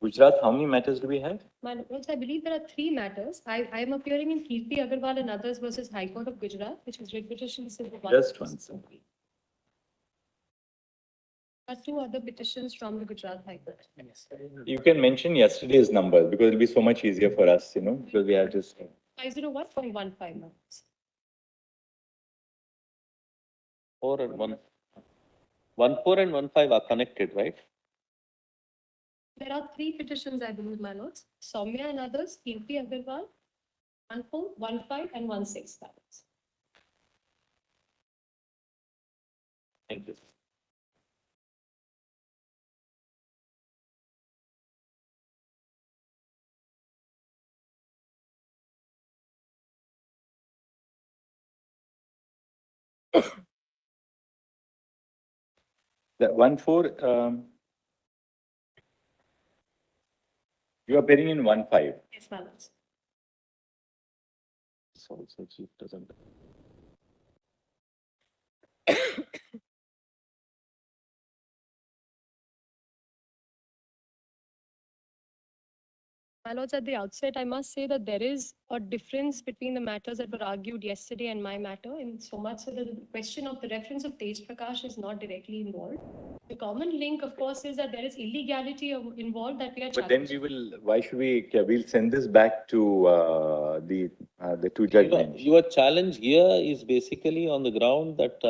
Gujarat, how many matters do we have? My lords, I believe there are 3 matters. I am appearing in Kirti Agarwal and others versus High Court of Gujarat, which is writ petition number 1. Just one second. There are 2 other petitions from the Gujarat High Court. You can mention yesterday's number because it'll be so much easier for us, because we have just. 501.15. 4 and 1. 14 and 15 are connected, right? There are 3 petitions, I believe, my lords. Soumya and others, Kirti Agarwal, 14, 15 and 16. Thank you. That 14, you are appearing in 15. Yes, my lords. So chief doesn't. My lords, at the outset, I must say that there is a difference between the matters that were argued yesterday and my matter, in so much so that the question of the reference of Tej Prakash is not directly involved. The common link, of course, is that there is illegality involved that we are But then challenging. why should we'll send this back to the 2 judgments. Your challenge here is basically on the ground that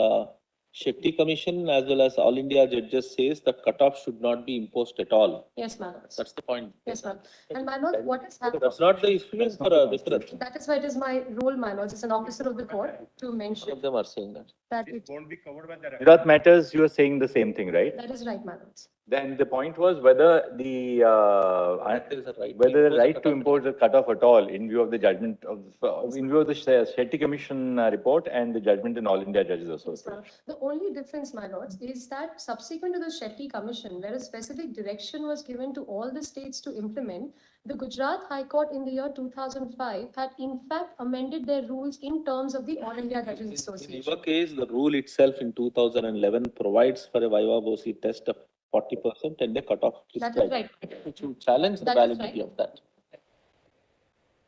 Shetty Commission as well as All India judges says the cutoff should not be imposed at all. Yes, my lords. That's the point. Yes, ma'am. And my lord, what has happened? That's not the issue for a difference. That is why it is my role, my lords, as an officer of the court, to Some mention of them are saying that. that it, Won't be covered by the. Gujarat matters, you are saying the same thing, right? that is right, my lords. Then the point was whether the There is a right whether the impose a right to cutoff. impose a cutoff at all in view of the judgment in view of the Shetty Commission report and the judgment in All India Judges Yes, Association. ma'am. The only difference, my lords, is that subsequent to the Shetty Commission, where a specific direction was given to all the states to implement, the Gujarat High Court in the year 2005 had in fact amended their rules in terms of the All India Judges In Association. your case, the rule itself in 2011 provides for a Viva Voce test of 40% and a cutoff. That is right. Which you challenge the That is validity right. of that.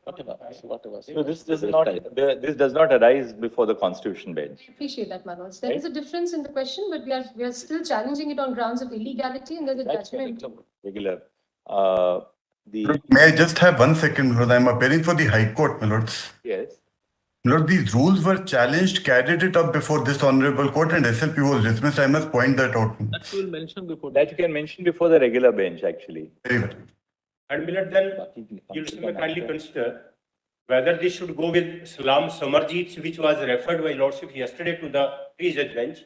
Whatever. So this is not this does not arise before the Constitution bench. I appreciate that, my lords. There is a difference in the question, but we are still challenging it on grounds of illegality, and there's a That's judgment. regular. May I just have 1 second, Lord? I'm appearing for the High Court, my lords. Yes. Lord, these rules were challenged, carried it up before this honorable court, and SLP was dismissed. I must point that out. That you will mention before. That you can mention before the regular bench, actually. Very well. And Milord, then you'll kindly consider whether this should go with Salam Samarjeet, which was referred by Lordship yesterday to the 3-judge bench,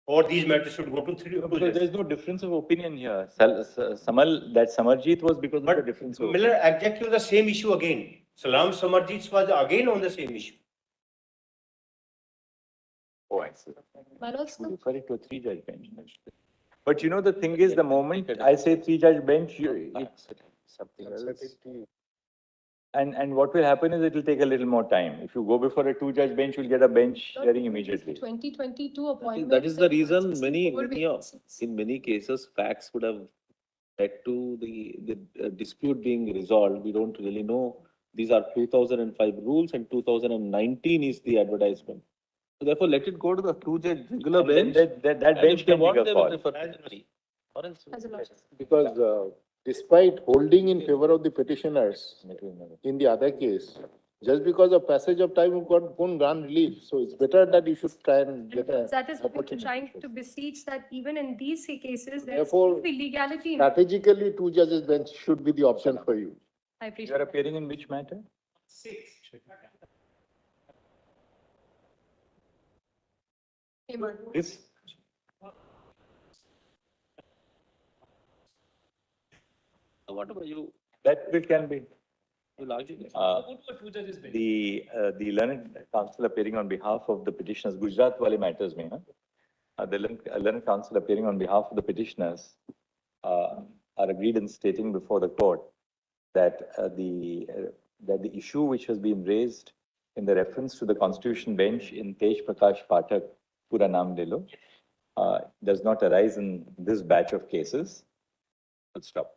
or these matters should go to 3. Because there is no difference of opinion here. That Samarjeet was because of the But difference of Miller, exactly the same issue again. Salam Samarjeet was again on the same issue. Oh, I see. My lords, We refer it to a 3-judge bench. But the thing is, the moment I say 3-judge bench, it's Something else. and what will happen is it will take a little more time. If you go before a 2-judge bench, you'll get a bench hearing immediately. 2022 appointment. That is the reason Four vacancies. in many cases, facts would have led to the dispute being resolved. We don't really know. These are 2005 rules and 2019 is the advertisement. So therefore, let it go to the 2-judge regular And then bench. that And bench if they can want, take they a will call. refer to January. Or else. As a lordship. Because despite holding in favor of the petitioners in the other case, just because of passage of time, you couldn't grant relief. So it's better that you should try and get a. That is what we're opportunity. trying to beseech, that even in these cases, there is Therefore, illegality. Strategically, 2 judges bench should be the option for you. I You appreciate are that. appearing in which matter? 6. This? Whatever you That bit can be. argue. The learned counsel appearing on behalf of the petitioners, Gujarat wale matters mein, the learned counsel appearing on behalf of the petitioners are agreed in stating before the court that the issue which has been raised in the reference to the Constitution bench in Tej Prakash Pathak, Pura Naam Le Lo, does not arise in this batch of cases. Full stop.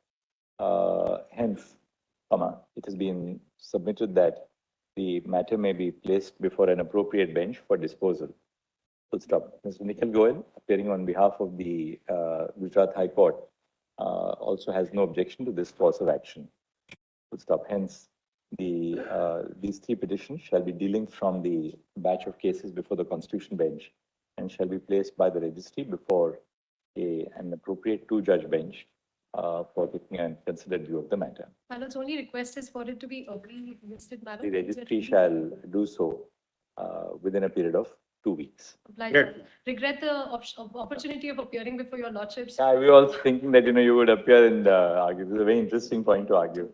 Hence, it has been submitted that the matter may be placed before an appropriate bench for disposal. Full stop. Mr. Nikhil Goyal, appearing on behalf of the Gujarat High Court, also has no objection to this course of action. Full stop. Hence, these three petitions shall be dealing from the batch of cases before the Constitution bench and shall be placed by the registry before an appropriate two-judge bench for taking a considered view of the matter. Manoj's only request is for it to be early listed, Manoj. The registry shall do so within a period of 2 weeks. Regret the opportunity of appearing before your lordships. Yeah, we were also thinking that you would appear in the argue. This is a very interesting point to argue.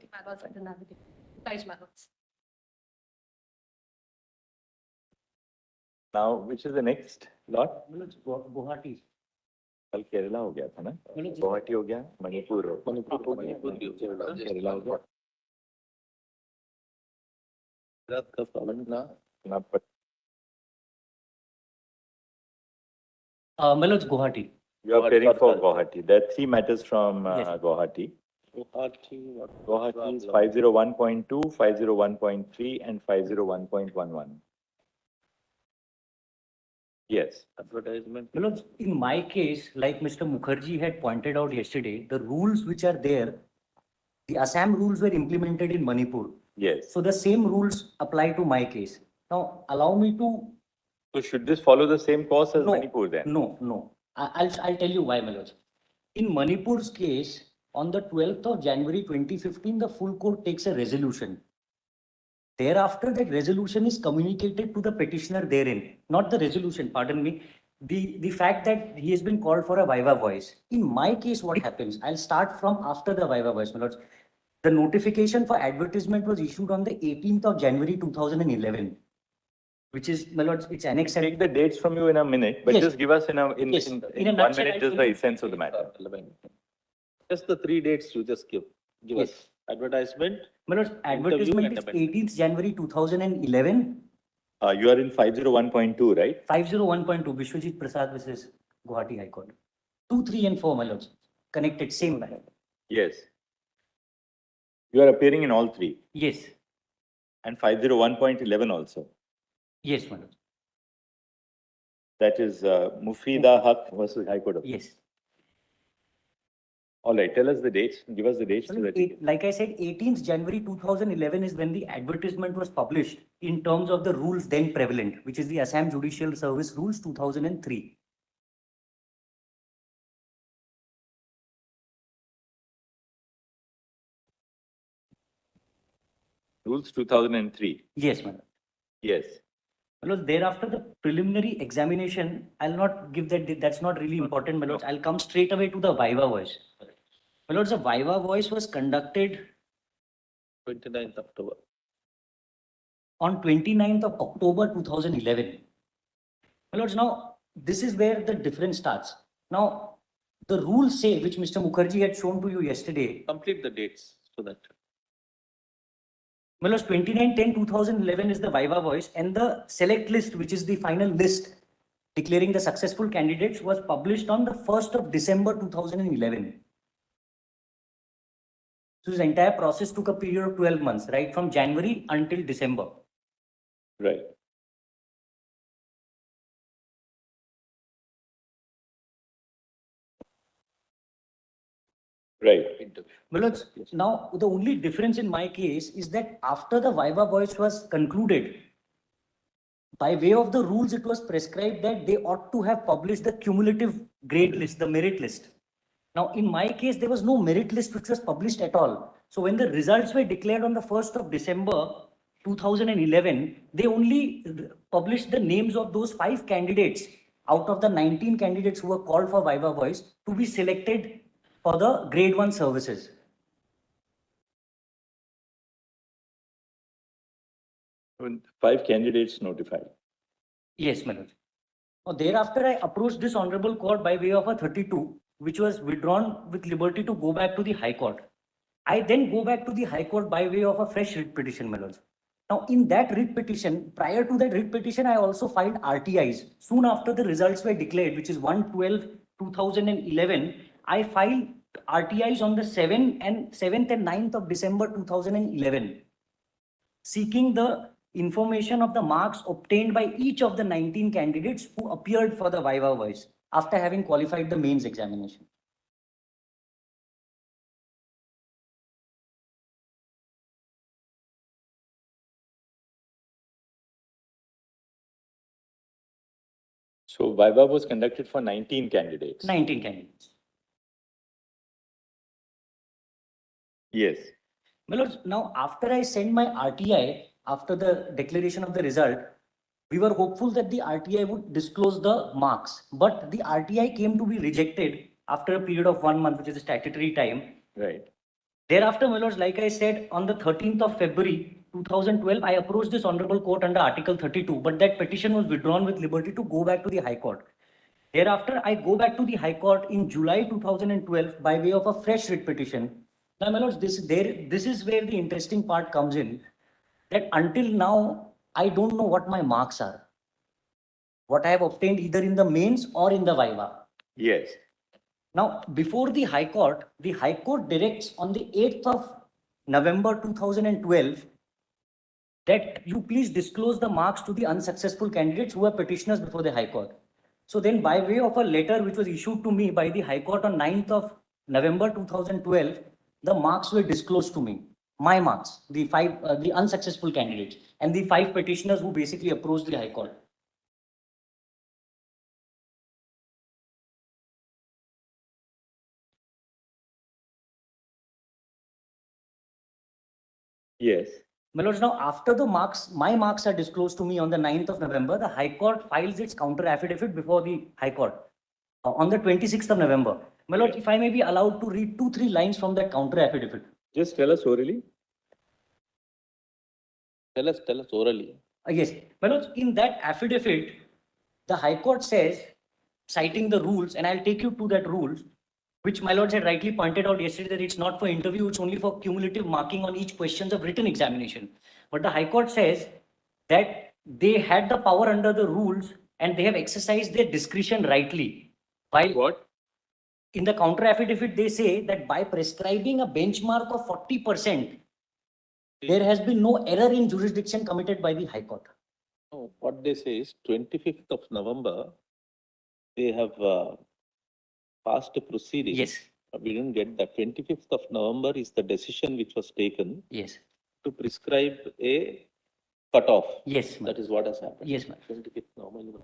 Now, which is the next lot? Guwahati. कल केरला हो गया था ना? गुवाहाटी हो गया, मणिपुर केरला हो गया. गुजरात का प्रॉब्लम ना Manoj, Guwahati. You are appearing for Guwahati. There are three matters from Yes. Guwahati. Guwahati is 501.2, 501.3 and 501.11. Yes. advertisement. Manoj, in my case, like Mr. Mukherjee had pointed out yesterday, the rules which are there, the Assam rules were implemented in Manipur. Yes. So the same rules apply to my case. Now, allow me to. So should this follow the same course as No, Manipur then? No. I'll tell you why, Manoj. In Manipur's case, on the 12th of January 2015, the full court takes a resolution. Thereafter, that resolution is communicated to the petitioner therein, not the resolution, pardon me, the fact that he has been called for a viva voice. In my case, what happens? I'll start from after the viva voice, my lords. The notification for advertisement was issued on the 18th of January 2011, which is, my lords, it's annexed. Take the dates from you in a minute, but Yes. just give us in a 1 1 nutshell, minute I'll just tell the you. essence of the matter. Just the 3 dates you just give Yes. us. Advertisement. My lords, advertisement is 18th January 2011, You are in 501.2, right? 501.2, Vishwajit Prasad versus Guwahati High Court. 2, 3 and 4, my lords, connected, same matter. Yes. You are appearing in all three. Yes, And 501.11 also. yes, my lords, That is Mufida Haq versus High Court of Appeal. yes. All right, tell us the dates. Give us the dates. So that we can- Like I said, 18th January 2011 is when the advertisement was published in terms of the rules then prevalent, which is the Assam Judicial Service Rules 2003. Rules 2003. Yes, madam. Yes. Because thereafter the preliminary examination, I'll not give that, that's not really important, my lords. I'll come straight away to the viva voice. My lords, the viva voice was conducted 29th October. on 29th of October 2011. My lords, now this is where the difference starts. Now, the rules say, which Mr. Mukherjee had shown to you yesterday, Complete the dates so that. well, 29/10/2011 is the viva voice, and the select list, which is the final list declaring the successful candidates, was published on the 1st of December 2011. So this entire process took a period of 12 months, right from January until December. Right. Right. Well, now the only difference in my case is that after the viva voice was concluded, by way of the rules, it was prescribed that they ought to have published the cumulative grade list, the merit list. Now, in my case, there was no merit list which was published at all. So when the results were declared on the 1st of December 2011, they only published the names of those 5 candidates out of the 19 candidates who were called for viva voice to be selected for the grade 1 services. And 5 candidates notified. Yes, Manoj. Now, thereafter, I approached this honorable court by way of a 32, which was withdrawn with liberty to go back to the High Court. I then go back to the High Court by way of a fresh writ petition, Manoj. Now, in that writ petition, prior to that writ petition, I also filed RTIs. Soon after the results were declared, which is 1/12/2011, I filed RTIs on the 7th and 9th of December 2011, seeking the information of the marks obtained by each of the 19 candidates who appeared for the Viva Voice after having qualified the mains examination. So Viva was conducted for 19 candidates. 19 candidates. Yes. My lords, now after I sent my RTI, after the declaration of the result, we were hopeful that the RTI would disclose the marks, but the RTI came to be rejected after a period of 1 month, which is a statutory time. Right. Thereafter, my lords, like I said, on the 13th of February 2012, I approached this Honorable Court under Article 32, but that petition was withdrawn with liberty to go back to the High Court. Thereafter, I go back to the High Court in July 2012 by way of a fresh writ petition. Now, my lords, this is where the interesting part comes in, that until now, I don't know what my marks are, what I have obtained either in the mains or in the Viva. Yes. Now, before the High Court directs on the 8th of November 2012 that you please disclose the marks to the unsuccessful candidates who are petitioners before the High Court. So then by way of a letter which was issued to me by the High Court on 9th of November 2012, the marks were disclosed to me. My marks, the unsuccessful candidates and the 5 petitioners who basically approached the High Court. Yes. My lords, now after the marks, my marks are disclosed to me on the 9th of November, the High Court files its counter affidavit before the High Court on the 26th of November. My lords, if I may be allowed to read 2-3 lines from that counter affidavit. Just tell us orally. Tell us orally. Yes, my lords, in that affidavit, the High Court says, citing the rules, and I'll take you to that rules, which my lords had rightly pointed out yesterday that it's not for interview, it's only for cumulative marking on each questions of written examination. But the High Court says that they had the power under the rules and they have exercised their discretion rightly. While What? in the counter affidavit, they say that by prescribing a benchmark of 40%, there has been no error in jurisdiction committed by the High Court. No, what they say is 25th of November, they have passed a proceeding. Yes. We didn't get that. 25th of November is the decision which was taken Yes. to prescribe a cutoff. Yes. That is what has happened. Yes, ma'am. 25th November.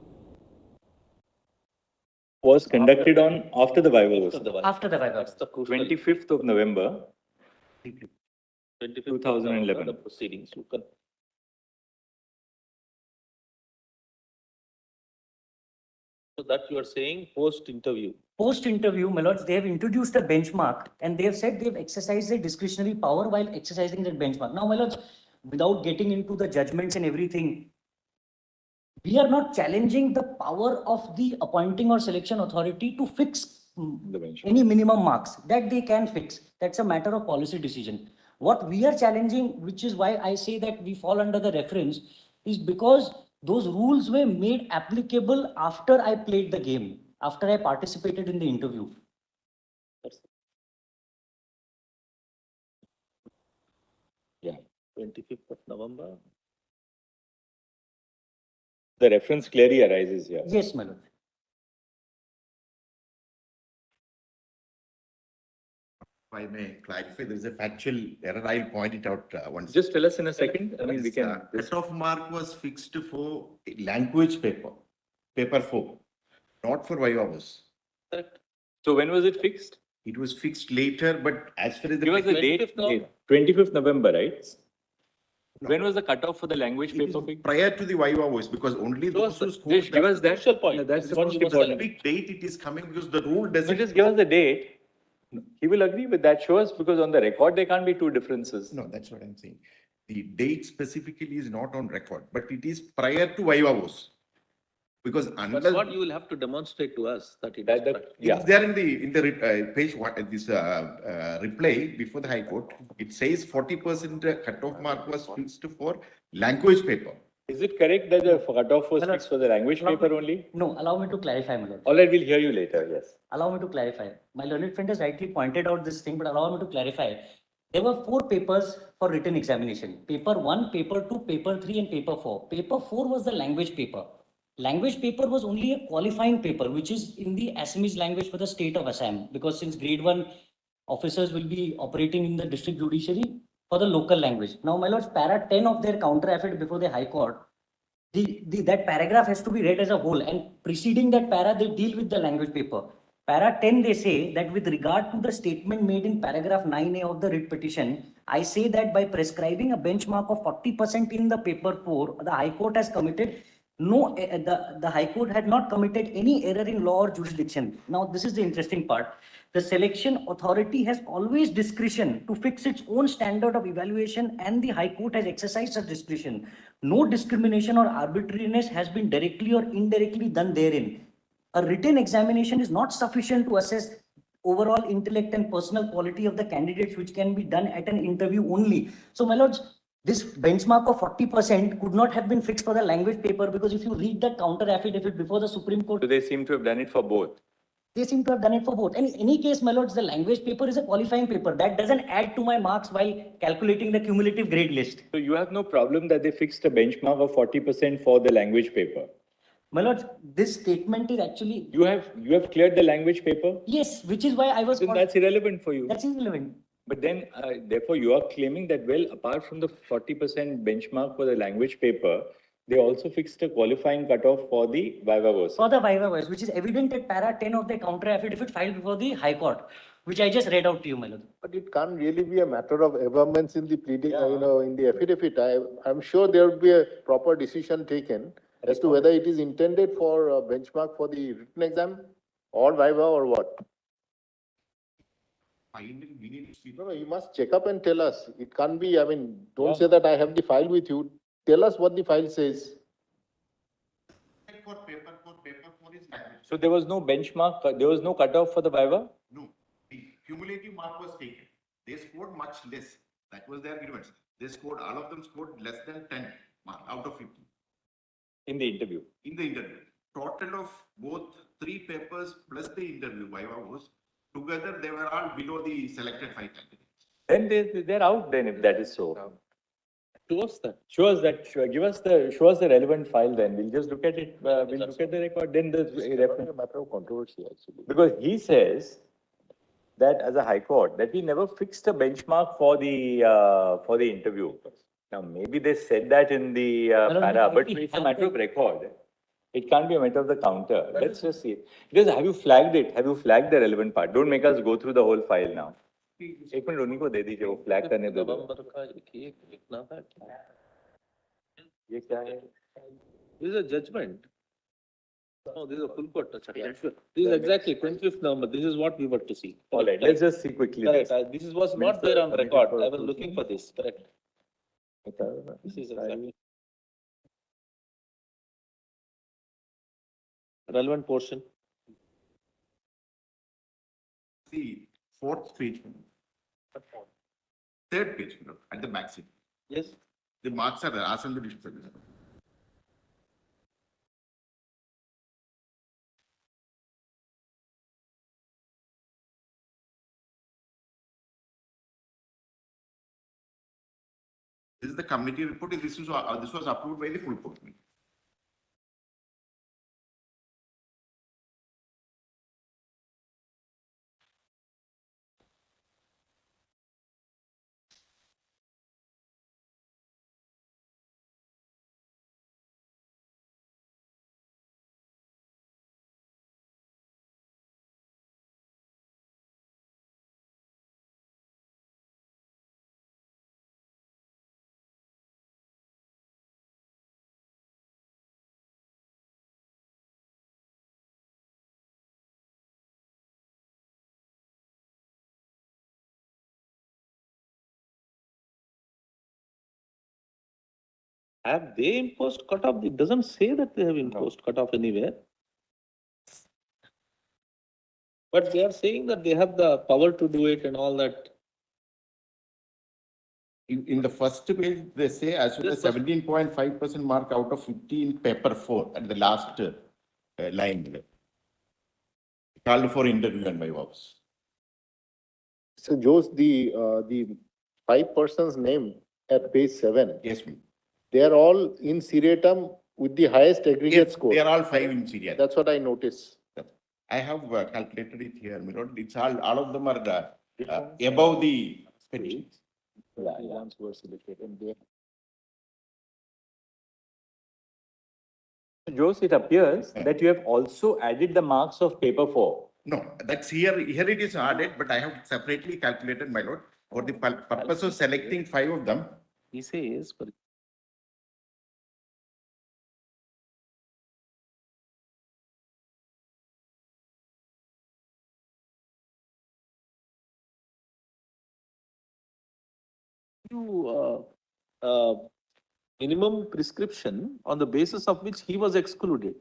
Was conducted on after the Viva was. After the Viva. That's the crucial. 25th of November. 25th 2011. The proceedings. You can. So that you are saying post-interview. Post-interview, my lords, they have introduced a benchmark and they have said they have exercised their discretionary power while exercising that benchmark. Now, my lords, without getting into the judgments and everything, we are not challenging the power of the appointing or selection authority to fix any minimum marks that they can fix. That's a matter of policy decision. What we are challenging, which is why I say that we fall under the reference, is because those rules were made applicable after I played the game, after I participated in the interview. Yeah, 25th of November. The reference clearly arises here. Yes, my lord. If I may clarify, there is a factual error. I'll point it out once. Just tell us in a second. I mean, we can. Cutoff mark was fixed for language paper, paper 4, not for Viva. Correct. So when was it fixed? It was fixed later, but as far as the Give us the date. 25th November. 25th November, right? When was the cutoff for the language it is paper fixed? prior to the Viva voice, because only those who scored Just give us that. Crucial point. Yeah, that's the What most you must important. specific date it is coming, because the rule So doesn't. just give us the date. He will agree with that. Show us, because on the record there can't be two differences. No, that's what I'm saying. The date specifically is not on record, but it is prior to Viva voice. Because unless. That's what you will have to demonstrate to us that it That is. the, yeah. It's there in the page one, this reply before the High Court. It says 40% cutoff mark was fixed for language paper. Is it correct that the cutoff was fixed for the language paper only? No, allow me to clarify, my lord. All right, we'll hear you later, yes. Allow me to clarify. My learned friend has rightly pointed out this thing, but allow me to clarify. There were 4 papers for written examination. Paper 1, paper 2, paper 3 and paper 4. Paper 4 was the language paper. Language paper was only a qualifying paper, which is in the Assamese language for the state of Assam. Because since grade 1 officers will be operating in the district judiciary for the local language. Now, my lords, para 10 of their counter affidavit before the High Court, that paragraph has to be read as a whole, and preceding that para, they deal with the language paper. Para 10, they say that with regard to the statement made in paragraph 9A of the writ petition, I say that by prescribing a benchmark of 40% in the paper 4, the High Court has committed the High Court had not committed any error in law or jurisdiction. Now, this is the interesting part. The selection authority has always discretion to fix its own standard of evaluation, and the High Court has exercised such discretion. No discrimination or arbitrariness has been directly or indirectly done therein. A written examination is not sufficient to assess overall intellect and personal quality of the candidates, which can be done at an interview only. So, my lords, this benchmark of 40% could not have been fixed for the language paper, because if you read the counter affidavit before the Supreme Court, So they seem to have done it for both. they seem to have done it for both. And in any case, my lords, the language paper is a qualifying paper. That doesn't add to my marks while calculating the cumulative grade list. So you have no problem that they fixed a benchmark of 40% for the language paper. My lords, this statement is actually, You have cleared the language paper? yes, which is why I was. Then that's irrelevant for you. That's irrelevant. But then, therefore, you are claiming that, well, apart from the 40% benchmark for the language paper, they also fixed a qualifying cutoff for the viva voce. For the viva voce, which is evident at para 10 of the counter affidavit filed before the High Court, which I just read out to you, my lord. But it can't really be a matter of averments in the pleading, in the affidavit. I'm sure there would be a proper decision taken as to whether it is intended for a benchmark for the written exam or viva or what. Finally, we need to see. No, you must check up and tell us. It can't be, don't say that I have the file with you. Tell us what the file says. For paper 4 is language. So there was no benchmark, there was no cutoff for the viva? No, the cumulative mark was taken. They scored much less. That was their grievance. They scored, all of them scored less than 10 mark out of 50. In the interview. In the interview. Total of both 3 papers plus the interview, viva was, together they were all below the selected 5 candidates. Then they're out then, if that is so. To us that. Show us the relevant file then. We'll just look at it. We'll look at the record. Then the reference. A matter of controversy, actually. Because he says that as a High Court, that we never fixed a benchmark for the interview. Now, maybe they said that in the para, but it's a matter of record. It can't be a matter of the counter. Let's just see it. Because have you flagged it? Have you flagged the relevant part? Don't make us go through the whole file now. एक minute उन्हीं को दे दीजिए वो flag करने दो ये क्या है This is a judgment. No, this is a full court. This is exactly 25th November. This is what we were to see. All right, let's just see quickly. Correct. This was not there on the record. I was looking for this. Correct. This is exactly relevant portion. The 4th page. 3rd page, at the back seat. Yes. The marks are there, as on the district service. This is the committee report. This was approved by the full court. Have they imposed cutoff? It doesn't say that they have imposed cutoff anywhere. But they are saying that they have the power to do it and all that. In the first page, they say as well as 17.5% mark out of 15 paper 4 at the last line. Called for interview and viva's. So Jose, the 5 persons name at page 7, Yes, ma'am. they are all in seriatim with the highest aggregate Yes, score. they are all 5 in Syria. That's what I noticed. I have calculated it here, my lord. It's all of them are above the petition. Ones were selected and they. Jose, it appears that you have also added the marks of paper 4. No, that's here. Here it is added, but I have separately calculated, my lord, for the purpose of selecting 5 of them. He says, minimum prescription on the basis of which he was excluded.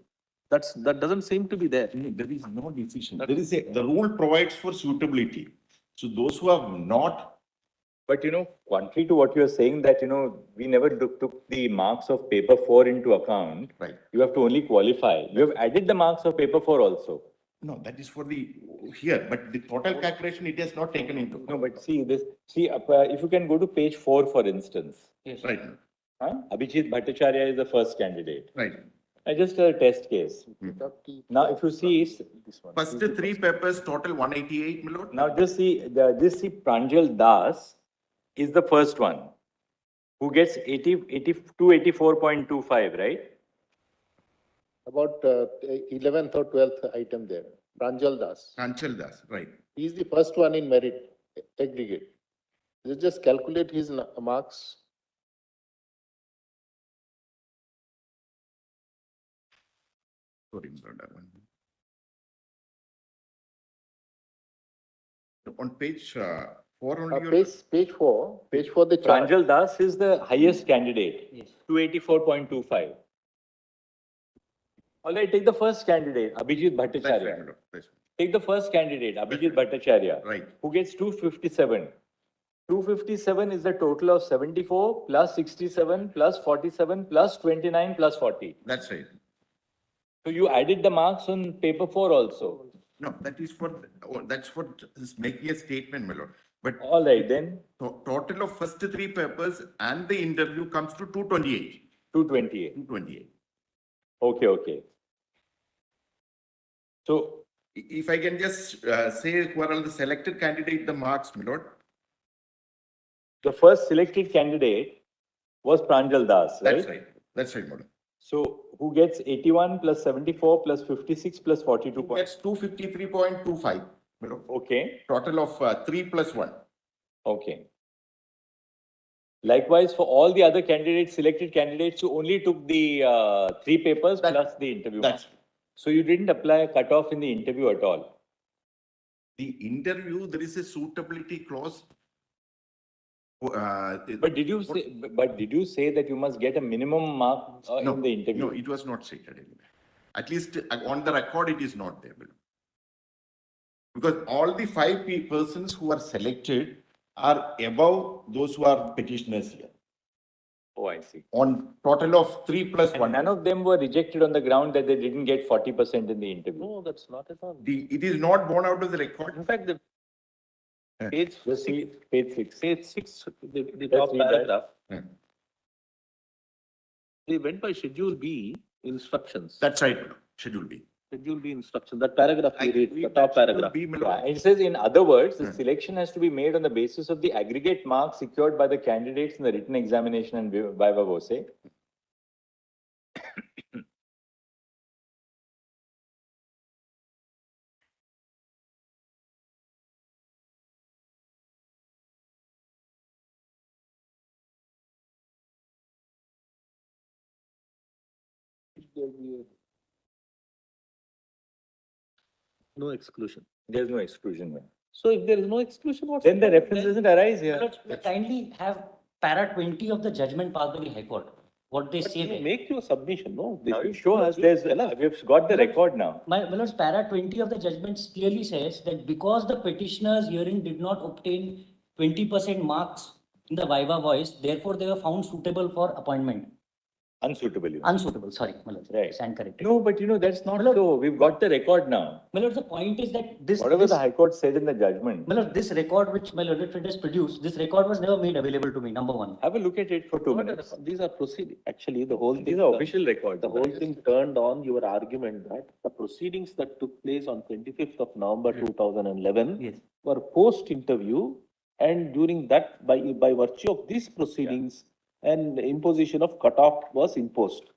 That doesn't seem to be there. There is no decision. There is the rule provides for suitability. So those who have not. But contrary to what you are saying that, we never took the marks of paper 4 into account. Right. You have to only qualify. You have added the marks of paper 4 also. No, that is for the here, but the total calculation it has not taken into account. No, but if you can go to page 4, for instance. Yes. Right. Abhijit Bhattacharya is the first candidate. Right. Just a test case. Now, if you see this one. First 3 papers, total 188, my lord. Now, just see, Pranjal Das is the first one who gets 284.25, right? About 11th or 12th item there. Pranjal Das. Pranjal Das, right. He is the first one in merit aggregate. Let's just calculate his marks. Sorry, on page 4 only. Page 4, the chart. Pranjal Das is the highest candidate, yes. 284.25. All right, take the first candidate, Abhijit Bhattacharya. Right. Take the first candidate, Abhijit Bhattacharya, right, who gets 257. 257 is the total of 74 plus 67 plus 47 plus 29 plus 40. That's right. So you added the marks on paper 4 also. No, that's for making a statement, my lord. But all right, then. Total of first 3 papers and the interview comes to 228. 228. 228. Okay. So, if I can just say who are all the selected candidate, the marks, my lord. The first selected candidate was Pranjal Das, right? That's right, madam. So, who gets 81 plus 74 plus 56 plus 42 points? That's 253.25. Okay. Total of 3 plus 1. Okay. Likewise, for all the other candidates, selected candidates, you only took the 3 papers plus the interview. So you didn't apply a cutoff in the interview at all. The interview, there is a suitability clause. But did you say that you must get a minimum mark in the interview? No, it was not stated anywhere. At least on the record, it is not there. Because all the 5 persons who are selected are above those who are petitioners here. Oh, I see. On total of 3 plus 1. None of them were rejected on the ground that they didn't get 40% in the interview. No, that's not at all. It is not borne out of the record. In fact, the page 6, the top paragraph. They went by Schedule B instructions. That's right, Schedule B. Schedule B instruction. That paragraph we read, the top paragraph. It says, in other words, the selection has to be made on the basis of the aggregate marks secured by the candidates in the written examination and viva voce. No exclusion. There's no exclusion. So if there is no exclusion, what's then the reference doesn't arise here. Kindly have para 20 of the judgment passed by the High Court. What they say there. Make your submission, no? Now you show us. We've got the record now. My lords, para 20 of the judgments clearly says that because the petitioner's hearing did not obtain 20% marks in the Viva voice, therefore they were found suitable for appointment. Unsuitable. Unsuitable, sorry. Right. Stand corrected. No, but that's not so. We've got the record now. The point is that Whatever the High Court said in the judgment. This record which my learned friend has produced, this record was never made available to me, number one. Have a look at it for 2 minutes. These are proceedings. Actually, the whole These are official records. The whole thing turned on your argument that the proceedings that took place on 25th of November 2011 were post-interview, and during that, by virtue of these proceedings, an imposition of cutoff was imposed.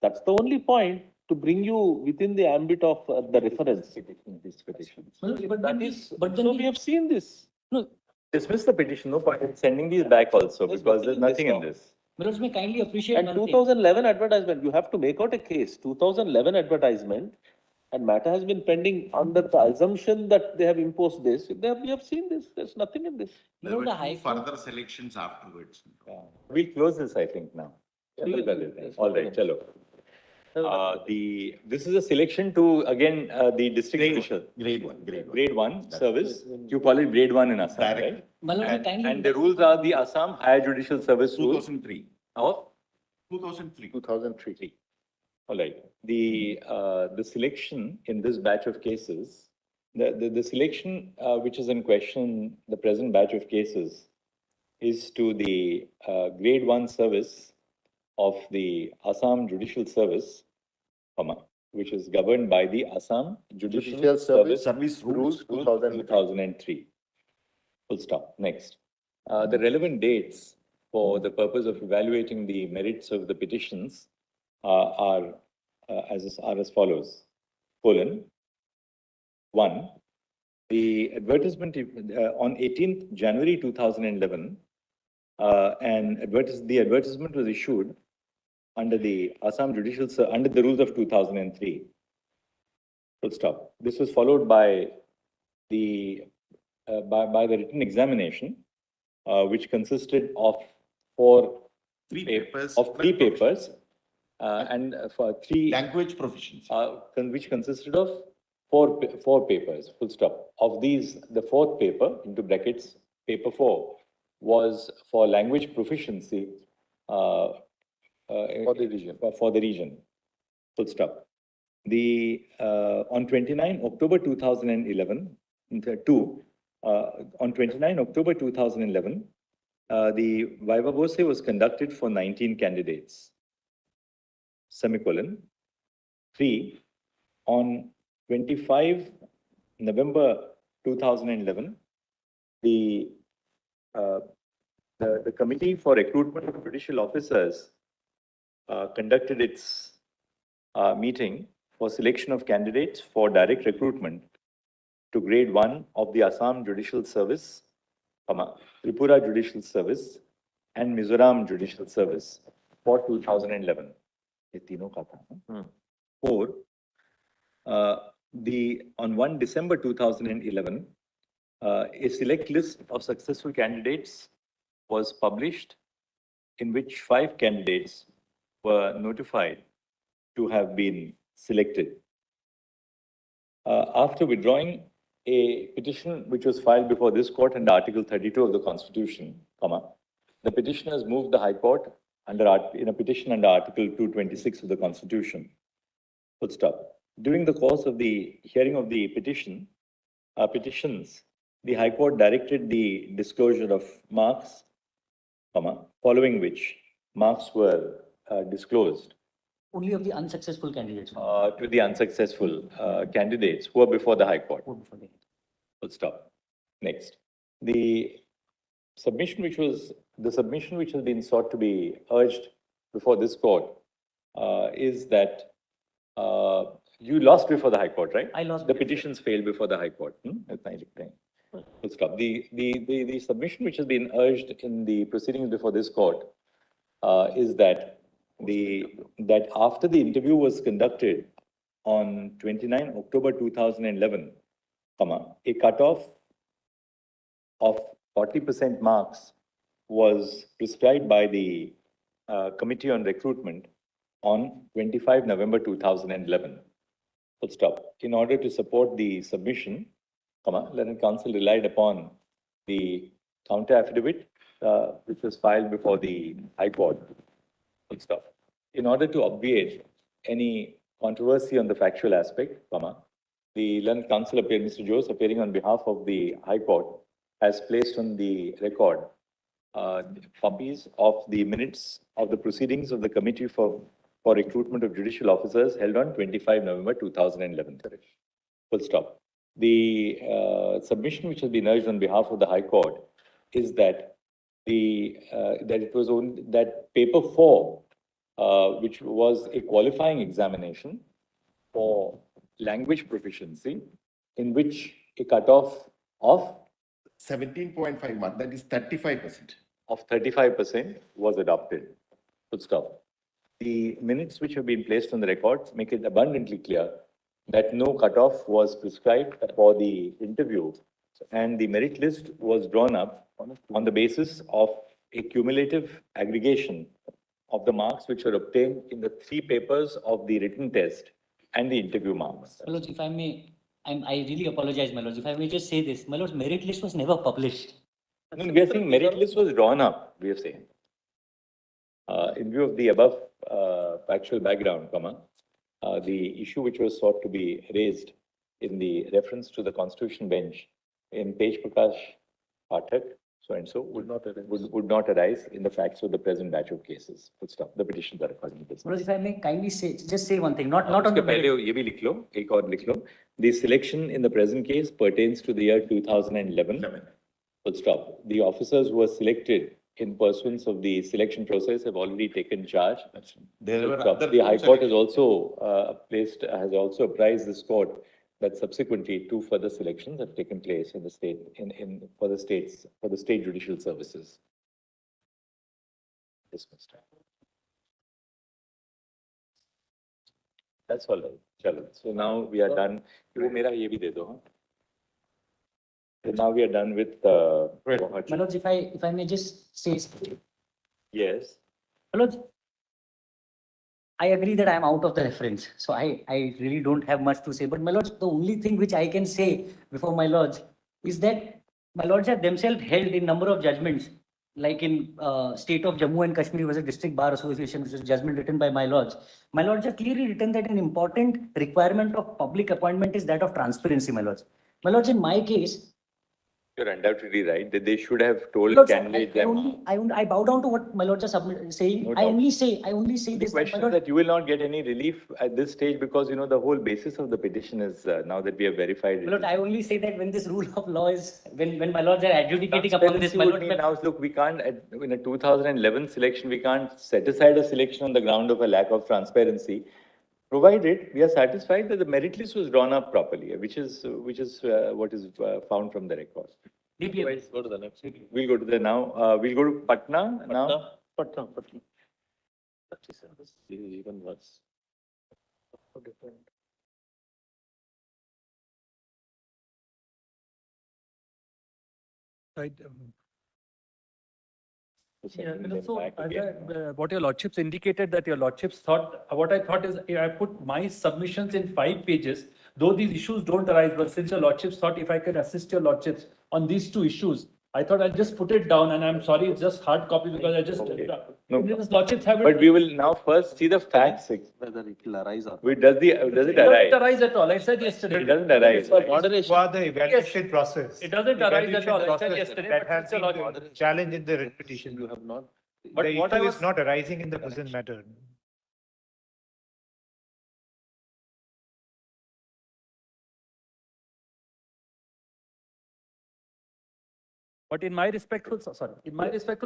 That's the only point to bring you within the ambit of the reference. This petition. So we have seen this. No, Dismiss the petition. No point in sending these back also because there's nothing in this. Milords, may kindly appreciate And one thing. 2011 advertisement, you have to make out a case. 2011 advertisement, and matter has been pending under the assumption that they have imposed this. We have seen this. There's nothing in this. There were the two High Court- further selections afterwards. We'll close this, I think, now. All right, chalo. This is a selection to, again, the district judicial. Grade one. Grade 1 service. You call it grade 1 in Assam, Direct. right? Milords, may kindly. And the rules are the Assam Higher Judicial Service rules 2003. of 2003. 2003. All right. The selection in this batch of cases, the selection which is in question, the present batch of cases, is to the grade 1 service of the Assam Judicial Service, which is governed by the Assam Judicial Service Rules 2003. Full stop. Next. The relevant dates for the purpose of evaluating the merits of the petitions are as follows. Colon. 1. The advertisement on 18th January 2011, the advertisement was issued under the Assam Judicial under the rules of 2003. Full stop. This was followed by the written examination, which consisted of Three papers. three papers, and for 3 Language proficiency. which consisted of four papers. Full stop. Of these, the 4th paper, into brackets, paper 4, was for language proficiency For the region. For the region. Full stop. On 29 October 2011, on 29 October 2011, the Viva Voce was conducted for 19 candidates. Semicolon. 3. On 25 November 2011, the Committee for Recruitment of Judicial Officers conducted its meeting for selection of candidates for direct recruitment to grade 1 of the Assam Judicial Service, Tripura Judicial Service, and Mizoram Judicial Service for 2011. ये तीनों का था. 4. On 1 December 2011, a select list of successful candidates was published, in which 5 candidates were notified to have been selected. After withdrawing a petition which was filed before this court under Article 32 of the Constitution, the petitioners moved the High Court in a petition under Article 226 of the Constitution. Full stop. During the course of the hearing of the petitions, the High Court directed the disclosure of marks, following which marks were disclosed Only of the unsuccessful candidates. to the unsuccessful candidates who are before the High Court. Full stop. Next. The submission which has been sought to be urged before this court is that you lost before the High Court, right? I lost. The petitions failed before the High Court. That's my thing. Full stop. The submission which has been urged in the proceedings before this court is that that after the interview was conducted on 29 October 2011, a cutoff of 40% marks was prescribed by the Committee on Recruitment on 25 November 2011. Full stop. In order to support the submission, Learned Counsel relied upon the counter affidavit which was filed before the High Court. Full stop. In order to obviate any controversy on the factual aspect, the learned counsel appearing, Mr. Jose, appearing on behalf of the High Court, has placed on the record copies of the minutes of the proceedings of the Committee for Recruitment of Judicial Officers held on 25 November 2011. Full stop. The submission which has been urged on behalf of the High Court is that that paper 4, which was a qualifying examination for language proficiency, in which a cutoff of 17.5 mark, that is 35%. Of 35% was adopted. Full stop. The minutes which have been placed on the record make it abundantly clear that no cutoff was prescribed for the interview, and the merit list was drawn up on the basis of a cumulative aggregation of the marks which were obtained in the 3 papers of the written test and the interview marks. My lords, if I may, I really apologize, my lords. If I may just say this, my lords, merit list was never published. No, we are saying merit list was drawn up, we are saying. In view of the above factual background, the issue which was sought to be raised in the reference to the Constitution bench in Tej Prakash Pathak, so and so, would not arise in the facts of the present batch of cases. Full stop. The petitions are according to this. My lords, if I may kindly say, just say one thing, not on उसके the पहले ये भी लिख लो, एक और लिख लो. The selection in the present case pertains to the year 2011. Full stop. The officers who were selected in pursuance of the selection process have already taken charge. The High Court has also has also apprised this court that subsequently 2 further selections have taken place in the state for the state judicial services. Dismissed. That's all right. Chalo. So now we are done. वो मेरा ये भी दे दो, हाँ? So now we are done with My lords, if I may just say, yes. my lords, I agree that I am out of the reference, so I really don't have much to say. But my lords, the only thing which I can say before my lords is that my lords have themselves held in number of judgments, like in state of Jammu and Kashmir versus District Bar Association, which is a judgment written by my lords. My lords have clearly written that an important requirement of public appointment is that of transparency, my lords. My lords, in my case, You're undoubtedly right that they should have told lords, candidates them. I bow down to what my lords are saying. No I doubt. only say The this. question My is lord, that you will not get any relief at this stage because, you know, the whole basis of the petition is now that we have verified it. my lord, I only say that when this rule of law is, when my lords are adjudicating upon this, Transparency my would lord, mean now, look, we can't, in a 2011 selection, we can't set aside a selection on the ground of a lack of transparency, provided we are satisfied that the merit list was drawn up properly, which is what is found from the record. DPM. Go to the next. We'll go to the now, we'll go to Patna now. Patna. This is even worse. Right. Sending Yeah, them so back as again. what your lordships indicated that your lordships thought, what I thought is I put my submissions in 5 pages, though these issues don't arise, but since your lordships thought if I could assist your lordships on these 2 issues, I thought I'll just put it down, and I'm sorry, it's just hard copy because I just, No. this lordships have it. But we will now first see the facts. Whether it will arise or. Does it It doesn't arise? arise at all. I said yesterday. It doesn't arise. Moderation. For the evaluation process. It doesn't The arise at all. I evaluation said process yesterday, That but has since your been lordship- the challenge in the writ petition. You have not. But The what I issue was- is not arising in the present matter. But in my respectful,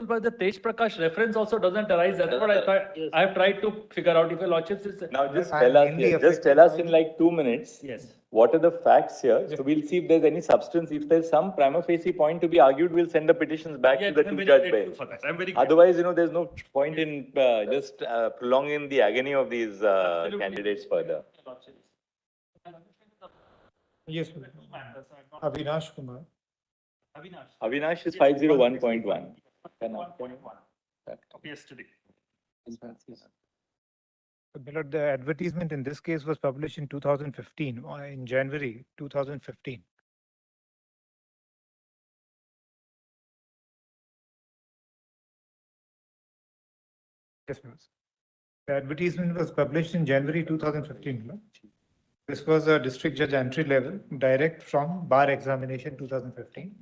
but the Tej Prakash reference also doesn't arise. That's what I thought. I have tried to figure out if your lordships is. Now just I'm tell us, mainly just tell us in like 2 minutes. Yes. What are the facts here? So we'll see if there's any substance. If there's some prima facie point to be argued, we'll send the petitions back Yeah, to the I'm very two-judge grateful bench. for that. I'm very grateful. Otherwise, you know, there's no point in just prolonging the agony of these Absolutely. candidates further. Yes, Avinash Kumar. Avinash is 501.1. Yesterday. But the advertisement in this case was published in 2015, in January 2015. Yes, ma'am. The advertisement was published in January 2015. No? This was a district judge entry level, direct from bar examination 2015.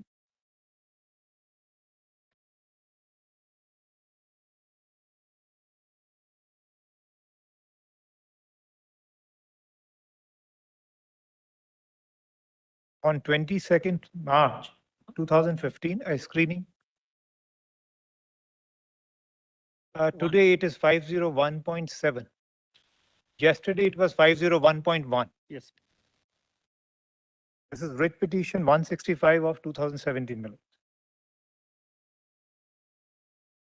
On 22nd March 2015, a screening. Today it is 501.7. Yesterday it was 501.1. Yes. This is writ petition 165 of 2017. Madam.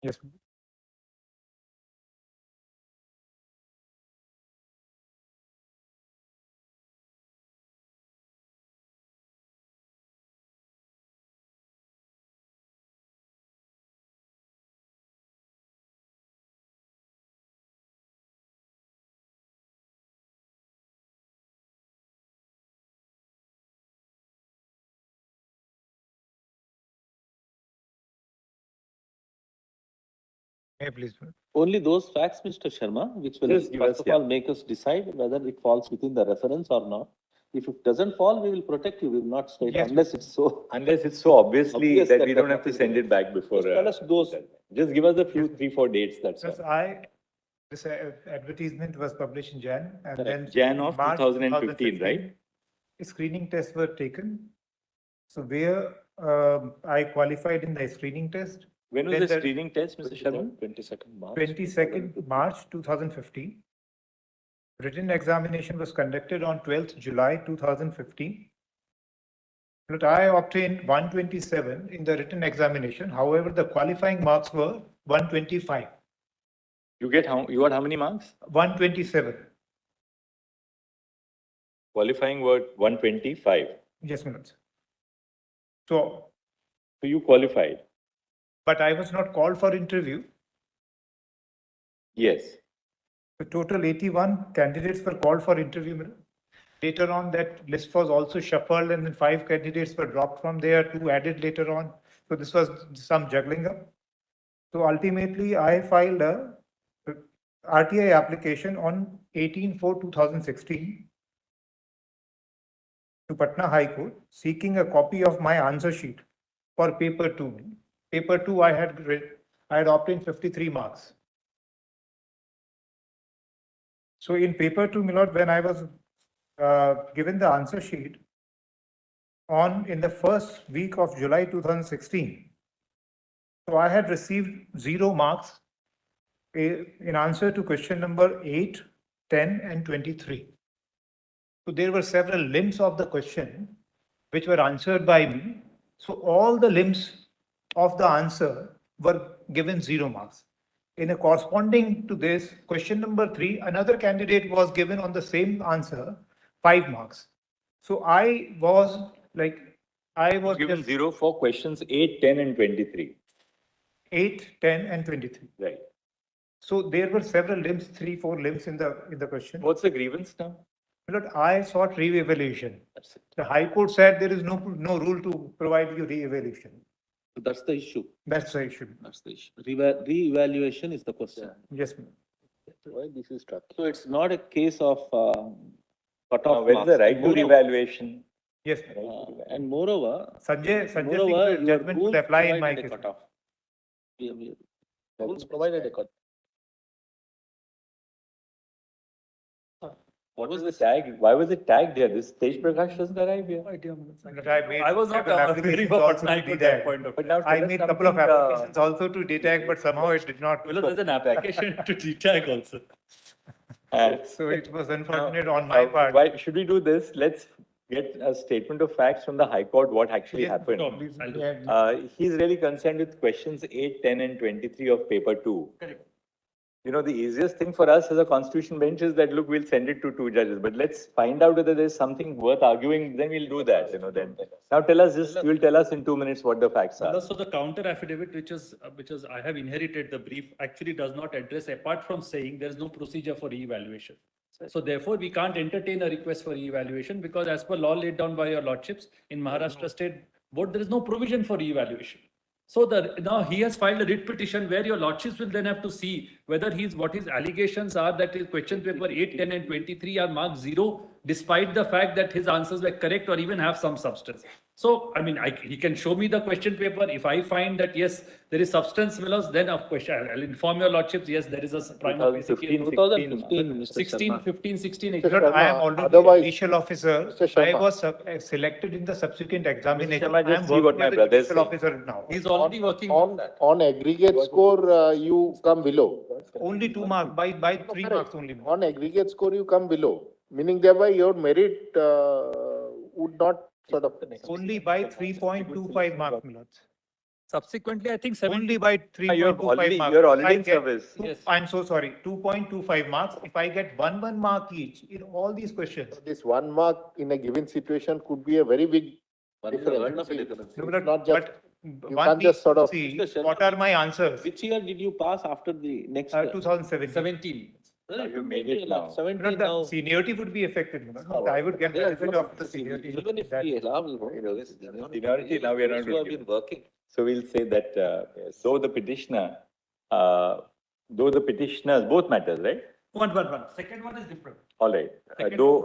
Yes. Madam. May I please. Madam? Only those facts, Mr. Sharma, which will Just give us, first of all make us decide whether it falls within the reference or not. If it doesn't fall, we will protect you. We will not state Yes. unless it's so. Unless it's so obviously Obvious that that we don't the have to nothing send it back before. Just tell us those. Just give us a few, 3-4 dates, that's Because all. this advertisement was published in Jan and then Jan of March 2015, right? Screening tests were taken. So where I qualified in the screening test. When was Then the the- screening test, Mr. Sharma? 22nd March. 22nd March 2015. Written examination was conducted on 12th July 2015. But I obtained 127 in the written examination. However, the qualifying marks were 125. You got how many marks? 127. Qualifying were 125. Yes, minutes. So, So you qualified? but I was not called for interview. Yes. The total 81 candidates were called for interview. Madam. Later on, that list was also shuffled and then 5 candidates were dropped from there, 2 added later on. So this was some juggling up. So ultimately, I filed a RTI application on 18/4/2016 to Patna High Court, seeking a copy of my answer sheet for paper 2. Paper 2, I had obtained 53 marks. So in paper 2, my lord, when I was given the answer sheet in the first week of July 2016, so I had received 0 marks in answer to question number 8, 10, and 23. So there were several limbs of the question which were answered by me. So all the limbs of the answer were given 0 marks. In a corresponding to this, question number 3, another candidate was given on the same answer 5 marks. So I was Given just 0 for questions 8, 10, and 23. 8, 10, and 23. Right. So there were several limbs, 3-4 limbs in the question. What's the grievance now? But I sought re-evaluation. The High Court said there is no rule to provide you re-evaluation. So that's the issue. That's the issue. That's the issue. Re-evaluation is the question. Yes, ma'am. Why this is stuck? So it's not a case of cut-off Where is the marks. right to Moreover- revaluation? Yes. And moreover, Sanjay Singh's your judgment would rules apply in my provided a case. cutoff. We- Rules provided a cut. What was the tag? Why was it tagged here? This Tej Prakash doesn't arrive here. I was not several very applications for also Patna to at that detag. point of But now I tell us made a couple of something, applications also to detag, but somehow it did not. Well, there's an application to detag also. So it was unfortunate on my part. Why should we do this? Let's get a statement of facts from the High Court, what actually Yes, happened. no, please, I'll do it. He's really concerned with questions 8, 10, and 23 of paper 2. Correct. You know, the easiest thing for us as a constitution bench is that, look, we'll send it to 2 judges, but let's find out whether there's something worth arguing, then we'll do that, then. Now tell us you'll tell us in 2 minutes what the facts are. Also, the counter affidavit, which is I have inherited the brief, actually does not address, apart from saying there is no procedure for re-evaluation. So therefore, we can't entertain a request for re-evaluation because as per law laid down by your lordships in Maharashtra State Board, there is no provision for re-evaluation. So now he has filed a writ petition where your lordships will then have to see whether what his allegations are, that his question paper 8, 10 and 23 are marked 0, despite the fact that his answers were correct or even have some substance. So, I mean, he can show me the question paper. If I find that, yes, there is substance, then of course, I'll inform your lordships, yes, there is a prima facie case. 2015, Mr. 16, Sharma. 15, 16, Lord, 18. I am already Otherwise- judicial officer. Mr. Sharma. I was selected in the subsequent examination. Sharma, I just am see what working my as a brother is judicial saying. officer now. He's already working on On, that. on aggregate score, you come below. Only 2 marks, by 3 marks only. On aggregate score, you come below, meaning thereby your merit would not sort of. Only by 3.25 marks, my lords. Subsequently, I think 70. Only by 3.25 marks. You're If already I in get service. Yes. I'm so sorry, 2.25 marks. If I get one mark each in all these questions. This 1 mark in a given situation could be a very big One is the difference. earn of a difference. No, It's not just, but you one can't just needs sort to of- see Mr. Sharma. what are my answers. Which year did you pass after the next? 2017. 17. Well, You made it now. 17 Not now. the seniority would be affected. I would get Yeah, benefit of the seniority. Even if That- we allow, this, Seniority, now we are not those who have going to been working. So we'll say that, so the petitioner, though the petitioners, both matters, right? One. Second one is different. All right. Second Though,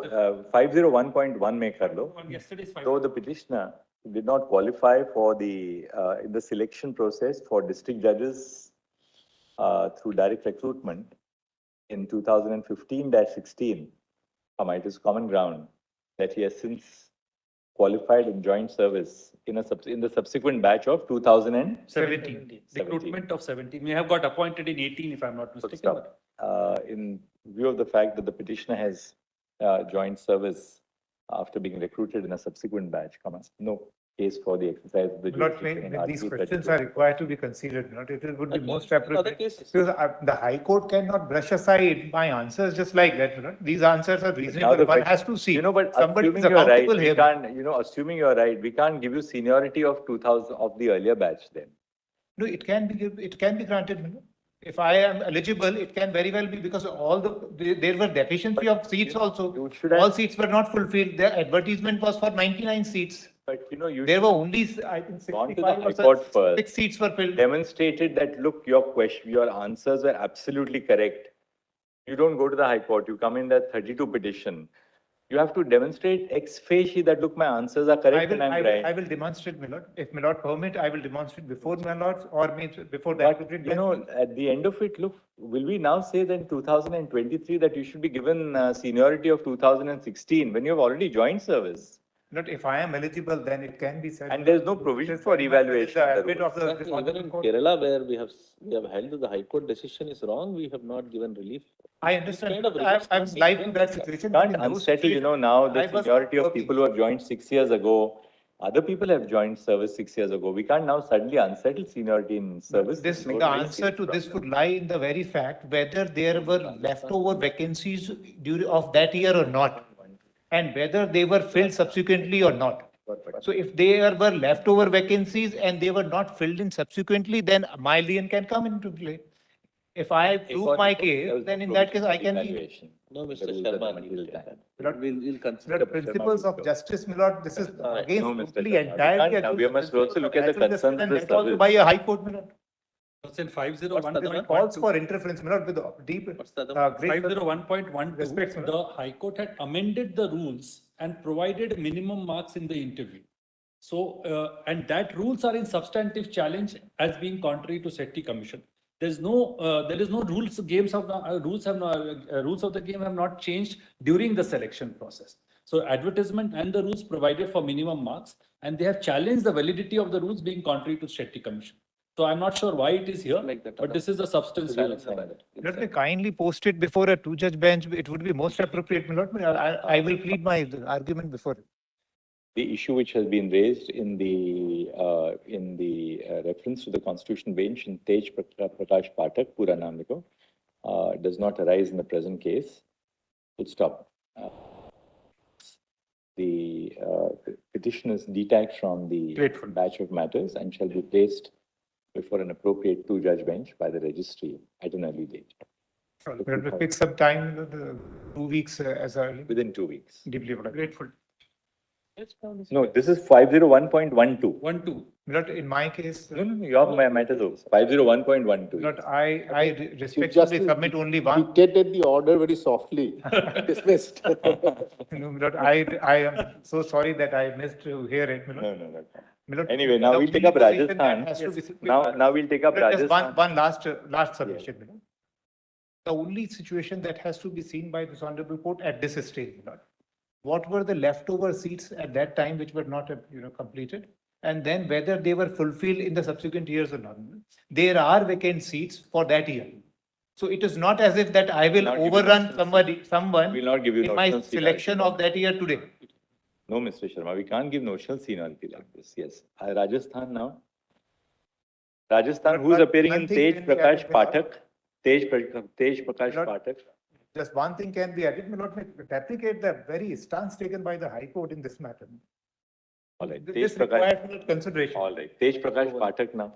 one 501.1 mein kar lo. One yesterday's five. Though the petitioner did not qualify for in the selection process for district judges through direct recruitment in 2015-16, it is common ground that he has since qualified in joint service in the subsequent batch of 17. Recruitment of 17. May have got appointed in 18, if I'm not mistaken. In view of the fact that the petitioner has joined service after being recruited in a subsequent batch, no case for the exercise of the Not jurisdiction in when these Article questions 32. are required to be considered, not it would be Okay. most In other appropriate. cases- Because the High Court cannot brush aside my answers just like that, you know. These answers are Now reasonable, the one question- has to see. But Somebody is assuming you're right, accountable we here. can't, assuming you're right, we can't give you seniority of 2000 of the earlier batch then. No, it can be granted, you know. If I am eligible, it can very well be because there were deficiency of seats also. you should All have- seats were not fulfilled. The advertisement was for 99 seats. But you There were only, I think, Gone to the 65 High or Court first. 6 seats were filled. demonstrated that, look, your answers were absolutely correct. You don't go to the High Court, you come in that 32 petition. You have to demonstrate ex facie that, look, my answers are correct and I'm right. I will demonstrate, my lord. If my lord permit, I will demonstrate before my lords or before the But, appropriate bench. at the end of it, look, will we now say that in 2023 that you should be given seniority of 2016 when you have already joined service? Not if I am eligible, then it can be said. And there's no provision for evaluation The of the habit of the. Exactly. Even in Kerala, where we have held that the High Court decision is wrong, we have not given relief. I understand. Kind of I'm reverse live to that situation. Can't In those unsettle, situations, now the I was seniority of working. people who have joined 6 years ago. Other people have joined service 6 years ago. We can't now suddenly unsettle seniority in service. The answer to this would lie in the very fact whether there were leftover vacancies of that year or not, and whether they were filled subsequently or not. So if there were leftover vacancies and they were not filled in subsequently, then my lien can come into play. If I prove my case, then in that case, I can be. Evaluation. No, Mr. The rules Sharma, are we'll until take time. that. We'll consider. The principles of justice, my lord, this is against No, Mr. totally Sharma, we entirely. can't now. We against must also look at the natural justice, concerns of and the that's also service. by a high court, my lord. In What's the other This 501.2? calls for interference, my lord, with deep, What's the other great. 501.12, Respects, madam. the High Court had amended the rules and provided minimum marks in the interview. So, and that rules are in substantive challenge as being contrary to SETI Commission. There is no rules. Rules of the game have not changed during the selection process. So, advertisement and the rules provided for minimum marks, and they have challenged the validity of the rules being contrary to SETI Commission. So, I'm not sure why it is here, Like that, but this is the substance. Let me kindly post it before a two-judge bench. It would be most appropriate, my lord. I will plead my argument before. The issue which has been raised in the reference to the Constitution bench in Tej Prakash Pathak, Pura naam likho, does not arise in the present case. Full stop. The petition is detached from the Grateful. batch of matters and shall be placed before an appropriate two-judge bench by the registry at an early date, Let me fix some time, the 2 weeks as early. within 2 weeks. Deeply grateful. No, this is 501.12. 1-2. Milord, in my case, No, your matter is 501.12. Milord, I respectfully submit only one. Dictated the order very softly. Dismissed. No, Milord, I am so sorry that I missed to hear it, Milord. No. Milord, Anyway, now the we'll take up only position that Rajasthan. has to be- Now we'll take up Milord, just Rajasthan. one last submission, Milord. The only situation that has to be seen by this honorable court at this stage, Milord. What were the leftover seats at that time which were not, completed? And then whether they were fulfilled in the subsequent years or not. There are vacant seats for that year. So it is not as if that I will overrun someone We'll not give you in my notional selection seniority. of that year today. No, Mr. Sharma, we can't give notional seniority like this. Yes. Rajasthan now. Rajasthan, who's appearing in one thing Tej can be Prakash added, Pathak? Tej Prakash Lord, Pathak. Just one thing can be added, may not replicate the very stance taken by the High Court in this matter. All right. Tej This Prakash. requires consideration. All right. Tej Prakash Pathak now.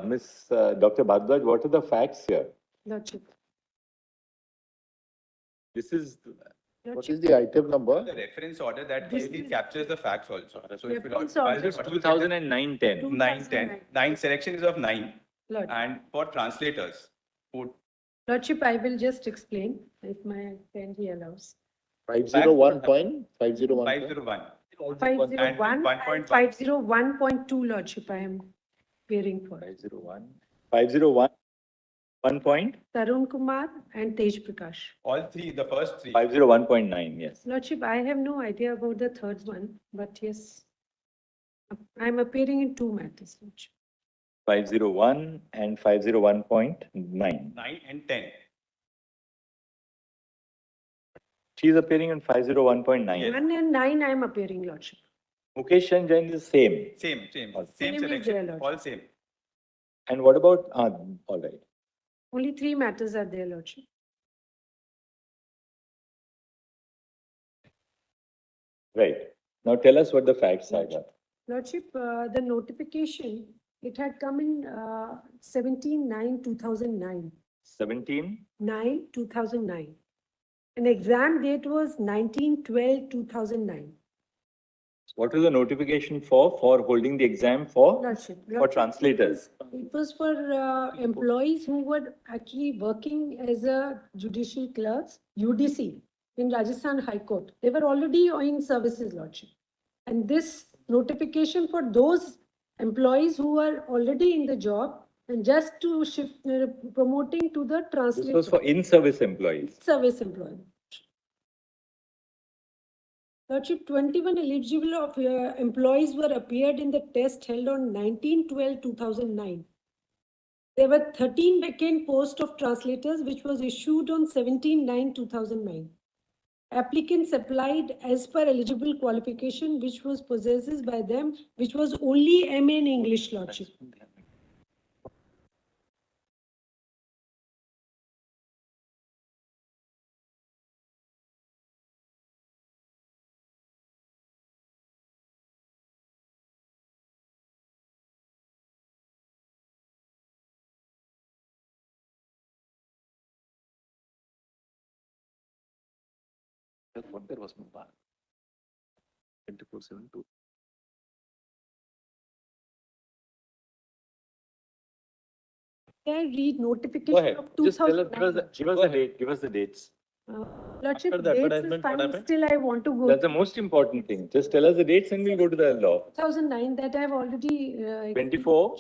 Miss Dr. Bhardwaj, what are the facts here? Lordship. This is What is the item number? The reference order that This clearly is- captures the facts also. So if you Reference look, order. 2009-10. 9, 10, selection is of 9. Lordship. And for translators, who Lordship, I will just explain if my friend he allows. 501.501. 501. 501 1.1. 501.2, Lordship, I am appearing for. 501. 501. 1 point? Tarun Kumar and Tej Prakash. All three, the first three. 501.9, yes. Lordship, I have no idea about the third one, but yes, I am appearing in two matters, Lordship. 501 and 501.9. 9 and 10. She is appearing in 501.9. 1 and 9, I am appearing, Lordship. Mukesh Jain is same. Same. Same Same is selection, there, Lord. all same. And what about, all right. Only 3 matters are there, Lordship. Right. Now tell us what the facts are. Lordship, the notification, it had come in 17/9/2009. 17? 9/2009. An exam date was 19/12/2009. What was the notification for? For holding the exam for? Lordship. For translators. It was for employees who were actually working as a judicial clerks, UDC, in Rajasthan High Court. They were already in services, Lordship. And this notification for those employees who are already in the job and just to shift, promoting to the This translator. was for in-service employees. Service employee. Lordship, 21 eligible of employees were appeared in the test held on 19/12/2009. There were 13 vacant posts of translators which was issued on 17/9/2009. Applicants applied as per eligible qualification which was possessed by them, which was only MA in English, Lordship. 24/7/2. Can I read Go notification ahead. of Just tell us, give us the date, give us the dates. Lordship, After the dates is advertisement, what fine, happened? still I want to go. That's the most important thing. Just tell us the dates and we'll go to the law. 2009, that I've already. 24.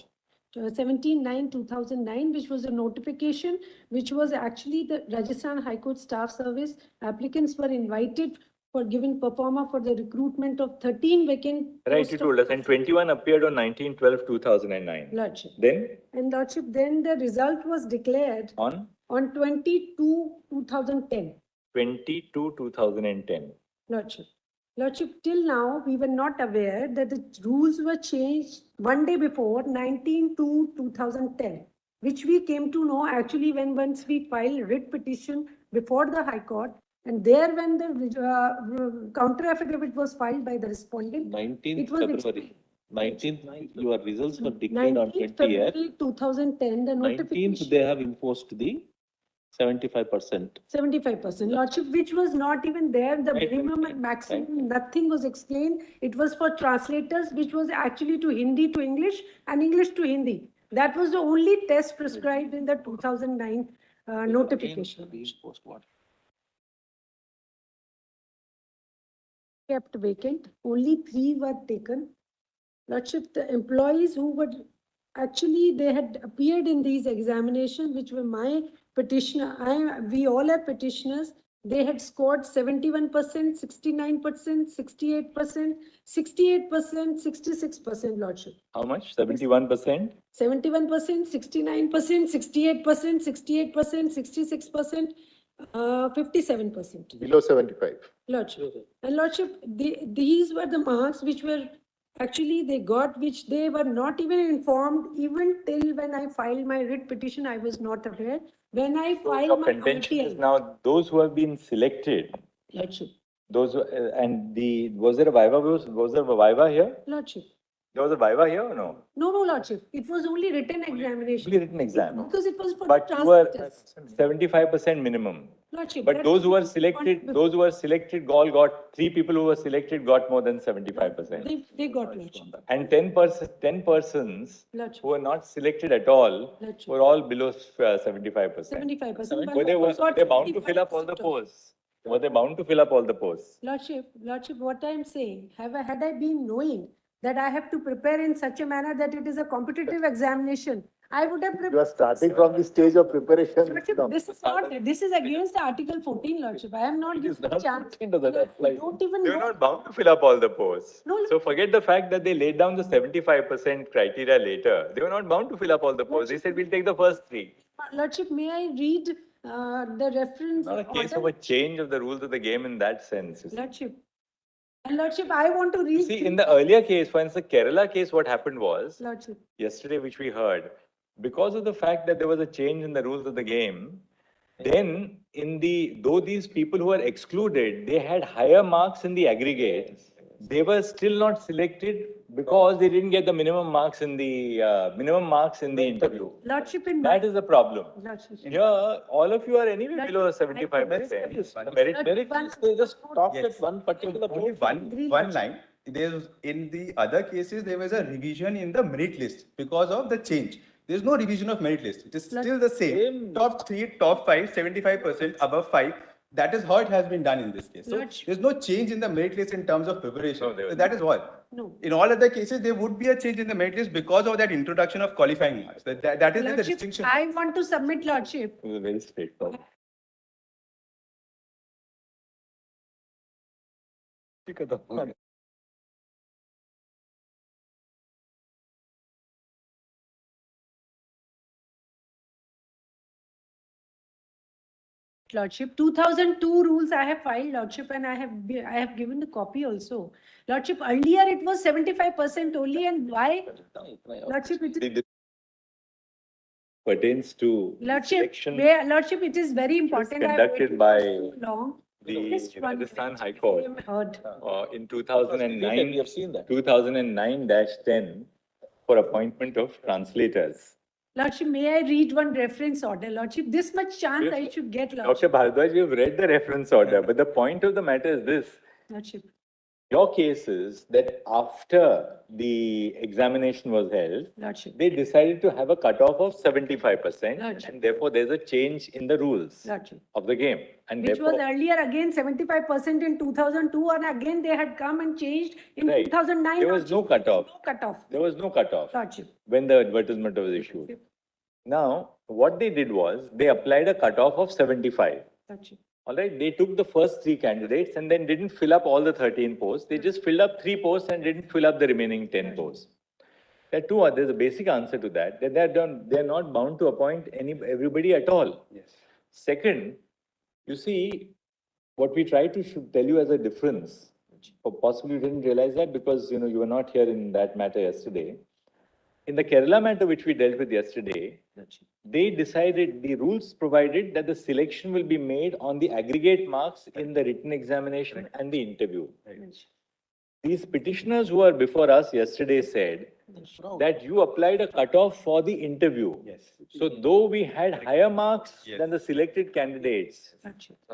17/9/2009, which was a notification, which was actually the Rajasthan High Court Staff Service. Applicants were invited for giving performer for the recruitment of 13 vacant. Right, you told us. And 21 appeared on 19/12/2009. Lordship. Then? And Lordship, then the result was declared On? On 22/2010. 22/2010. Lordship. Lordship, till now, we were not aware that the rules were changed one day before 19/2/2010, which we came to know actually when once we filed writ petition before the High Court, and there when the counter affidavit was filed by the respondent. 19th it was February. 19th, your results were declared on 19th 20th. February 2010, the 19th, notification. they have imposed the 75%. 75%, Lordship, which was not even there, the Right, minimum right, and maximum, right. nothing was explained. It was for translators, which was actually to Hindi to English and English to Hindi. That was the only test prescribed in the 2009 notification. Kept vacant, only 3 were taken. Lordship, the employees who were actually, they had appeared in these examinations, which were my petitioner. We all are petitioners. They had scored 71%, 69%, 68%, 68%, 66%, Lordship. How much? 71%? 71%, 69%, 68%, 68%, 66%, 57%. Below 75. Lordship. And Lordship, these were the marks which were actually they got, which they were not even informed, even till when I filed my writ petition, I was not aware. When I filed Your my contention is RTI. now those who have been selected, Lordship. those who, was there a Viva? Was there a Viva here? Lordship. There was a Viva here or no? No, Lordship. It was only written examination. Only written exam. Because it was for But the you were translators. 75% minimum. Lordship. But that those who were was selected, one- those who were selected all got, 3 people who were selected got more than 75%. They got Lordship. And 10 persons Lordship. who were not selected at all Lordship. were all below 75%. 75%. Were they bound to fill up all the posts? Were they bound to fill up all the posts? Lordship, what I am saying, had I been knowing that I have to prepare in such a manner that it is a competitive examination, I would have prepared. You are starting from the stage of preparation. Lordship, this is not, this is against the Article 14, Lordship. I am not given a chance. Does that apply? Don't even They were know. not bound to fill up all the posts. No, So forget the fact that they laid down the 75% criteria later. They were not bound to fill up all the posts. They said, we'll take the first 3. Lordship, may I read the reference? Not a case of order? a change of the rules of the game in that sense. you see. Lordship. And Lordship, I want to read. See, in the earlier case, for instance, the Kerala case, what happened was, Lordship. yesterday, which we heard, because of the fact that there was a change in the rules of the game, then though these people who were excluded, they had higher marks in the aggregate, they were still not selected because they didn't get the minimum marks in the interview. Lordship, in That is the problem. Lordship. Here, all of you are anyway Lordship, below 75%. The merit They just stopped Yes. at one particular Only point. one line. There's, in the other cases, there was a revision in the merit list because of the change. There's no revision of merit list. It is still the same. Top 3, top 5, 75%, above 5. That is how it has been done in this case. So Lordship. there's no change in the merit list in terms of preparation. No, there was So that is what. No. In all other cases, there would be a change in the merit list because of that introduction of qualifying marks. That is the Lordship, distinction. I want to submit, Lordship. It was very straightforward. Lordship, 2002 rules I have filed, Lordship, and I have given the copy also. Lordship, earlier it was 75% only, and why? Lordship, it is, Pertains to Lordship, selection Lordship, it is very important. I have conducted waited by so long. the Just one Rajasthan minute. High Court I am heard. in We have 2009, seen that. 2009-10 for appointment of translators. Lordship, may I read one reference order? Lordship, this much chance Yes. I should get, Lordship. Dr. Bhardwaj, you've read the reference order, but the point of the matter is this. Lordship. Your case is that after the examination was held, Lordship. they decided to have a cutoff of 75%, Lordship. and therefore there's a change in the rules Lordship. of the game. And Which was therefore, earlier again 75% in 2002, and again they had come and changed in Right. 2009. There was no cutoff. No cutoff. There was no cutoff Lordship. when the advertisement was issued. Now, what they did was they applied a cutoff of 75. Lordship. All right, they took the first 3 candidates and then didn't fill up all the 13 posts. They just filled up 3 posts and didn't fill up the remaining 10 posts. There are 2. There's a basic answer to that. That they're not bound to appoint everybody at all. Yes. Second, you see, what we try to tell you as a difference, or possibly you didn't realize that because you were not here in that matter yesterday. In the Kerala matter which we dealt with yesterday, they decided, the rules provided that the selection will be made on the aggregate marks in the written examination and the interview. These petitioners who are before us yesterday said that you applied a cutoff for the interview. Yes. So though we had higher marks than the selected candidates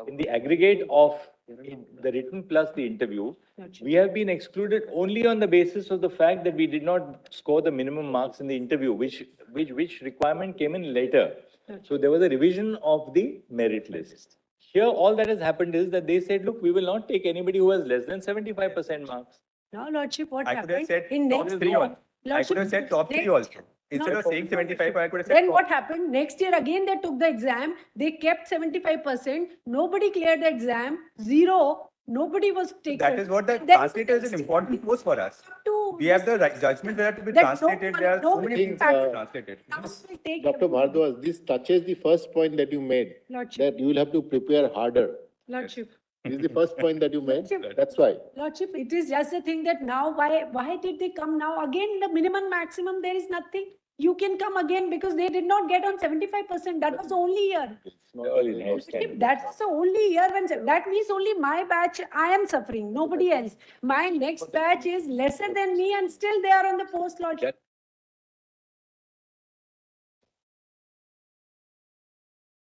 in the aggregate of the written plus the interview, we have been excluded only on the basis of the fact that we did not score the minimum marks in the interview, which requirement came in later. So there was a revision of the merit list. Here, all that has happened is that they said, look, we will not take anybody who has less than 75% marks. Now, Lordship, what I could have happened? said In top next 3 year, also. I could have said top 3 next- also. Instead No. of saying 75, I could have said Then top. what happened? Next year again they took the exam. They kept 75%. Nobody cleared the exam. 0. Nobody was taken. That is what the Then translator is an important post for us. to We have the right judgment that have to be that translated. no There are so one- many no things that have to be impact. translated. will take Dr. Bhardwaj, this touches the first point that you made, Lordship. that you will have to prepare harder. Lordship. This is the first point that you made. Lordship. That's why. Lordship, it is just the thing that now why did they come now? Again, the minimum maximum, there is nothing. You can come again because they did not get on 75%. That was the only year. That was the only year when, that means only my batch, I am suffering, nobody else. My next batch is lesser than me and still they are on the post, Lordship.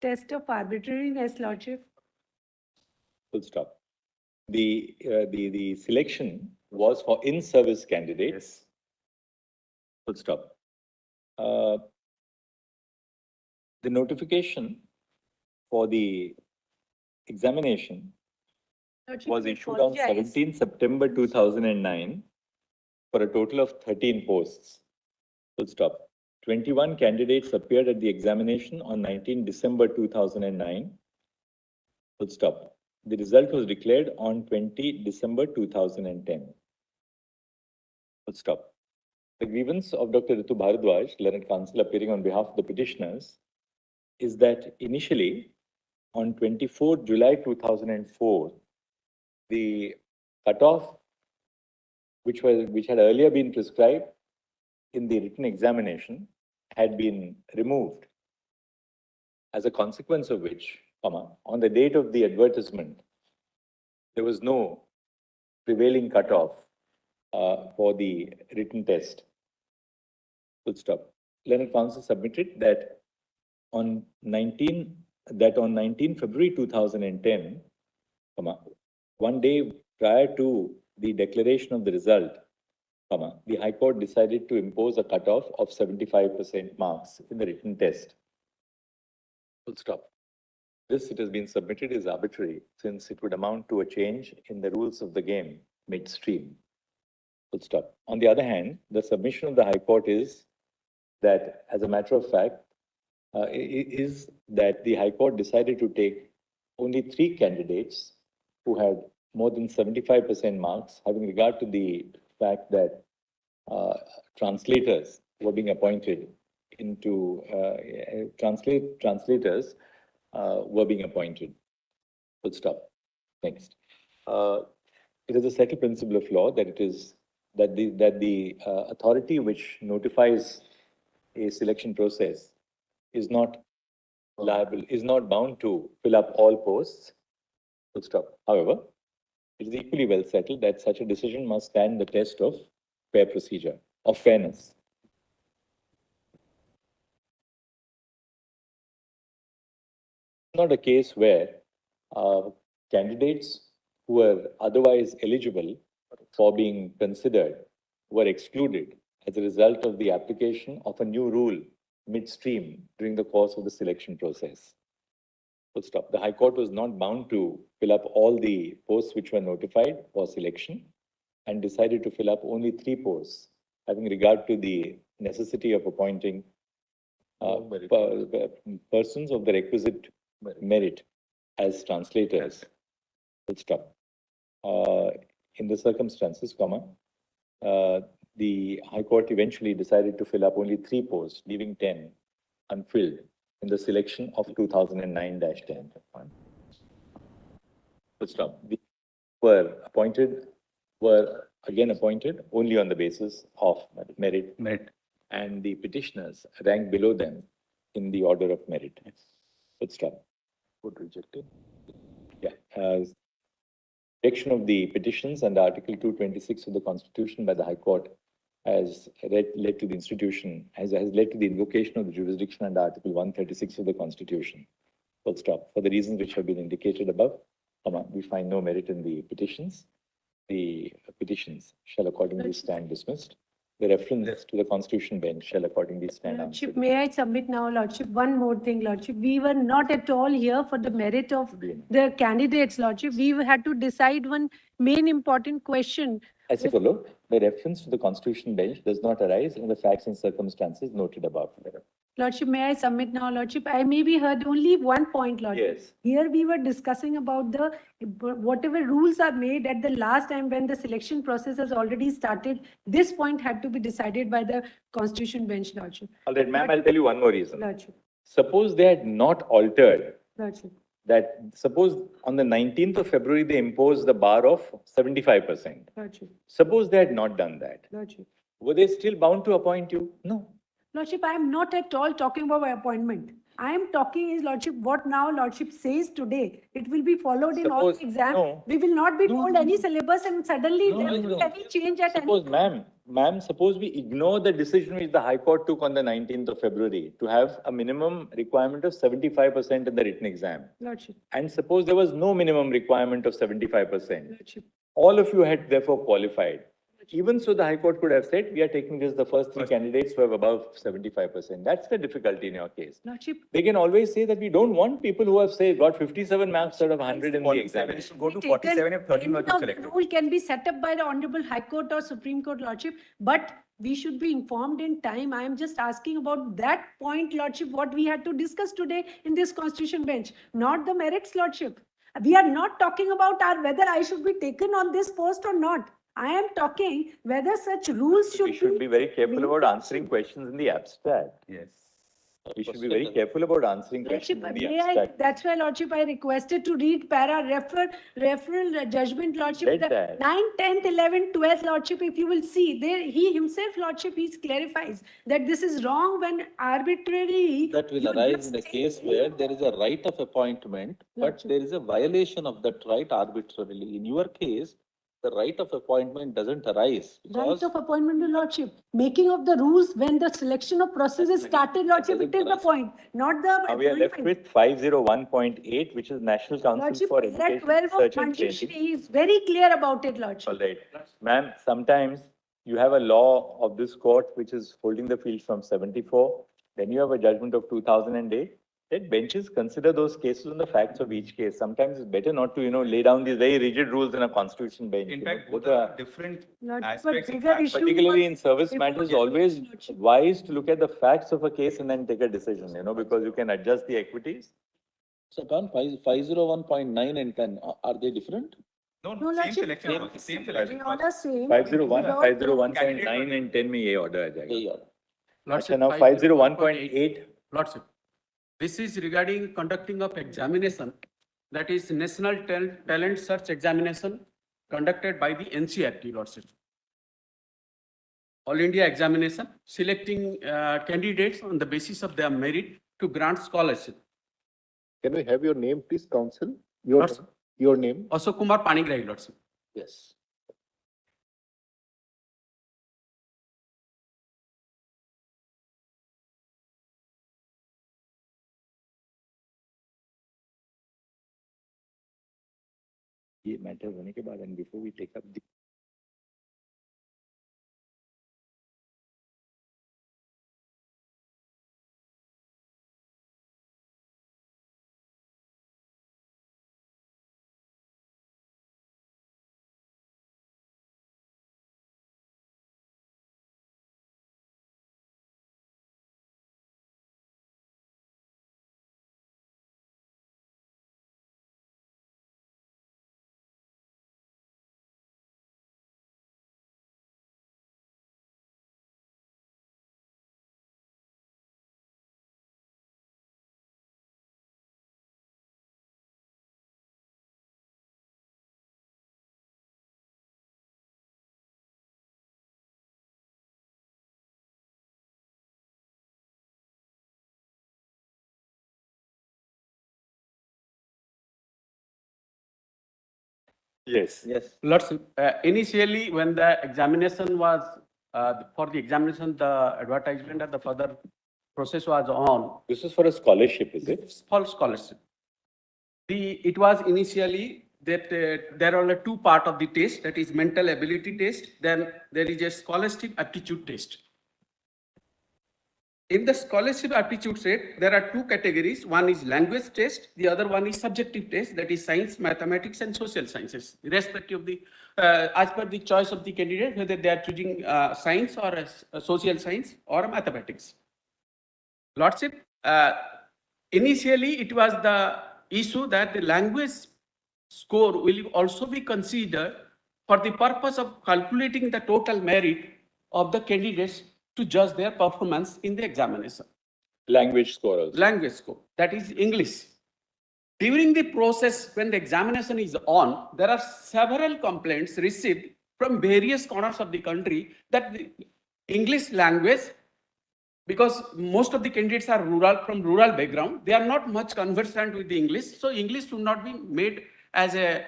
Test of arbitrariness, Lordship. Full stop. The selection was for in-service candidates. Full stop. The notification for the examination Lordship, was I issued on apologize. 17 September 2009 for a total of 13 posts. Full stop. 21 candidates appeared at the examination on 19 December 2009. Full stop. The result was declared on 20 December 2010. Full stop. The grievance of Dr. Ritu Bhardwaj, Learned Counsel appearing on behalf of the petitioners, is that initially on 24 July 2004, the cutoff, which had earlier been prescribed in the written examination, had been removed. As a consequence of which, on the date of the advertisement, there was no prevailing cutoff for the written test. Full stop. Learned Counsel submitted that on 19 February 2010, 1 day prior to the declaration of the result, the High Court decided to impose a cutoff of 75% marks in the written test. Full stop. This, it has been submitted, is arbitrary since it would amount to a change in the rules of the game midstream. Full stop. On the other hand, the submission of the High Court is that, as a matter of fact, is that the High Court decided to take only 3 candidates who had more than 75% marks, having regard to the fact that translators were being appointed into translators were being appointed. Full stop. Next. It is a settled principle of law that it is that the authority which notifies a selection process is not liable, is not bound to fill up all posts. Full stop. However, it is equally well settled that such a decision must stand the test of fair procedure, of fairness. Not a case where candidates who are otherwise eligible for being considered were excluded as a result of the application of a new rule midstream during the course of the selection process. Full stop. The High Court was not bound to fill up all the posts which were notified for selection and decided to fill up only 3 posts, having regard to the necessity of appointing persons of the requisite merit as translators. Full stop. In the circumstances, the High Court eventually decided to fill up only 3 posts, leaving 10 unfilled in the selection of 2009-10. Full stop. The were again appointed only on the basis of merit, and the petitioners ranked below them in the order of merit. Full stop. Would rejected. Yeah. Rejection of the petitions under Article 226 of the Constitution by the High Court has led to the institution, has led to the invocation of the jurisdiction under Article 136 of the Constitution. Full stop. For the reasons which have been indicated above, we find no merit in the petitions. The petitions shall accordingly stand dismissed. The reference to the Constitution bench shall accordingly stand Lordship, answered. may I submit now, Lordship, one more thing, Lordship. We were not at all here for the merit of the candidates, Lordship. We had to decide one main important question. As you follow, the reference to the Constitution bench does not arise in the facts and circumstances noted above. Lordship, may I submit now, Lordship? I maybe heard only one point, Lordship. Yes. Here we were discussing about the whatever rules are made at the last time when the selection process has already started. This point had to be decided by the Constitution bench, Lordship. All right, ma'am, I'll tell you one more reason. Lordship. Suppose they had not altered Lordship. that, suppose on the 19th of February, they imposed the bar of 75%. Lordship. Suppose they had not done that. Lordship. Were they still bound to appoint you? No. Lordship, I am not at all talking about my appointment. I am talking is, Lordship, what now Lordship says today. It will be followed in all Suppose- the exams. no. We will not be told any syllabus and suddenly there will be any change at any. Suppose, ma'am, suppose we ignore the decision which the High Court took on the 19th of February to have a minimum requirement of 75% in the written exam. Lordship. And suppose there was no minimum requirement of 75%. Lordship. All of you had therefore qualified. Even so, the High Court could have said, we are taking just the first 3 candidates who have above 75%. That's the difficulty in your case. Lordship. They can always say that we don't want people who have, say, got 57 marks out of 100 in the 47 exam. should go to 47 if 13 were to Any select. rule can be set up by the Honorable High Court or Supreme Court, Lordship, but we should be informed in time. I am just asking about that point, Lordship, what we had to discuss today in this Constitution bench, not the merits, Lordship. We are not talking about whether I should be taken on this post or not. I am talking whether such rules We should be very careful about answering questions in the abstract. Yes. We should be very careful about answering Lordship, questions in the may I, abstract. that's why, Lordship, I requested to read referral judgment, Lordship, Read the that. 9, 10th, 11th, 12th, Lordship, if you will see, there he himself, Lordship, he clarifies that this is wrong when arbitrarily. That will you arise just in the say- case where there is a right of appointment, but Lordship. there is a violation of that right arbitrarily. In your case, the right of appointment doesn't arise Right because of appointment to Lordship, making of the rules when the selection of process is started, Lordship, it is the point, not the Now we are left appointment. with 501.8, which is National Council Lordship, for paragraph Education, 12 of Research and Manjushri Training. is very clear about it, Lordship. All right. Ma'am, sometimes you have a law of this court which is holding the field from 74. Then you have a judgment of 2008. Let benches consider those cases on the facts of each case. Sometimes it's better not to, lay down these very rigid rules in a constitution bench. In you know. fact, Both both are- are different Lordship, but aspects. bigger issue Particularly was- in service if- matters, Yes, always Lordship. wise to look at the facts of a case and then take a decision, because you can adjust the equities. so on 501.9 and 10, are they different? No, No, same Lordship. selection. Same selection. We all are same. 501, Without- 501.9 and 10 में ये order आ जाएगा. Yeah. अच्छा, now 501.8. Lordship, this is regarding conducting of examination, that is National Talent Search Examination conducted by the NCRT, Lordship. All India examination, selecting candidates on the basis of their merit to grant scholarship. Can we have your name, please, counsel? Lordship. Your name? Ashok Kumar Panigrahi, Lordship. Yes. ये matter होने के बाद and before we take up the Yes. Yes. Lordship, initially when the examination was, for the examination, the advertisement and the further process was on. This is for a scholarship, is it? For scholarship. It was initially that there are only two parts of the test, that is mental ability test, then there is a scholastic aptitude test. In the scholarship aptitude set, there are two categories. One is language test, the other one is subjective test, that is science, mathematics, and social sciences, irrespective of the, as per the choice of the candidate, whether they are choosing science or social science or mathematics. Lordship, initially it was the issue that the language score will also be considered for the purpose of calculating the total merit of the candidates to judge their performance in the examination. Language score also. Language score, that is English. During the process, when the examination is on, there are several complaints received from various corners of the country that the English language, because most of the candidates are from rural background, they are not much conversant with the English, so English should not be made as a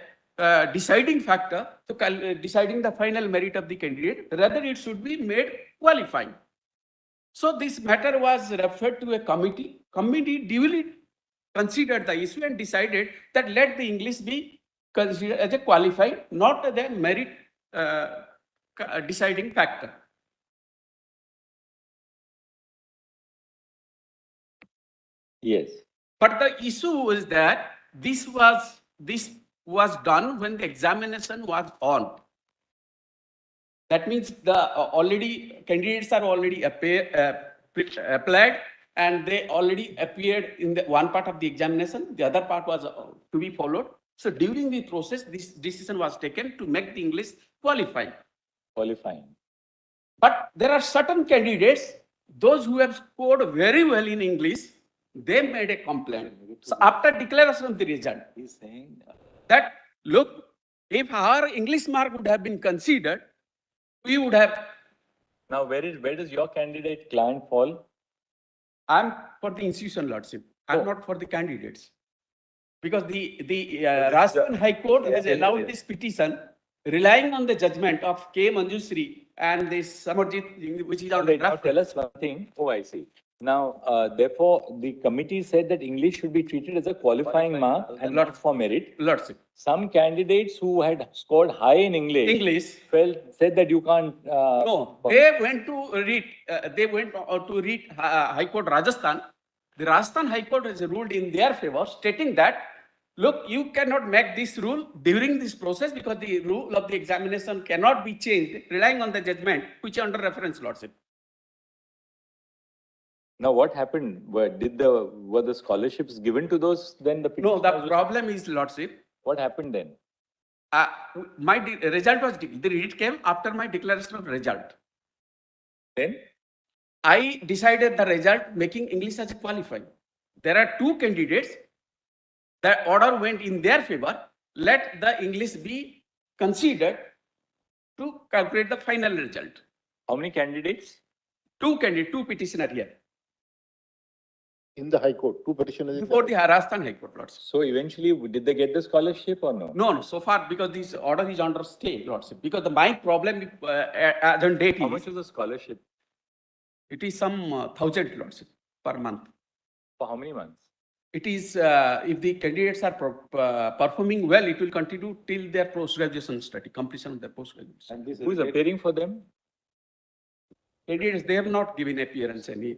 deciding factor to deciding the final merit of the candidate. Rather, it should be made qualifying. So this matter was referred to a committee. Committee duly considered the issue and decided that let the English be considered as a qualified, not as a merit deciding factor. Yes. But the issue is that this was done when the examination was on. That means the candidates are already applied and they already appeared in the one part of the examination. The other part was to be followed. So during the process, this decision was taken to make the English qualifying. But there are certain candidates, those who have scored very well in English, they made a complaint. So after declaration of the result, he's saying that look, if our English mark would have been considered, we would have. Now, where does your candidate client fall? I'm for the institution, Lordship. I'm not for the candidates. Because the Rajasthan High Court has allowed this petition relying on the judgment of K. Manjushree and this Samarjit, which is on the draft. Tell us one thing. Oh, I see. Now, therefore, the committee said that English should be treated as a qualifying mark and not for merit. Lordship. Some candidates who had scored high in English said that you can't. No, they went to read. To read High Court Rajasthan. The Rajasthan High Court has ruled in their favor, stating that, look, you cannot make this rule during this process because the rule of the examination cannot be changed, relying on the judgment which is under reference, Lordship. Now, what happened? Were the scholarships given to those then? No, the problem is, Lordship. What happened then? My result was, the read came after my declaration of result. Then? I decided the result making English as a qualifying. There are two candidates. The order went in their favor. Let the English be considered to calculate the final result. How many candidates? Two petitioners here. In the High Court, two petitioners. Before the Rajasthan High Court, Lordship. So eventually, did they get the scholarship or no? No, so far, because this order is under stay, Lordship. Because my problem as on date is. How much is the scholarship? It is some 1,000, Lordship, per month. For how many months? It is, if the candidates are performing well, it will continue till their post-graduation study, completion of their post-graduation. And who is appearing for them? Candidates, they have not given appearance, any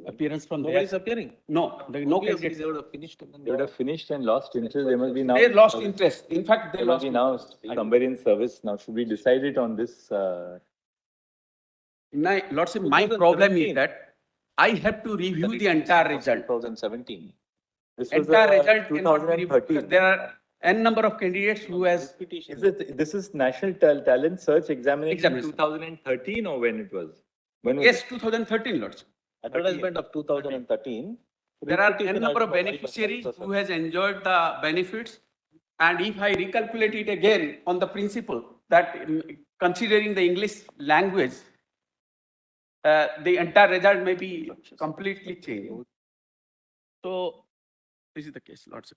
appearance from there. Nobody is appearing. No, no candidates. They would have finished. They would have finished and lost interest. They must be now. They lost interest. In fact, they must be now somewhere in service. Now, should we decide it on this? Lordship, my problem is that I have to review the entire result. 2017. This was entire result 2013. There are n number of candidates who has. This is National Talent Search Examination 2013 or when it was? Yes, 2013, Lordship. Advertisement of 2013. There are n number of beneficiaries who has enjoyed the benefits. And if I recalculate it again on the principle that considering the English language, the entire result may be completely changed. So, this is the case, Lordship.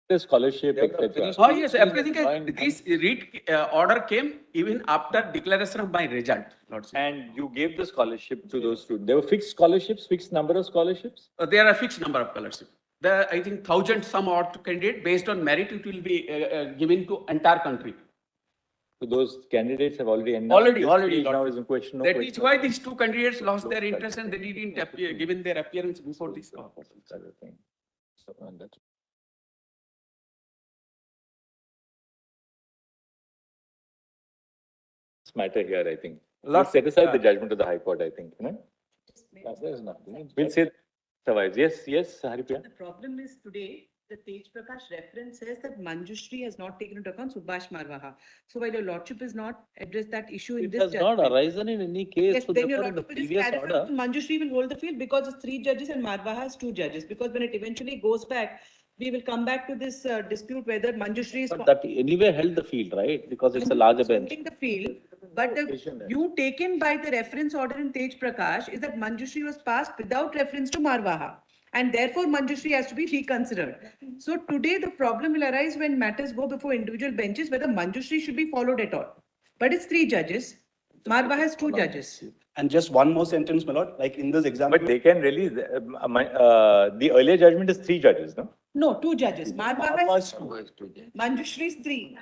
The scholarship, etc. Oh, yes, everything, this order came even after declaration of my result, Lordship. And you gave the scholarship to those students. There were fixed scholarships, fixed number of scholarships? There are a fixed number of scholarships. I think 1,000 some odd candidate, based on merit, it will be given to entire country. So those candidates have already Already, now is in question. That is why these two candidates lost their interest and they didn't appear, given their appearance before this. Matter here, I think. We'll Lord, set aside the judgment of the High Court, I think. You know? There's nothing. We'll say survives. Yes, Haripriya. The problem is today, the Tej Prakash reference says that Manjushri has not taken into account Subhash Marwaha. So while your Lordship has not addressed that issue in this judgment. It has not arisen in any case. Yes, so then your therefore in the Lordship will just previous clarify order. Manjushri will hold the field because it's 3 judges and Marwaha has 2 judges. Because when it eventually goes back, we will come back to this dispute whether Manjushri is... But that anyway held the field, right? Because it's a larger bench. Holding the field, but the view taken by the reference order in Tej Prakash is that Manjushri was passed without reference to Marwaha. And therefore, Manjushri has to be reconsidered. So today, the problem will arise when matters go before individual benches, whether Manjushri should be followed at all. But it's 3 judges. Marwaha has 2 judges. And just one more sentence, my lord, like in this example. But they can release, the earlier judgment is 3 judges, no? No, 2 judges. Marwaha is 2. Manjushri is 3.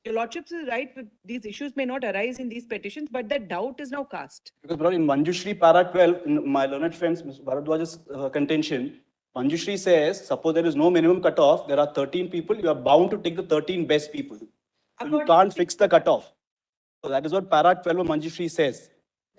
Your Lordship is right, these issues may not arise in these petitions, but the doubt is now cast. Because bro, in Manjushri para 12, in my learned friends, Mr. Bharadwaj's contention, Manjushri says, suppose there is no minimum cutoff, there are 13 people, you are bound to take the 13 best people. So you can't fix the cutoff. So that is what para 12 of Manjushri says.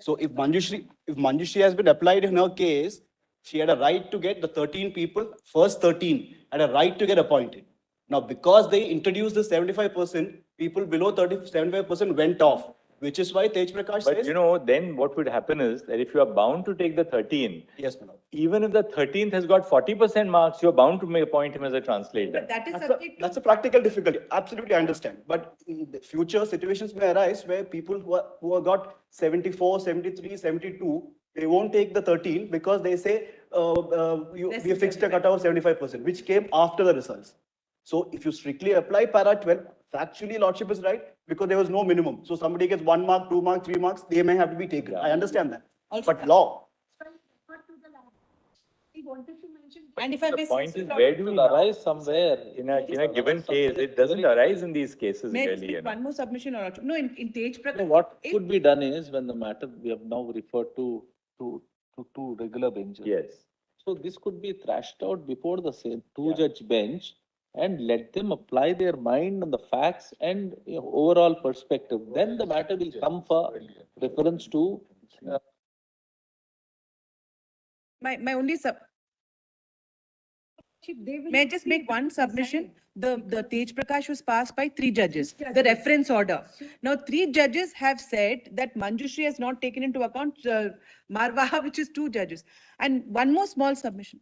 So if Manjushri has been applied in her case, she had a right to get the 13 people, first 13 had a right to get appointed. Now, because they introduced the 75%, people below 75% went off, which is why Tej Prakash says... But you know, then what would happen is that if you are bound to take the 13, yes, madam. Even if the 13th has got 40% marks, you're bound to appoint him as a translator. But that is that's a practical difficulty. Absolutely, I understand. But in the future situations may arise where people who have got 74, 73, 72, they won't take the 13 because they say we fixed a cutoff of 75%, which came after the results. So if you strictly apply para 12, factually Lordship is right because there was no minimum. So somebody gets 1 mark, 2 marks, 3 marks, they may have to be taken. I understand that. But law. And if I may The point is, where do we arise somewhere in a given case? It doesn't arise in these cases really. One more submission, or no, in Tej Prakash. No, what could be done is when the matter we have now referred to two regular benches. Yes. So this could be thrashed out before the same 2-judge bench and let them apply their mind on the facts and overall perspective. Then the matter will come for reference to. My only May I just make one submission? The Tej Prakash was passed by 3 judges, the reference order. Now, 3 judges have said that Manjushri has not taken into account Marwaha, which is 2 judges. And one more small submission.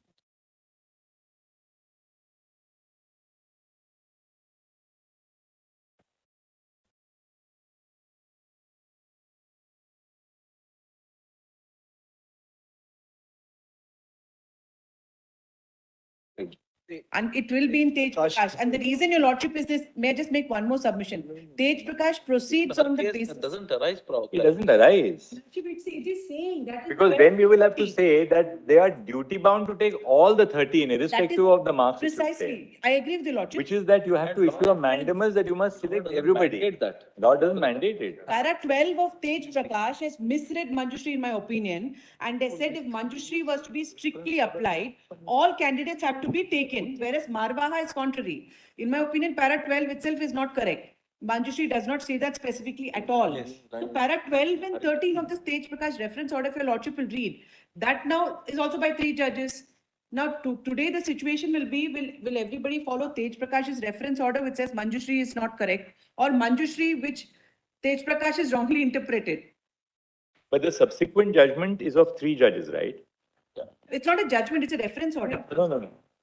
And it will be in Tej Prakash. And the reason your Lordship is this, may I just make one more submission? Tej Prakash proceeds on the basis. It doesn't arise properly. It doesn't arise. It is saying that. Because then we will have to say that they are duty bound to take all the 13, irrespective of the marks. Precisely. I agree with the Lordship. Which is that you have to issue a mandamus that you must select everybody. Law doesn't mandate it. Para 12 of Tej Prakash has misread Manjushri in my opinion. And they said if Manjushri was to be strictly applied, all candidates have to be taken. Whereas Marwaha is contrary. In my opinion, para 12 itself is not correct. Manjushri does not say that specifically at all. Yes, right. So para 12 and 13 of the Tej Prakash reference order, if your Lordship will read, that now is also by 3 judges. Now, today the situation will be, will everybody follow Tej Prakash's reference order which says Manjushri is not correct, or Manjushri which Tej Prakash is wrongly interpreted? But the subsequent judgment is of 3 judges, right? Yeah. It's not a judgment, it's a reference order.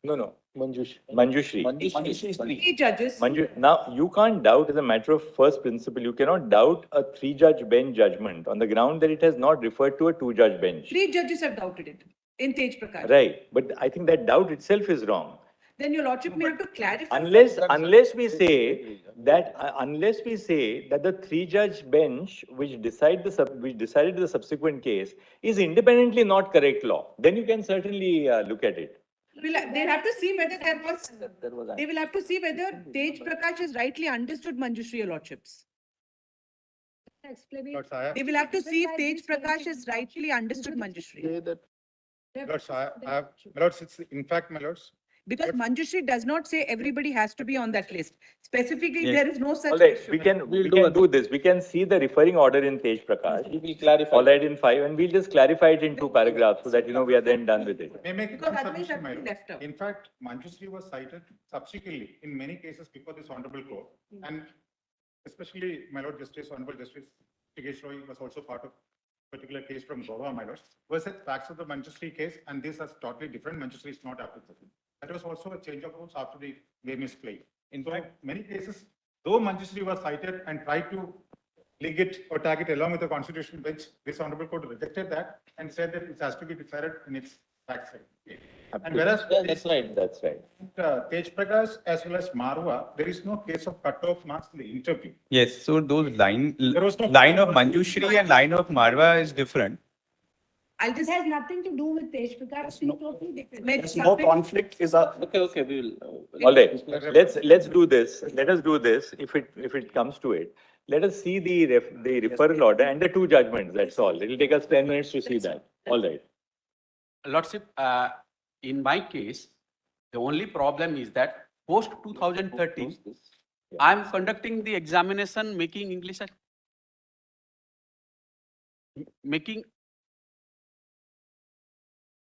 No. Manjushri. Manjushri is 3 judges. Now, you can't doubt as a matter of first principle, you cannot doubt a 3-judge bench judgment on the ground that it has not referred to a 2-judge bench. 3 judges have doubted it. in Tej Prakash. Right, but I think that doubt itself is wrong. Then your lordship may have to clarify. Unless we say that the three-judge bench which decided the subsequent case is independently not correct law, then you can certainly look at it. They'll have to see whether they will have to see whether Tej Prakash has rightly understood Manjushri, your lordships. They will have to see if Tej Prakash has rightly understood Manjushri. Lords, I have, my lords, in fact, my lords. Because Manjushri does not say everybody has to be on that list. Specifically, there is no such All right, issue. we can do this. We can see the referring order in Tej Prakash. We will clarify. All right, in 5, and we'll just clarify it in 2 paragraphs so that we are then done with it. May make Because one otherwise submission, my that will be lord. left out. In fact, Manjushri was cited subsequently in many cases before this honorable court. And especially, my lord Justice, Honorable Justice Tigesh Roy was also part of a particular case from Goa, my lords. Was it facts of the Manjushri case, and this is totally different. Manjushri is not applicable. That was also a change of rules after the game is played. In fact, many cases, though Manjushri was cited and tried to link it or tag it along with the constitutional bench, this honorable court rejected that and said that it has to be decided in its fact side. And whereas That's right. Tej Prakash as well as Marwa, there is no case of cut-off marks in the interview. Yes, so those line was no- of Manjushri and line of Marwa is different. This has nothing to do with Tej Prakash, it's totally different. There's No conflict is a. Okay, we will. All right, let's do this. Let us do this. If it comes to it, let us see the referral order and the 2 judgments. That's all. It will take us 10 minutes to see that. All right. Lordship, in my case, the only problem is that post 2013, I am conducting the examination, making English, making.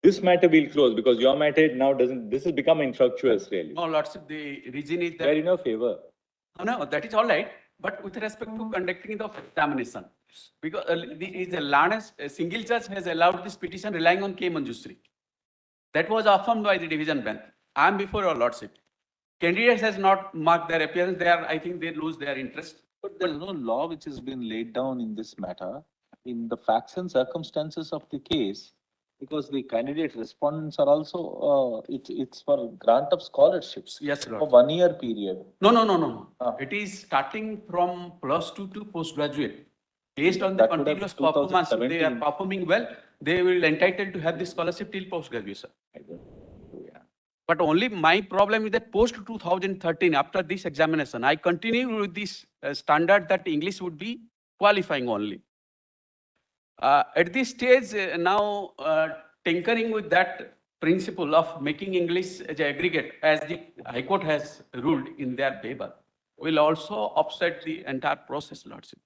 This matter will close because your matter now doesn't. This has become infructuous, really. No, Lordship, the reason is We are that. in your favor. No, that is all right. But with respect to conducting the examination, because the largest single judge has allowed this petition relying on K. Manjushri. That was affirmed by the division bench. I am before your lordship. Candidates has not marked their appearance. I think they lose their interest. But there is no law which has been laid down in this matter, in the facts and circumstances of the case, because the candidate respondents are also, it's for grant of scholarships. Yes, For Lord. 1 year period. No. Ah. It is starting from +2 to postgraduate. Based on the That would have continuous performance, if they are 2017. performing well, they will entitled to have this scholarship till post-graduation. But only my problem is that post 2013, after this examination, I continue with this standard that English would be qualifying only. At this stage, now tinkering with that principle of making English as an aggregate, as the High Court has ruled in their favor, will also upset the entire process, Lordship.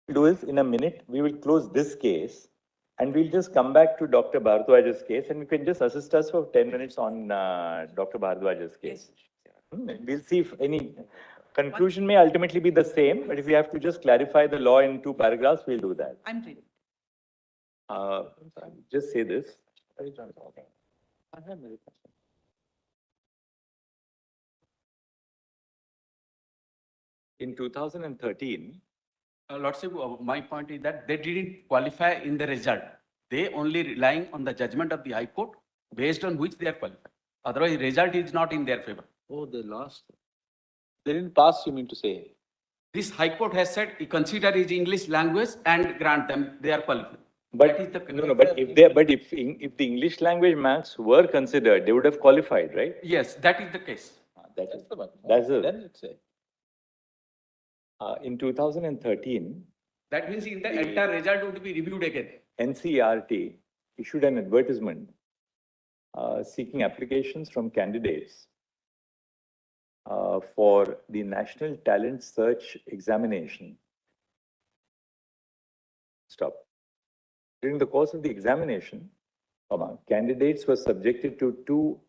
Do is in a minute, we will close this case and we'll just come back to Dr. Bhardwaj's case and you can just assist us for 10 minutes on Dr. Bhardwaj's case. We'll see if any conclusion may ultimately be the same, but if we have to just clarify the law in 2 paragraphs, we'll do that. I'm ready. Just say this. In 2013, Lordship, my point is that they didn't qualify in the result. They only relying on the judgment of the High Court based on which they are qualified. Otherwise, result is not in their favor. Oh, they lost. They didn't pass, you mean to say? This High Court has said, consider his English language and grant them, they are qualified. But That is the- no, but if the English language marks were considered, they would have qualified, right? Yes, that is the case. That's the one. That's the. Then it's a. In 2013, That means in the entire result would be reviewed again. NCERT issued an advertisement seeking applications from candidates for the National Talent Search Examination. Stop. During the course of the examination, candidates were subjected to two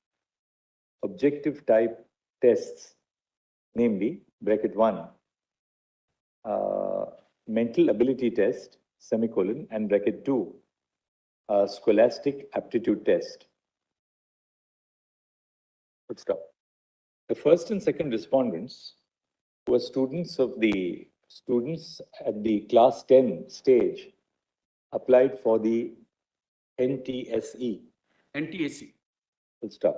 objective type tests, namely, bracket 1, mental ability test, semicolon, and bracket 2, scholastic aptitude test. Let's stop. The first and second respondents were students at the class 10 stage applied for the NTSE. NTSE. Full stop.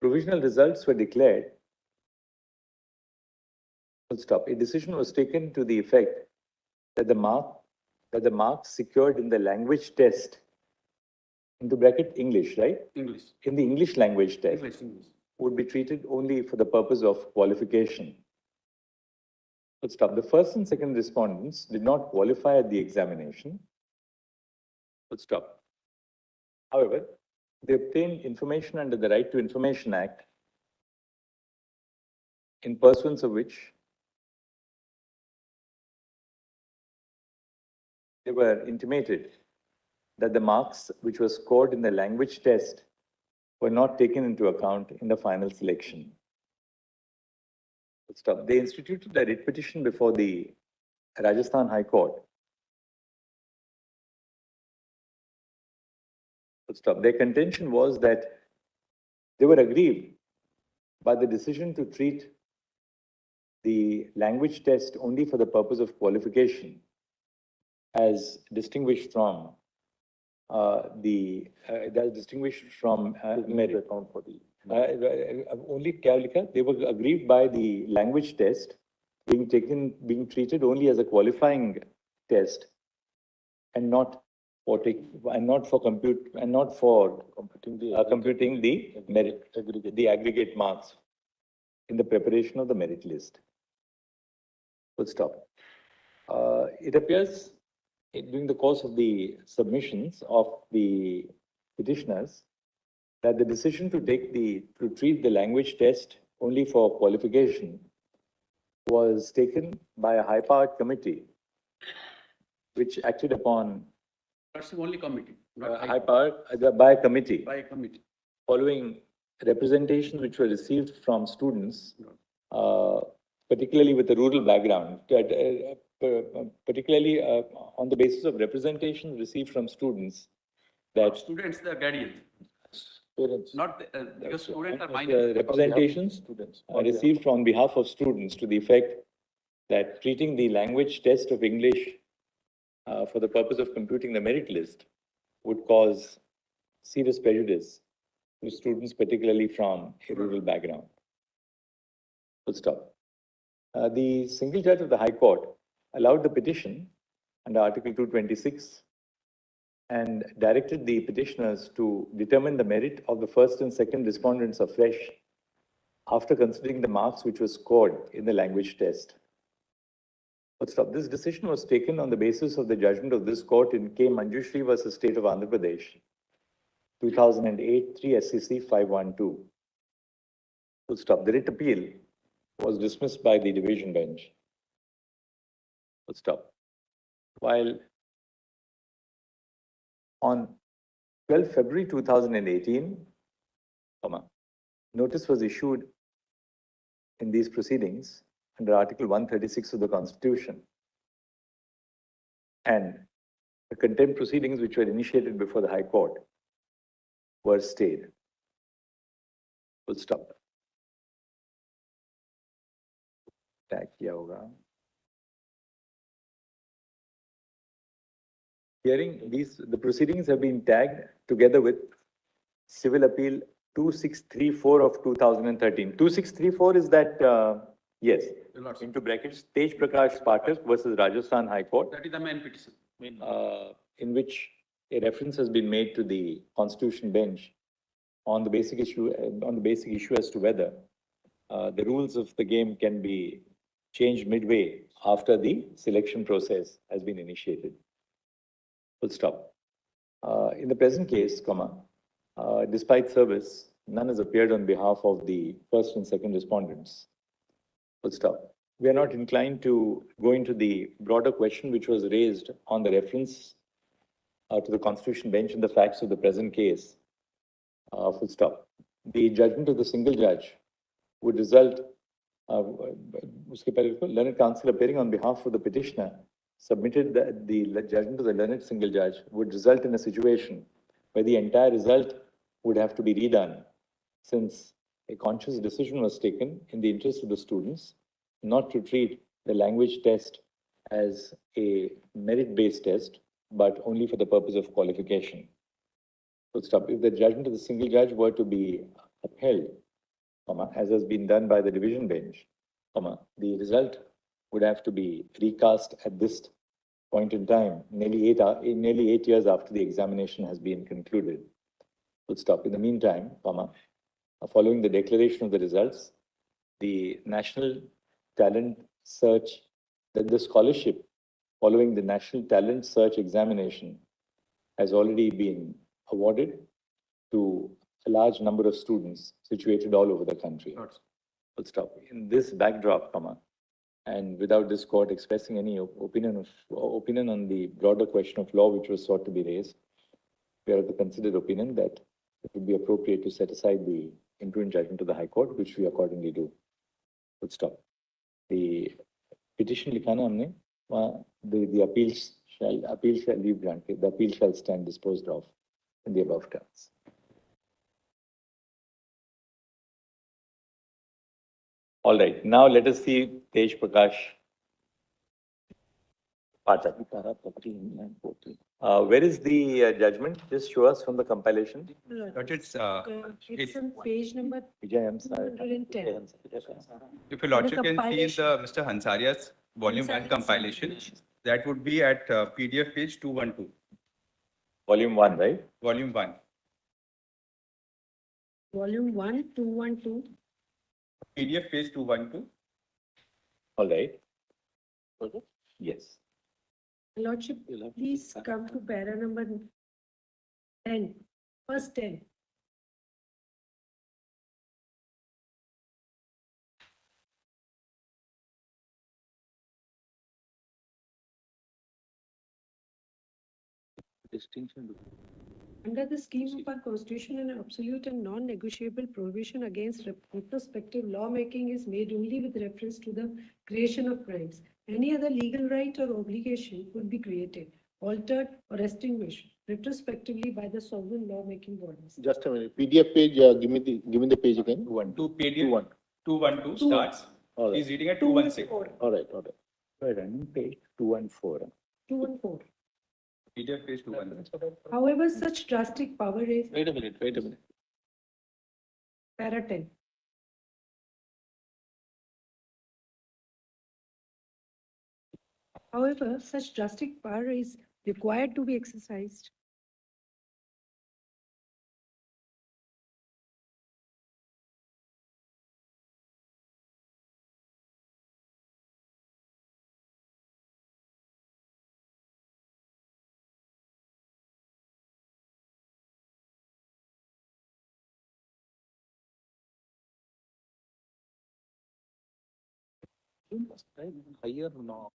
Provisional results were declared. Full stop. A decision was taken to the effect that the marks secured in the language test, into bracket English, right? English. In the English language test, English. would be treated only for the purpose of qualification. Full stop. The first and second respondents did not qualify at the examination. Full stop. However, they obtained information under the Right to Information Act, in pursuance of which they were intimated that the marks which were scored in the language test were not taken into account in the final selection. Full stop. They instituted a writ petition before the Rajasthan High Court. Full stop. Their contention was that they were aggrieved by the decision to treat the language test only for the purpose of qualification, as distinguished from merit. Account for the. They were aggrieved by the language test being treated only as a qualifying test, and not for computing the merit, the aggregate marks in the preparation of the merit list. Full stop. It appears during the course of the submissions of the petitioners that the decision to treat the language test only for qualification was taken by a high-powered committee, which acted upon That's the only committee. Not by a committee. By a committee. Following representations which were received from students, particularly with a rural background, particularly on the basis of representations received from students that Students, the guardian. parents, Not because students are minor. representations received on behalf of students to the effect that treating the language test of English for the purpose of computing the merit list would cause serious prejudice to students, particularly from a rural background. Full stop. The single judge of the High Court allowed the petition under Article 226 and directed the petitioners to determine the merit of the first and second respondents afresh after considering the marks which were scored in the language test. Full stop. This decision was taken on the basis of the judgment of this court in K. Manjushri versus State of Andhra Pradesh, 2008, 3 SCC 512. Full stop. The writ appeal was dismissed by the division bench. Full stop. While on 12 February 2018, notice was issued in these proceedings under Article 136 of the Constitution, and the contempt proceedings which were initiated before the High Court were stayed. Full stop. Tag kiya hoga. The proceedings have been tagged together with Civil Appeal 2634 of 2013. 2634 is that Yes, Your Lordship. into brackets, Tej Prakash Pathak versus Rajasthan High Court, That is the main petition. in which a reference has been made to the Constitution bench on the basic issue as to whether the rules of the game can be changed midway after the selection process has been initiated. Full stop. In the present case, despite service, none has appeared on behalf of the first and second respondents. Full stop. We are not inclined to go into the broader question which was raised on the reference to the Constitution bench and the facts of the present case. Full stop. The judgment of the single judge would result, learned counsel appearing on behalf of the petitioner submitted that the judgment of the learned single judge would result in a situation where the entire result would have to be redone, since a conscious decision was taken in the interest of the students not to treat the language test as a merit-based test, but only for the purpose of qualification. Full stop. If the judgment of the single judge were to be upheld, as has been done by the division bench, the result would have to be recast at this point in time, nearly 8 years after the examination has been concluded. Full stop. In the meantime, following the declaration of the results, the national talent search, the scholarship following the national talent search examination has already been awarded to a large number of students situated all over the country. Full stop. In this backdrop, and without this court expressing any opinion on the broader question of law which was sought to be raised, we are of the considered opinion that it would be appropriate to set aside the interim judgment of the High Court, which we accordingly do. Full stop. The petition likhana humne, the appeal shall be granted. The appeal shall stand disposed of in the above terms. All right, now let us see Tej Prakash Pathak. Where is the judgment? Just show us from the compilation. But it's on page number Vijay, I'm sorry. 210. if your lordship can see in the compilation. Mr. Hansaria's volume 1 compilation, that would be at PDF page 212. Volume 1, right? Volume 1. Volume 1, 212. PDF page 212. All right. Yes. Lordship, please come to para number 10, first 10. Under the scheme of our constitution, an absolute and non-negotiable prohibition against retrospective lawmaking is made only with reference to the creation of crimes. Any other legal right or obligation could be created, altered, or extinguished retrospectively by the sovereign lawmaking bodies. Just a minute. PDF page, give me the page again. 212 starts. All right. He's reading at 216. All right, all right. Running page 214. 214. PDF page 216. However, such drastic power is Wait a minute. para 10. However, such drastic power is required to be exercised Higher now.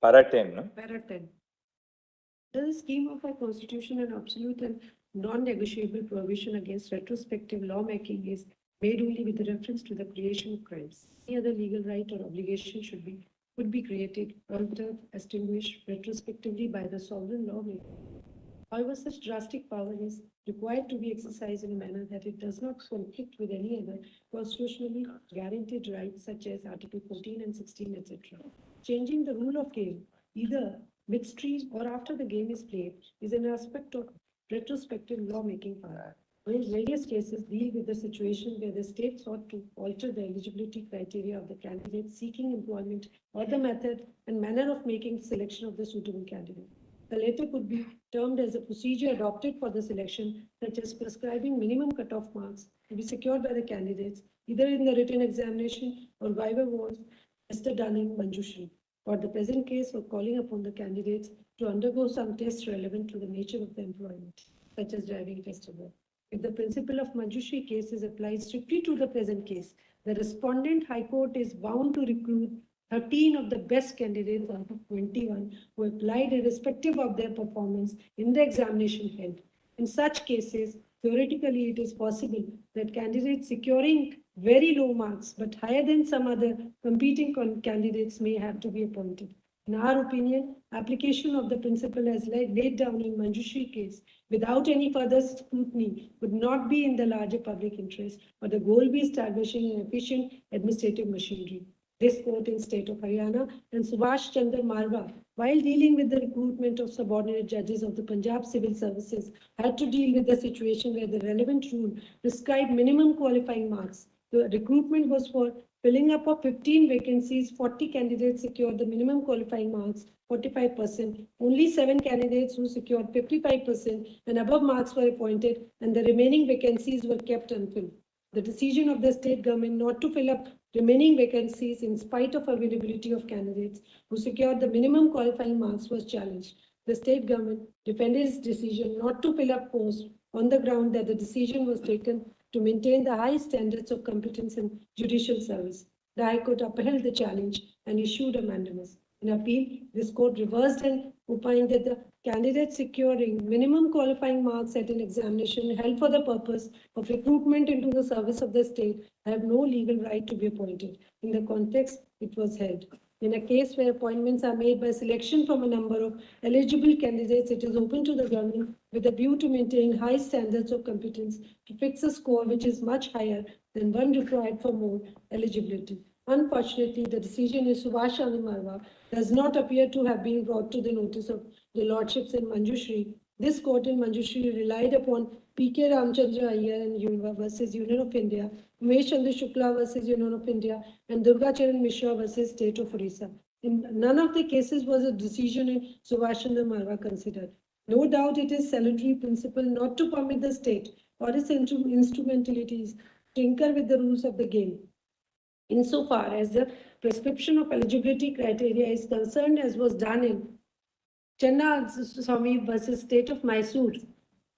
Para 10, no? Para 10. The scheme of our constitution, an absolute and non-negotiable prohibition against retrospective lawmaking is made only with reference to the creation of crimes. Any other legal right or obligation could be created, altered, extinguished retrospectively by the sovereign lawmaker. However, such drastic power is required to be exercised in a manner that it does not conflict with any other constitutionally guaranteed rights such as Article 14 and 16, etc. Changing the rule of game, either midstream or after the game is played, is an aspect of retrospective lawmaking power. Various cases deal with the situation where the state sought to alter the eligibility criteria of the candidate seeking employment or the method and manner of making selection of the suitable candidate. The latter could be termed as a procedure adopted for the selection, such as prescribing minimum cutoff marks to be secured by the candidates, either in the written examination or viva voce, Mr. Dunning Manjushri, or the present case of calling upon the candidates to undergo some tests relevant to the nature of the employment, such as driving test abroad. If the principle of Manjushri case is applied strictly to the present case, the respondent High Court is bound to recruit 13 of the best candidates out of 21 who applied irrespective of their performance in the examination held. In such cases, theoretically, it is possible that candidates securing very low marks but higher than some other competing candidates may have to be appointed. In our opinion, application of the principle as laid down in Manjushri case without any further scrutiny would not be in the larger public interest, but the goal be establishing an efficient administrative machinery. This court in state of Haryana and Subhash Chandra Marwa, while dealing with the recruitment of subordinate judges of the Punjab Civil Services, had to deal with the situation where the relevant rule prescribed minimum qualifying marks. The recruitment was for filling up of 15 vacancies, 40 candidates secured the minimum qualifying marks, 45%. Only 7 candidates who secured 55% and above marks were appointed, and the remaining vacancies were kept unfilled. The decision of the state government not to fill up remaining vacancies in spite of availability of candidates who secured the minimum qualifying marks was challenged. The state government defended its decision not to fill up posts on the ground that the decision was taken to maintain the high standards of competence in judicial service. The High Court upheld the challenge and issued a mandamus. In appeal, this court reversed and opined that the candidates securing minimum qualifying marks at an examination held for the purpose of recruitment into the service of the state have no legal right to be appointed. In the context it was held. In a case where appointments are made by selection from a number of eligible candidates, it is open to the government with a view to maintain high standards of competence to fix a score which is much higher than one required for more eligibility. Unfortunately, the decision in Subhash Chandra Marwa does not appear to have been brought to the notice of the lordships in Manjushri. This court in Manjushri relied upon P.K. Ramchandra Iyer and versus Union of India, Umesh Chandra Shukla versus Union of India, and Durga Charan Mishra versus State of Orissa. In none of the cases was a decision in Subhash Chandra Marwa considered. No doubt it is salutary principle not to permit the state or its instrumentalities to tinker with the rules of the game. Insofar as the prescription of eligibility criteria is concerned, as was done in Channa Swami versus State of Mysore,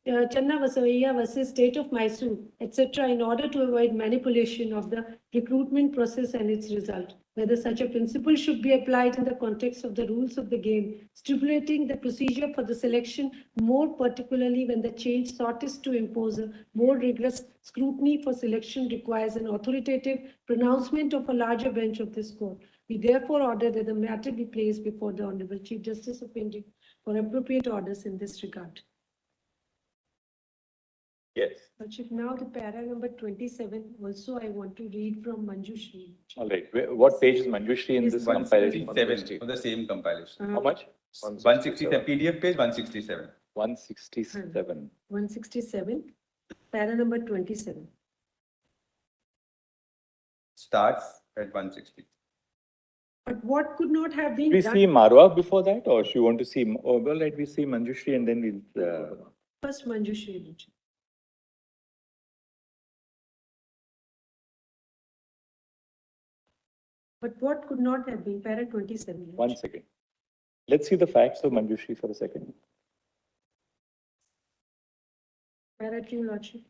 Channa Vasavaiya versus State of Mysore, etc., in order to avoid manipulation of the recruitment process and its result. Whether such a principle should be applied in the context of the rules of the game, stipulating the procedure for the selection, more particularly when the change sought is to impose a more rigorous scrutiny for selection, requires an authoritative pronouncement of a larger bench of this court. We therefore order that the matter be placed before the Honorable Chief Justice of India for appropriate orders in this regard. Yes. Lordship, now the para number 27, also I want to read from Manjushri. All right. What page is Manjushri in this compilation? 167 of the same compilation. How much? 167. PDF page 167. 167. 167, para number 27. Starts at 160. But what could not have been We done? see Marwa before that, or you want to see? Oh, well, let me see Manjushri and then we'll. First Manjushri, Lordship. But what could not have been? Para 27. Lordship. 1 second. Let's see the facts of Manjushri for a second. Para 2, Lordship.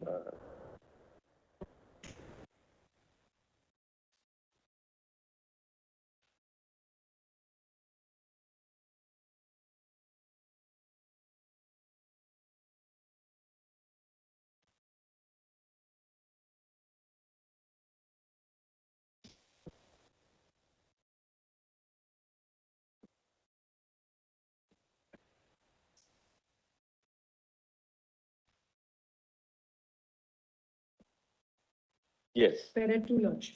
Yes. Para 2 Lodge.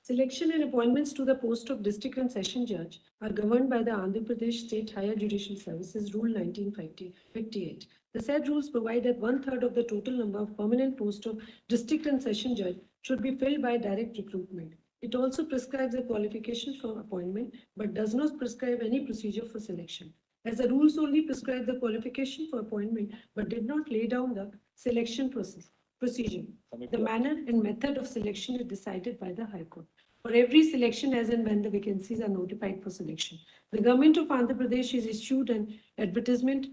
Selection and appointments to the post of district and session judge are governed by the Andhra Pradesh State Higher Judicial Services Rule 1958. The said rules provide that 1/3 of the total number of permanent posts of district and session judge should be filled by direct recruitment. It also prescribes the qualifications for appointment but does not prescribe any procedure for selection. As the rules only prescribe the qualification for appointment but did not lay down the selection procedure. The manner and method of selection is decided by the High Court. For every selection, as and when the vacancies are notified for selection, the government of Andhra Pradesh has issued an advertisement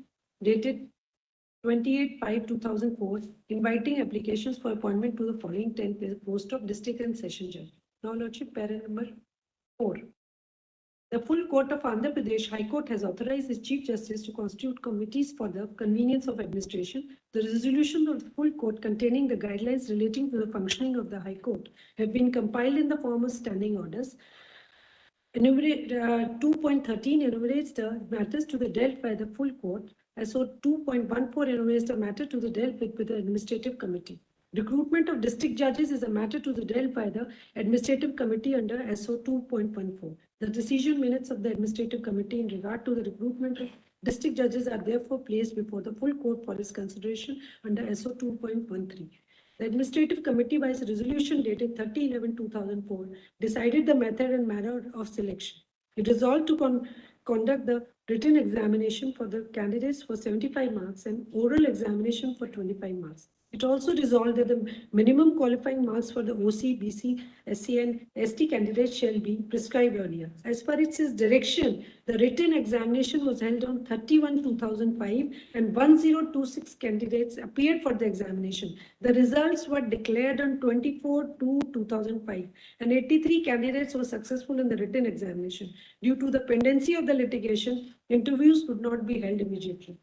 dated 28/5/2004 inviting applications for appointment to the following 10 posts of district and session judge. Now, Lordship, para number 4. The full court of Andhra Pradesh High Court has authorized its Chief Justice to constitute committees for the convenience of administration. The resolution of the full court containing the guidelines relating to the functioning of the High Court have been compiled in the form of standing orders. 2.13 enumerates the matters to be dealt by the full court. SO 2.14 enumerates the matter to be dealt with the administrative committee. Recruitment of district judges is a matter to be dealt by the administrative committee under SO 2.14. The decision minutes of the administrative committee in regard to the recruitment of district judges are therefore placed before the full court for its consideration under SO 2.13. The administrative committee, by its resolution dated 30/11/2004, decided the method and manner of selection. It resolved to conduct the written examination for the candidates for 75 marks and oral examination for 25 marks. It also resolved that the minimum qualifying marks for the OC, BC, SC and ST candidates shall be prescribed earlier. As per its direction, the written examination was held on 30/1/2005 and 1026 candidates appeared for the examination. The results were declared on 24/2/2005 and 83 candidates were successful in the written examination. Due to the pendency of the litigation, interviews could not be held immediately.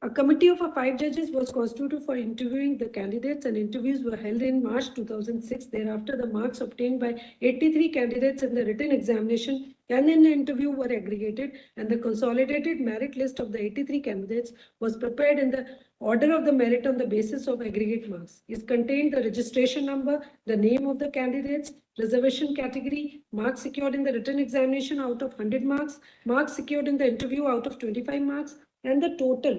A committee of 5 judges was constituted for interviewing the candidates and interviews were held in March 2006. Thereafter, the marks obtained by 83 candidates in the written examination and in the interview were aggregated and the consolidated merit list of the 83 candidates was prepared in the order of the merit on the basis of aggregate marks. It contained the registration number, the name of the candidates, reservation category, marks secured in the written examination out of 100 marks, marks secured in the interview out of 25 marks, and the total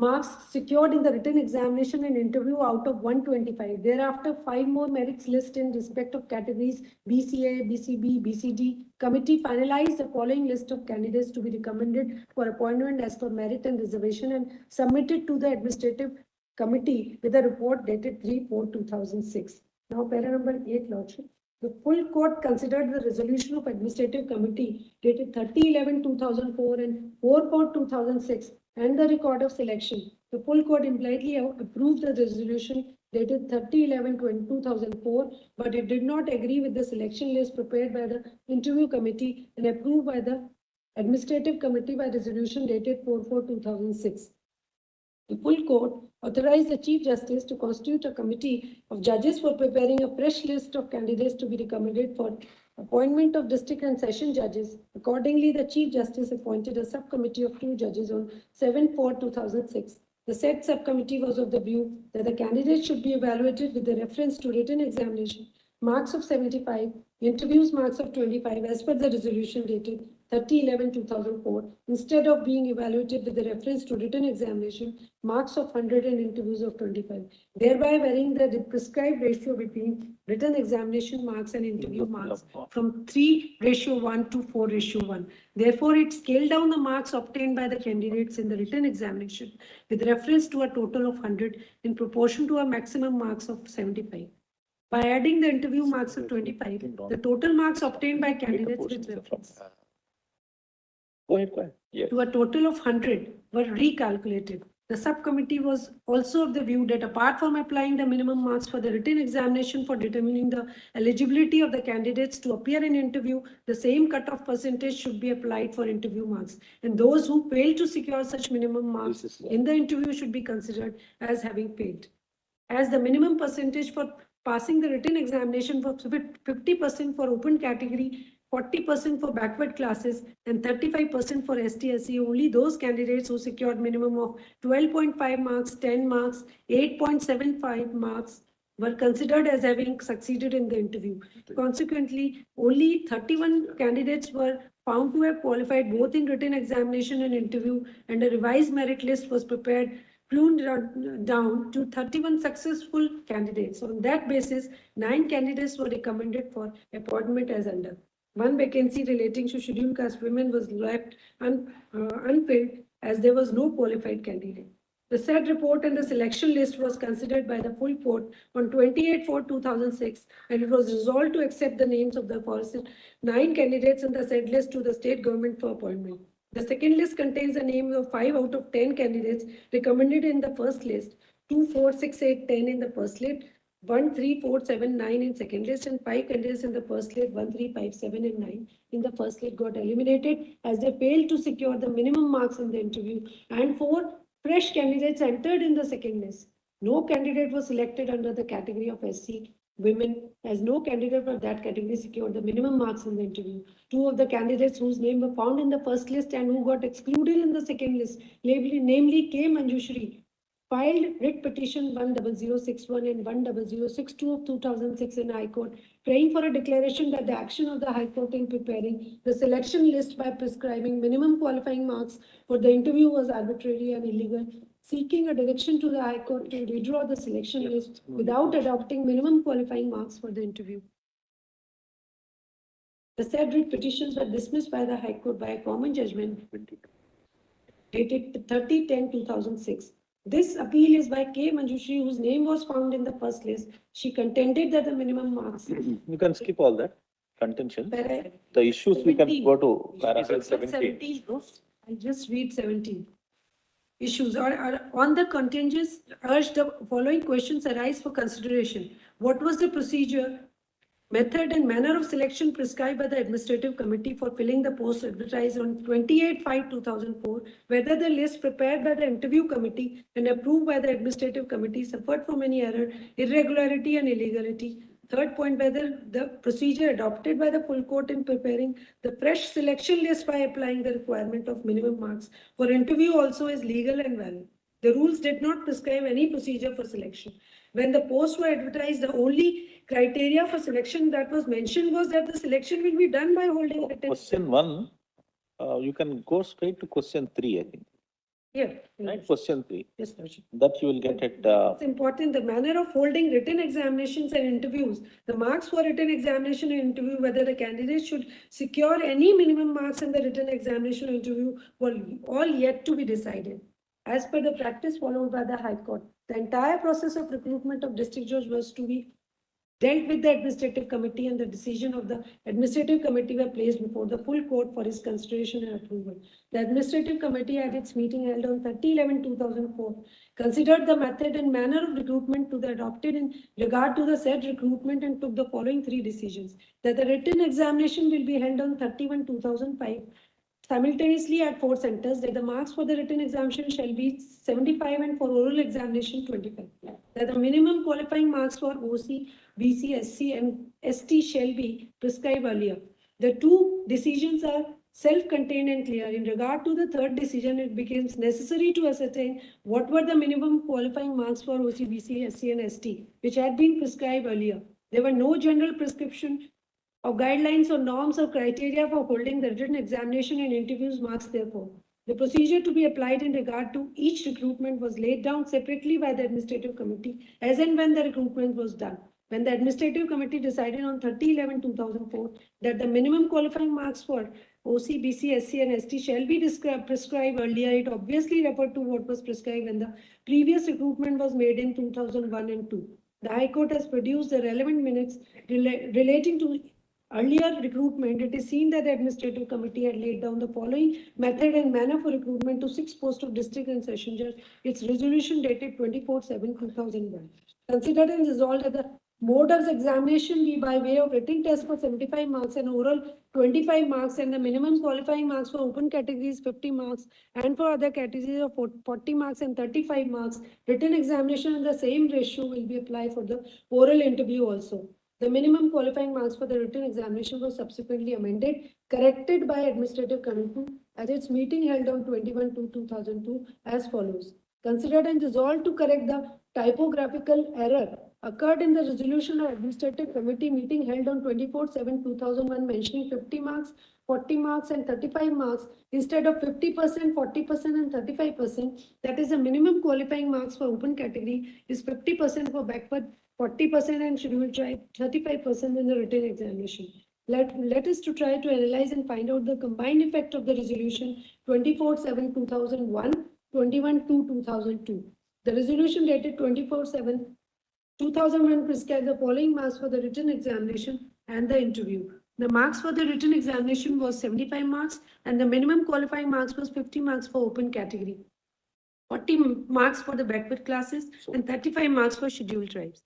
marks secured in the written examination and interview out of 125. Thereafter, 5 more merits list in respect of categories BCA, BCB, BCD. Committee finalized the following list of candidates to be recommended for appointment as per merit and reservation and submitted to the administrative committee with a report dated 3/4/2006. Now, para number 8, Lordship. The full court considered the resolution of administrative committee dated 30/11/2004 and 4/4/2006 and the record of selection. The full court impliedly approved the resolution dated 30/11/2004, but it did not agree with the selection list prepared by the interview committee and approved by the administrative committee by resolution dated 4/4/2006. The full court authorized the Chief Justice to constitute a committee of judges for preparing a fresh list of candidates to be recommended for appointment of district and session judges. Accordingly, the Chief Justice appointed a subcommittee of 2 judges on 7/4/2006. The said subcommittee was of the view that the candidates should be evaluated with the reference to written examination, marks of 75, interviews marks of 25 as per the resolution dated 30/11/2004, instead of being evaluated with the reference to written examination, marks of 100 and interviews of 25, thereby varying the prescribed ratio between written examination marks and interview marks from 3:1 to 4:1. Therefore, it scaled down the marks obtained by the candidates in the written examination with reference to a total of 100 in proportion to a maximum marks of 75. By adding the interview marks of 25, the total marks obtained by candidates with reference Go ahead. Yes. to a total of 100 were recalculated. The subcommittee was also of the view that apart from applying the minimum marks for the written examination for determining the eligibility of the candidates to appear in interview, the same cutoff percentage should be applied for interview marks. And those who fail to secure such minimum marks in the interview should be considered as having failed. As the minimum percentage for passing the written examination was 50% for open category, 40% for backward classes and 35% for ST/SC, only those candidates who secured minimum of 12.5 marks, 10 marks, 8.75 marks, were considered as having succeeded in the interview. Consequently, only 31 candidates were found to have qualified both in written examination and interview, and a revised merit list was prepared, pruned down to 31 successful candidates. On that basis, 9 candidates were recommended for appointment as under. One vacancy relating to scheduled caste women was left unfilled as there was no qualified candidate. The said report and the selection list was considered by the full court on 28/4/2006, and it was resolved to accept the names of the aforesaid 9 candidates in the said list to the state government for appointment. The second list contains the names of 5 out of 10 candidates recommended in the first list, 2, 4, 6, 8, 10 in the first list, 1, 3, 4, 7, 9 in second list, and 5 candidates in the first list, 1, 3, 5, 7, and 9 in the first list got eliminated as they failed to secure the minimum marks in the interview, and 4 fresh candidates entered in the second list. No candidate was selected under the category of SC women, as no candidate for that category secured the minimum marks in the interview. 2 of the candidates whose name were found in the first list and who got excluded in the second list, namely K. Manjushri, filed writ petition 10061 and 10062 of 2006 in High Court, praying for a declaration that the action of the High Court in preparing the selection list by prescribing minimum qualifying marks for the interview was arbitrary and illegal, seeking a direction to the High Court to redraw the selection list without adopting minimum qualifying marks for the interview. The said writ petitions were dismissed by the High Court by a common judgment dated 30/10/2006. This appeal is by K. Manjushri, whose name was found in the first list. She contended that the minimum marks. You can skip all that contention. The issues we can go to paragraph 17. I'll just read 17. Issues are on the contingents urged the following questions arise for consideration. What was the procedure, method and manner of selection prescribed by the administrative committee for filling the post advertised on 28/5/2004, whether the list prepared by the interview committee and approved by the administrative committee suffered from any error, irregularity and illegality. Third point, whether the procedure adopted by the full court in preparing the fresh selection list by applying the requirement of minimum marks for interview also is legal and valid. The rules did not prescribe any procedure for selection. When the posts were advertised, the only criteria for selection that was mentioned was that the selection will be done by holding written. Question 1, you can go straight to question 3, I think. Yeah. Right, question 3. Yes, that you will get it. It's important, the manner of holding written examinations and interviews. The marks for written examination and interview, whether the candidate should secure any minimum marks in the written examination or interview, were all yet to be decided. As per the practice followed by the High Court, the entire process of recruitment of district judge was to be dealt with the administrative committee, and the decision of the administrative committee were placed before the full court for its consideration and approval. The administrative committee at its meeting held on 30/11/2004 considered the method and manner of recruitment to the adopted in regard to the said recruitment and took the following 3 decisions: that the written examination will be held on 31/2005 simultaneously at 4 centers, that the marks for the written examination shall be 75 and for oral examination 25. That the minimum qualifying marks for OC, BC, SC and ST shall be prescribed earlier. The 2 decisions are self-contained and clear. In regard to the third decision, it becomes necessary to ascertain what were the minimum qualifying marks for OC, BC, SC and ST, which had been prescribed earlier. There were no general prescription of guidelines or norms or criteria for holding the written examination and interviews marks. Therefore, the procedure to be applied in regard to each recruitment was laid down separately by the administrative committee as and when the recruitment was done. When the administrative committee decided on 30/11/2004 that the minimum qualifying marks for OC, BC, SC and ST shall be prescribed earlier, it obviously referred to what was prescribed when the previous recruitment was made in 2001 and 2. The High Court has produced the relevant minutes relating to earlier recruitment. It is seen that the administrative committee had laid down the following method and manner for recruitment to 6 posts of district and session judge. Its resolution dated 24/7/2001. Considered and resolved that the mode of examination be by way of written test for 75 marks and oral 25 marks, and the minimum qualifying marks for open categories 50 marks and for other categories of 40 marks and 35 marks. Written examination in the same ratio will be applied for the oral interview also. The minimum qualifying marks for the written examination was subsequently amended, corrected by administrative committee at its meeting held on 21/2/2002 as follows. Considered and resolved to correct the typographical error occurred in the resolution of administrative committee meeting held on 24/7/2001 mentioning 50 marks, 40 marks and 35 marks instead of 50%, 40% and 35%. That is the minimum qualifying marks for open category is 50% for backward, 40% and scheduled tribe, 35% in the written examination. Let us to try to analyze and find out the combined effect of the resolution 24/7/2001, 21/2/2002. The resolution dated 24/7/2001 prescribed the following marks for the written examination and the interview. The marks for the written examination was 75 marks and the minimum qualifying marks was 50 marks for open category, 40 marks for the backward classes and 35 marks for scheduled tribes.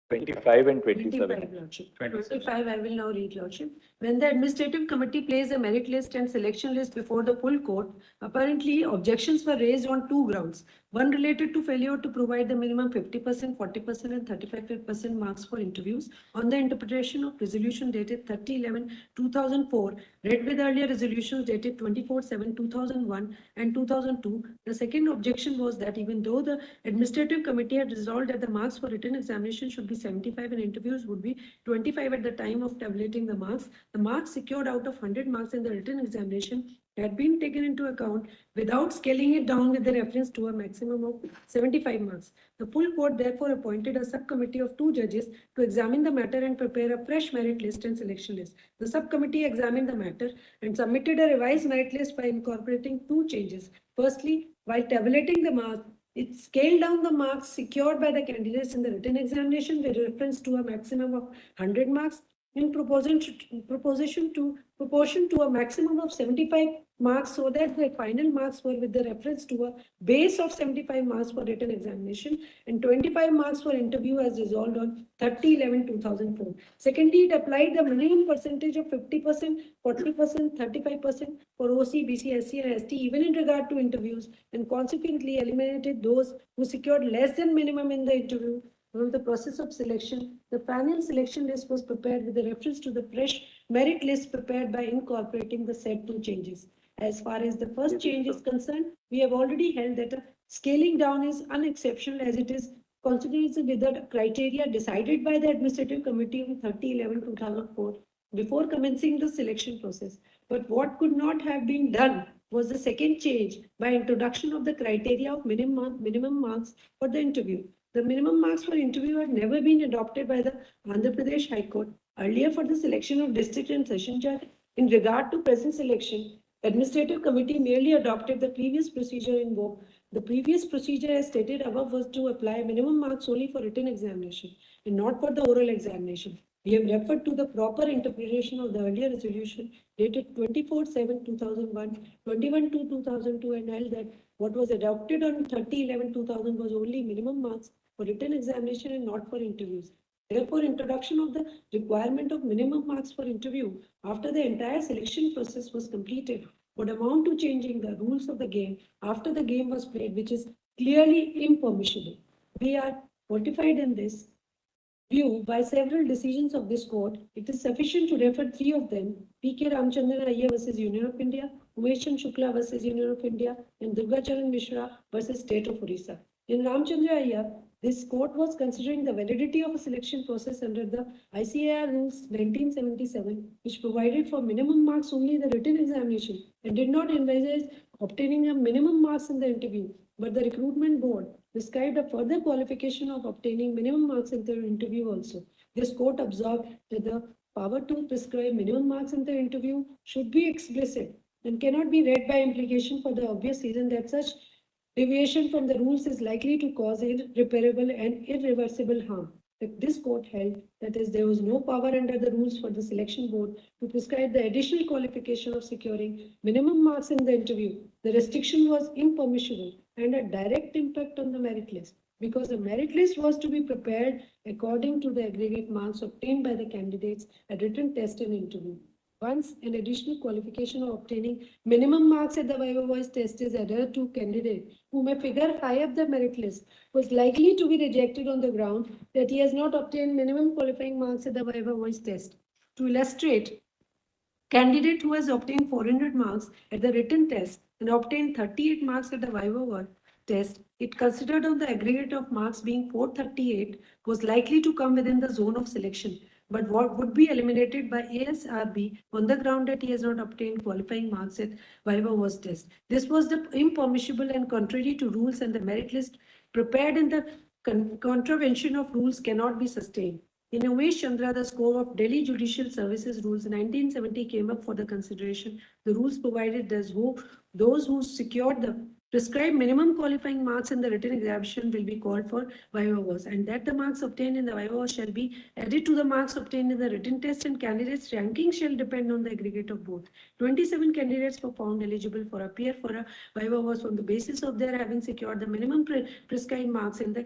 Twenty-five and 27. 25, Lordship. 25, I will now read, Lordship. When the administrative committee placed a merit list and selection list before the full court, apparently objections were raised on two grounds. One related to failure to provide the minimum 50%, 40% and 35% marks for interviews on the interpretation of resolution dated 30/11/2004, read with earlier resolutions dated 24/7/2001 and 2002. The second objection was that even though the administrative committee had resolved that the marks for written examination should be 75 and interviews would be 25 at the time of tabulating the marks secured out of 100 marks in the written examination had been taken into account without scaling it down with the reference to a maximum of 75 marks. The full court therefore appointed a subcommittee of 2 judges to examine the matter and prepare a fresh merit list and selection list. The subcommittee examined the matter and submitted a revised merit list by incorporating 2 changes. Firstly, while tabulating the marks, it scaled down the marks secured by the candidates in the written examination with reference to a maximum of 100 marks in proportion to a maximum of 75 marks, so that the final marks were with the reference to a base of 75 marks for written examination and 25 marks for interview as resolved on 30/11/2004. Secondly, it applied the minimum percentage of 50%, 40%, 35% for OC, BC, SC and ST even in regard to interviews, and consequently eliminated those who secured less than minimum in the interview. From the process of selection, the panel selection list was prepared with a reference to the fresh merit list prepared by incorporating the said 2 changes. As far as the first change is concerned, we have already held that a scaling down is unexceptional as it is consistent with the criteria decided by the administrative committee on 30/11/2004 before commencing the selection process. But what could not have been done was the second change by introduction of the criteria of minimum marks for the interview. The minimum marks for interview had never been adopted by the Andhra Pradesh High Court. Earlier, for the selection of district and session judge, in regard to present selection, Administrative committee merely adopted the previous procedure in vogue. The previous procedure as stated above was to apply minimum marks only for written examination and not for the oral examination. We have referred to the proper interpretation of the earlier resolution dated 24/7/2001, 21/2/2002 and held that what was adopted on 30/11/2000 was only minimum marks for written examination and not for interviews. Therefore, introduction of the requirement of minimum marks for interview after the entire selection process was completed would amount to changing the rules of the game after the game was played, which is clearly impermissible. We are fortified in this view by several decisions of this court. It is sufficient to refer three of them: P.K. Ramchandran Iyer versus Union of India, Umeshchan Shukla versus Union of India, and Durgacharan Mishra versus State of Orissa. In Ramchandra Iyer, this court was considering the validity of a selection process under the ICAR Rules 1977, which provided for minimum marks only in the written examination and did not envisage obtaining a minimum marks in the interview. But the recruitment board prescribed a further qualification of obtaining minimum marks in the interview also. This court observed that the power to prescribe minimum marks in the interview should be explicit and cannot be read by implication for the obvious reason that such deviation from the rules is likely to cause irreparable and irreversible harm. This court held that as there was no power under the rules for the selection board to prescribe the additional qualification of securing minimum marks in the interview, the restriction was impermissible and a direct impact on the merit list, because the merit list was to be prepared according to the aggregate marks obtained by the candidates at written test and interview. Once an additional qualification of obtaining minimum marks at the Viva Voice test is added to candidate who may figure high up the merit list, was likely to be rejected on the ground that he has not obtained minimum qualifying marks at the Viva Voice test. To illustrate, candidate who has obtained 400 marks at the written test and obtained 38 marks at the Viva Voice test, it considered on the aggregate of marks being 438 was likely to come within the zone of selection, but what would be eliminated by ASRB on the ground that he has not obtained qualifying marks at Viva Voice test. This was the impermissible and contrary to rules, and the merit list prepared in the contravention of rules cannot be sustained. In Umesh Chandra, the score of Delhi Judicial Services Rules 1970 came up for the consideration. The rules provided those who secured the prescribed minimum qualifying marks in the written examination will be called for Viva Voice, and that the marks obtained in the Viva Voice shall be added to the marks obtained in the written test, and candidates' ranking shall depend on the aggregate of both. 27 candidates were found eligible for appear for a Viva Voice on the basis of their having secured the minimum prescribed marks in the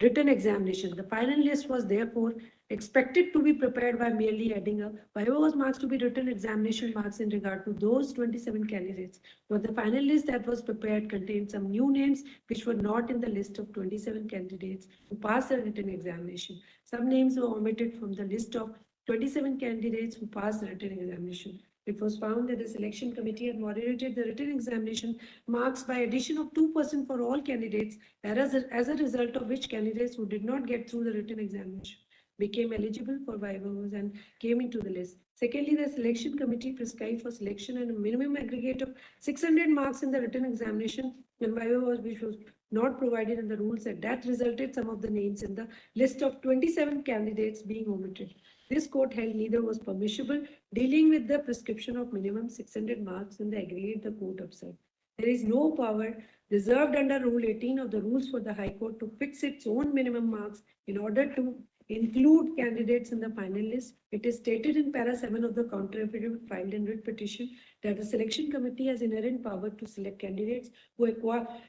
written examination. The final list was therefore expected to be prepared by merely adding a Viva Voice marks to be written examination marks in regard to those 27 candidates. But the final list that was prepared contained some new names which were not in the list of 27 candidates who passed the written examination. Some names were omitted from the list of 27 candidates who passed the written examination. It was found that the selection committee had moderated the written examination marks by addition of 2% for all candidates, as a result of which candidates who did not get through the written examination became eligible for Viva Voice and came into the list. Secondly, the selection committee prescribed for selection and a minimum aggregate of 600 marks in the written examination and Viva Voice, which was not provided in the rules, and that resulted some of the names in the list of 27 candidates being omitted. This court held neither was permissible dealing with the prescription of minimum 600 marks in the aggregate the court observed. There is no power reserved under Rule 18 of the rules for the High Court to fix its own minimum marks in order to include candidates in the final list. It is stated in para 7 of the counter affidavit filed in writ petition that the selection committee has inherent power to select candidates who,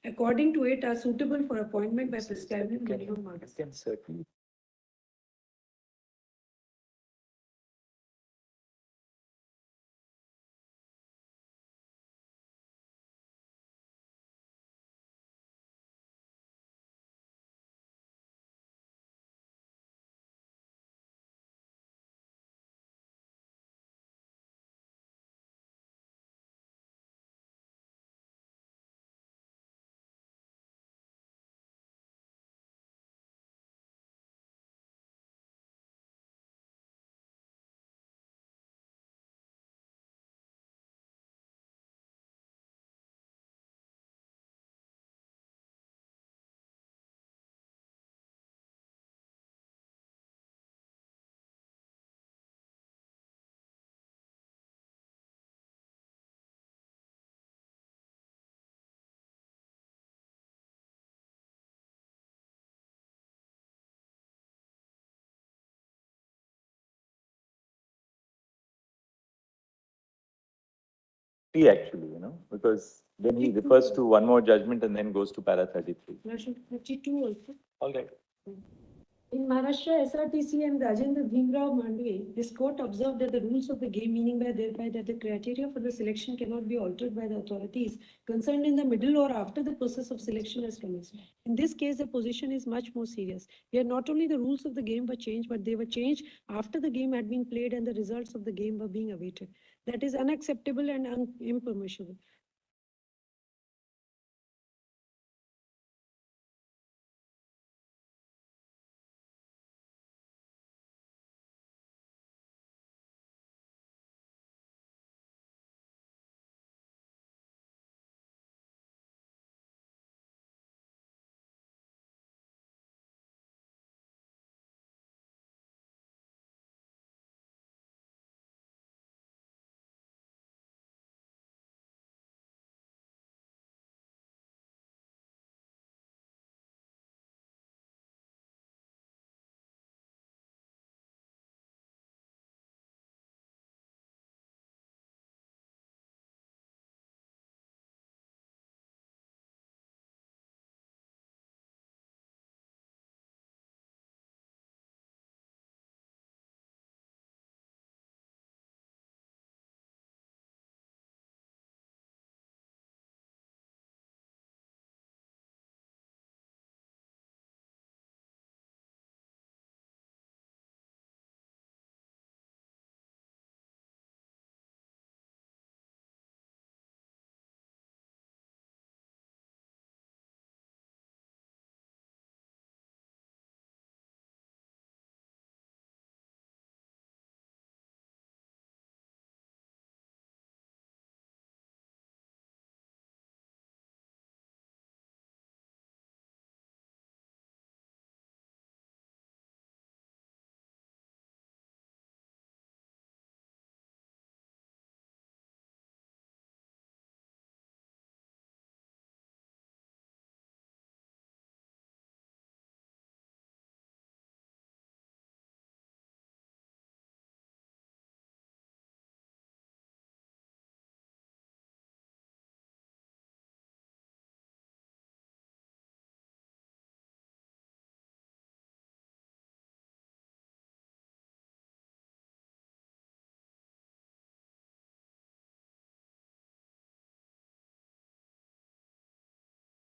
according to it, are suitable for appointment by prescribing minimum marks. T actually, because then he refers to one more judgment and then goes to para 33. Lordship, 32 also. All right. In Maharashtra, SRTC and Rajendra Bhimrao Mandve, this court observed that the rules of the game, meaning by thereby that the criteria for the selection cannot be altered by the authorities concerned in the middle or after the process of selection has commenced. In this case, the position is much more serious. Here, not only the rules of the game were changed, but they were changed after the game had been played and the results of the game were being awaited. That is unacceptable and impermissible.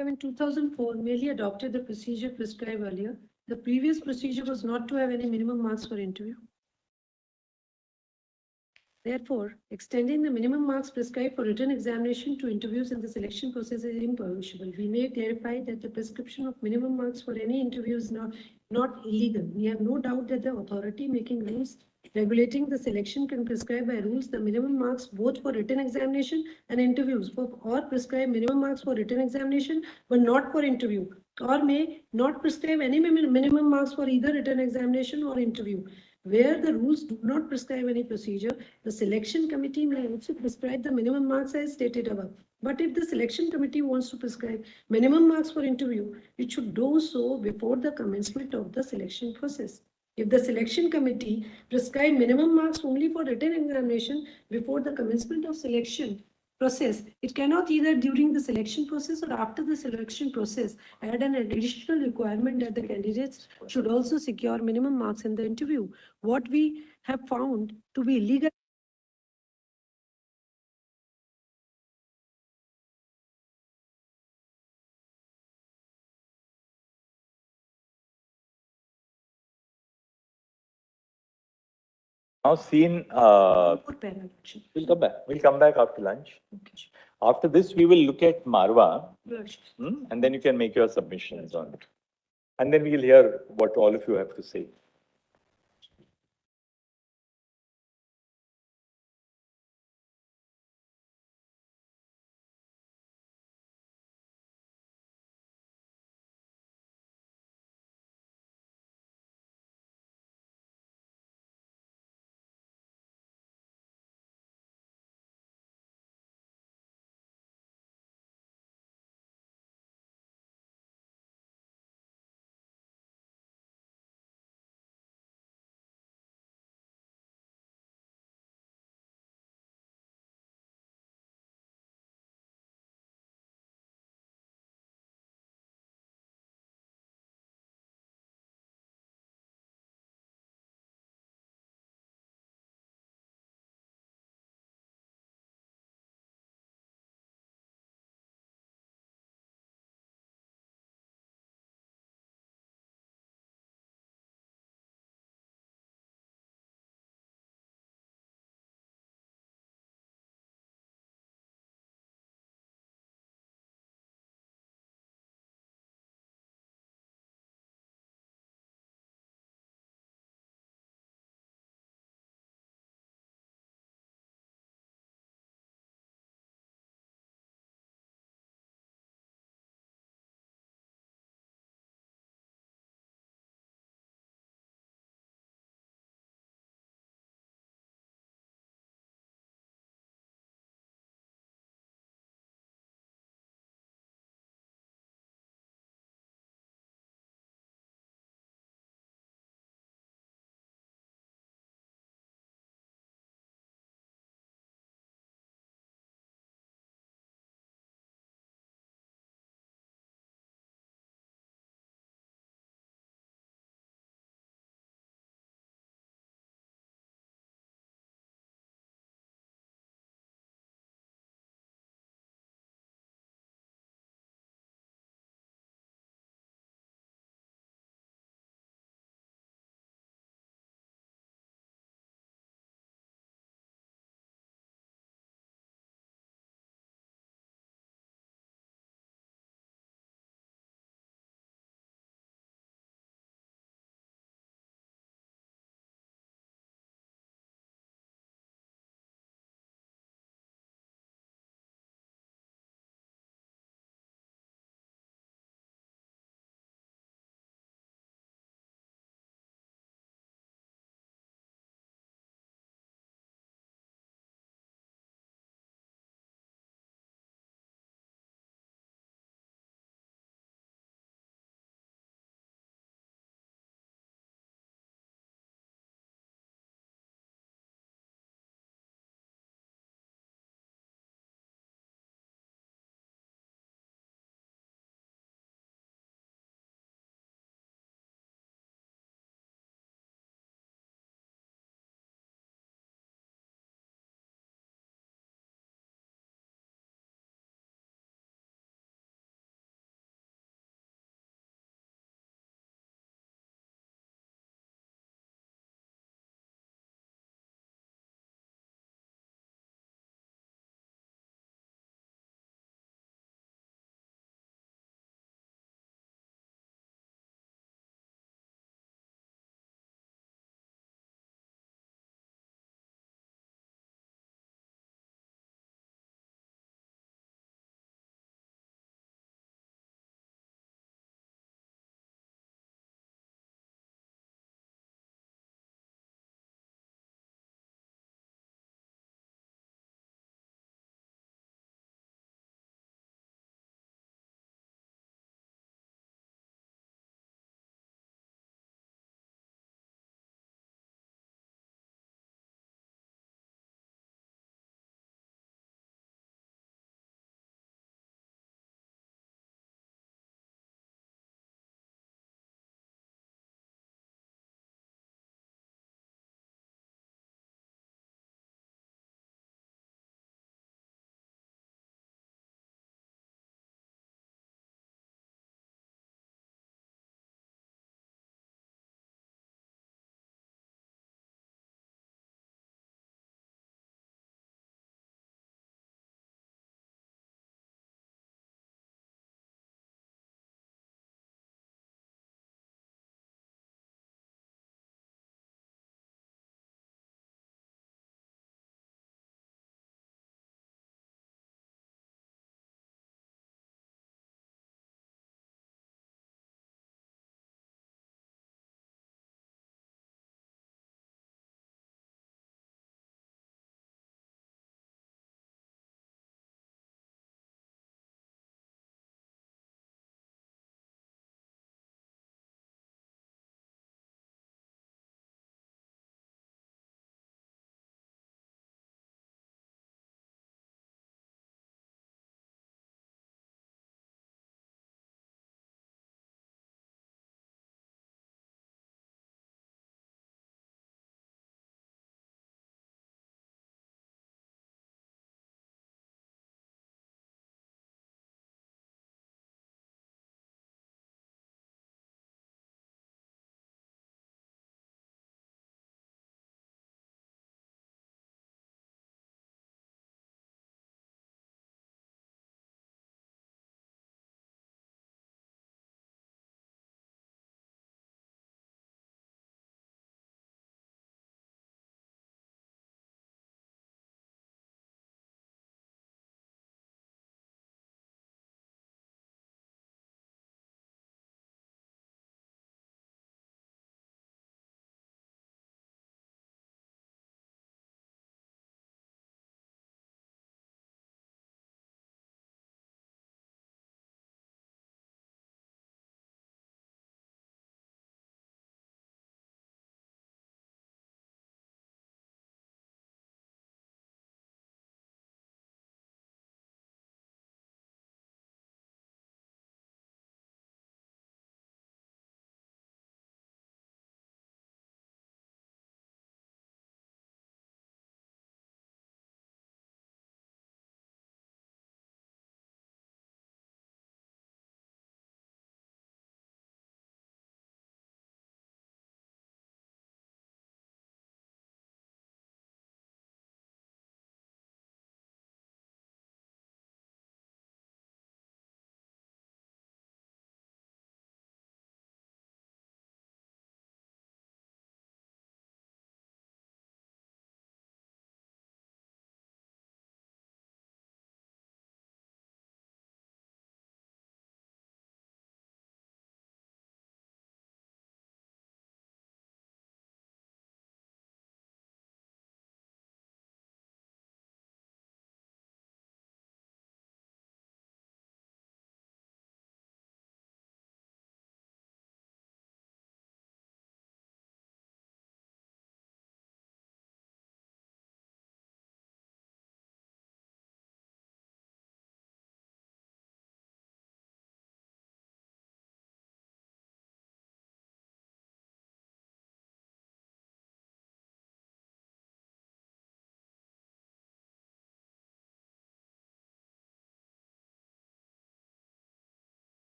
In 2004, merely adopted the procedure prescribed earlier. The previous procedure was not to have any minimum marks for interview. Therefore, extending the minimum marks prescribed for written examination to interviews in the selection process is impermissible. We may clarify that the prescription of minimum marks for any interview is not illegal. We have no doubt that the authority making rules regulating the selection can prescribe by rules the minimum marks both for written examination and interviews or prescribe minimum marks for written examination but not for interview, or may not prescribe any minimum marks for either written examination or interview. Where the rules do not prescribe any procedure, the selection committee may also prescribe the minimum marks as stated above. But if the selection committee wants to prescribe minimum marks for interview, it should do so before the commencement of the selection process. If the selection committee prescribe minimum marks only for written examination before the commencement of selection process, it cannot either during the selection process or after the selection process add an additional requirement that the candidates should also secure minimum marks in the interview. What we have found to be illegal Now seen, we'll come back. We'll come back after lunch. Okay. After this, we will look at Marwa, Lordship. and then you can make your submissions on it. And then we'll hear what all of you have to say.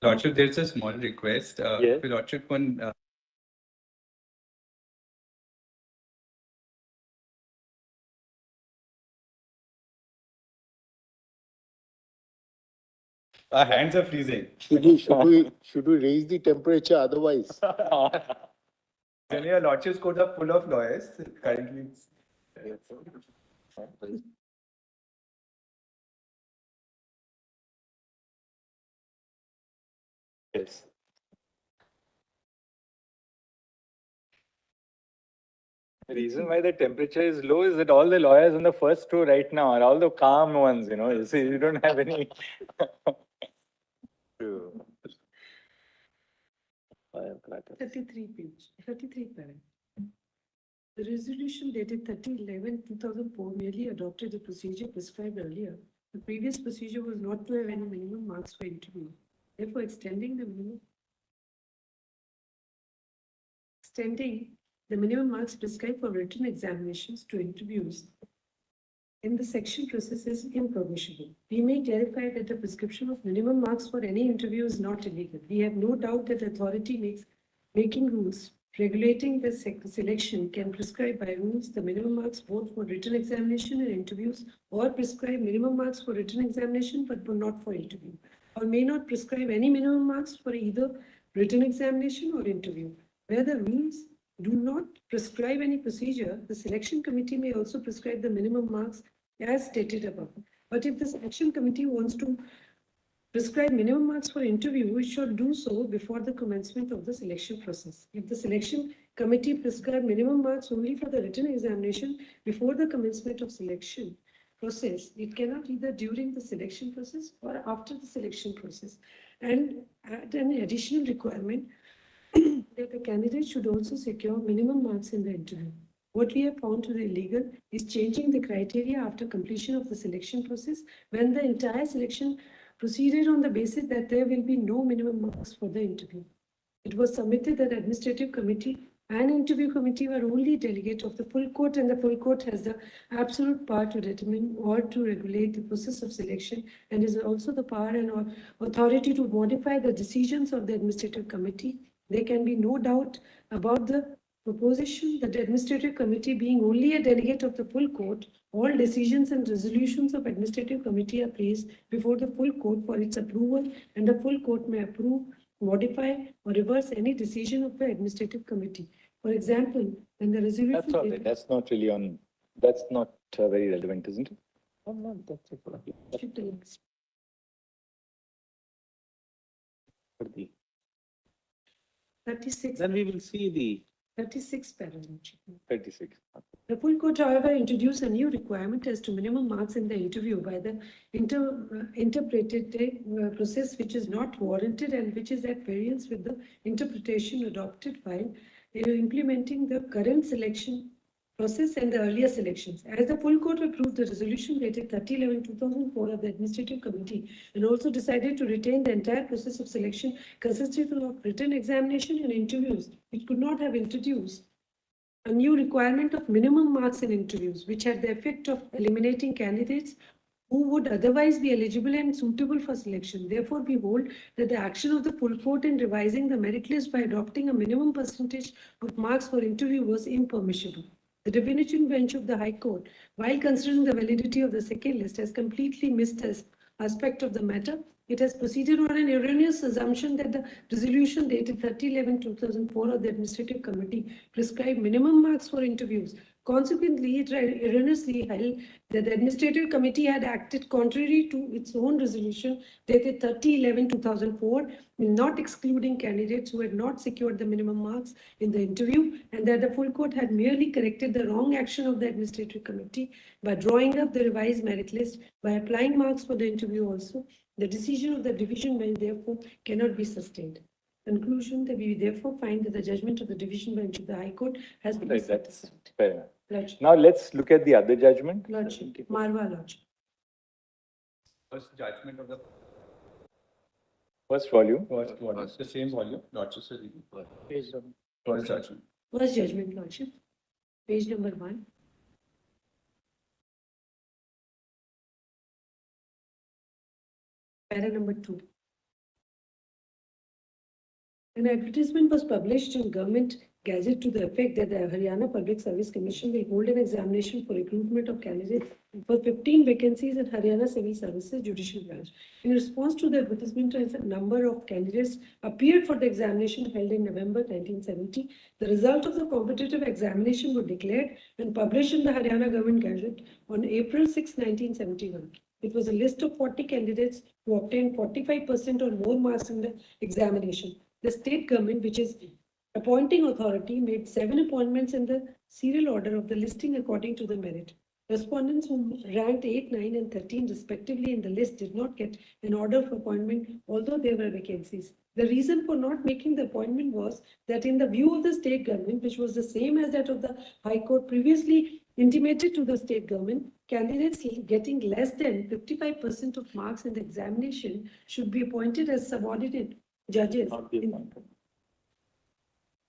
Lordship, there's a small request. Yes. Lordship, one. Our hands are freezing. Should we raise the temperature otherwise? Then your Lordship's court are full of lawyers. Currently, Yes. The reason why the temperature is low is that all the lawyers on the first row right now are all the calm ones, you know. You see, you don't have any. True. 33 page, 33 parent. The resolution dated 30/11/2004 merely adopted the procedure prescribed earlier. The previous procedure was not to have any minimum marks for interview. Therefore, extending the minimum marks prescribed for written examinations to interviews in the section process is impermissible. We may clarify that the prescription of minimum marks for any interview is not illegal. We have no doubt that the authority making rules regulating the selection can prescribe by rules the minimum marks both for written examination and interviews, or prescribe minimum marks for written examination but not for interview, or may not prescribe any minimum marks for either written examination or interview. Where the rules do not prescribe any procedure, the selection committee may also prescribe the minimum marks as stated above. But if the selection committee wants to prescribe minimum marks for interview, it should do so before the commencement of the selection process. If the selection committee prescribe minimum marks only for the written examination before the commencement of selection process, it cannot either during the selection process or after the selection process. And add an additional requirement that the candidate should also secure minimum marks in the interview. What we have found to be illegal is changing the criteria after completion of the selection process when the entire selection proceeded on the basis that there will be no minimum marks for the interview. It was submitted that administrative committee and interview committee were only delegate of the full court, and the full court has the absolute power to determine or to regulate the process of selection, and is also the power and authority to modify the decisions of the administrative committee. There can be no doubt about the proposition that the administrative committee, being only a delegate of the full court, all decisions and resolutions of administrative committee are placed before the full court for its approval, and the full court may approve, modify, or reverse any decision of the administrative committee. For example, when the resolution... That's all right. That's not really on... That's not very relevant, isn't it? Oh, no, that's it. 36. Then we will see the 36 paragraph. 36. The full court, however, introduced a new requirement as to minimum marks in the interview by the interpreted process, which is not warranted and which is at variance with the interpretation adopted while implementing the current selection process and the earlier selections. As the full court approved the resolution dated 30/11/2004 of the administrative committee and also decided to retain the entire process of selection consisting of written examination and interviews, it could not have introduced a new requirement of minimum marks in interviews, which had the effect of eliminating candidates who would otherwise be eligible and suitable for selection. Therefore, we hold that the action of the full court in revising the merit list by adopting a minimum percentage of marks for interview was impermissible. The divination bench of the High Court, while considering the validity of the second list, has completely missed this aspect of the matter. It has proceeded on an erroneous assumption that the resolution dated 30/11/2004 of the Administrative Committee prescribed minimum marks for interviews. Consequently, it erroneously held that the Administrative Committee had acted contrary to its own resolution dated 30/11/2004, not excluding candidates who had not secured the minimum marks in the interview, and that the full court had merely corrected the wrong action of the Administrative Committee by drawing up the revised merit list by applying marks for the interview also. The decision of the division bench therefore cannot be sustained. Conclusion, that we therefore find that the judgment of the division bench of the High Court has been That's fair enough. Lodged. Now let's look at the other judgment. Lodged. Marwa lodged. first judgment of the First volume. first volume, the same volume, not just a review. First judgment. First judgment, Lordship. Page number 1. Para number 2. An advertisement was published in Government Gazette to the effect that the Haryana Public Service Commission will hold an examination for recruitment of candidates for 15 vacancies in Haryana Civil Services Judicial Branch. In response to the advertisement, a number of candidates appeared for the examination held in November 1970. The result of the competitive examination were declared and published in the Haryana Government Gazette on April 6, 1971. It was a list of 40 candidates who obtained 45% or more marks in the examination. The state government, which is appointing authority, made 7 appointments in the serial order of the listing according to the merit. Respondents who ranked 8, 9 and 13 respectively in the list did not get an order for appointment, although there were vacancies. The reason for not making the appointment was that in the view of the state government, which was the same as that of the High Court previously intimated to the state government, candidates getting less than 55% of marks in the examination should be appointed as subordinate judges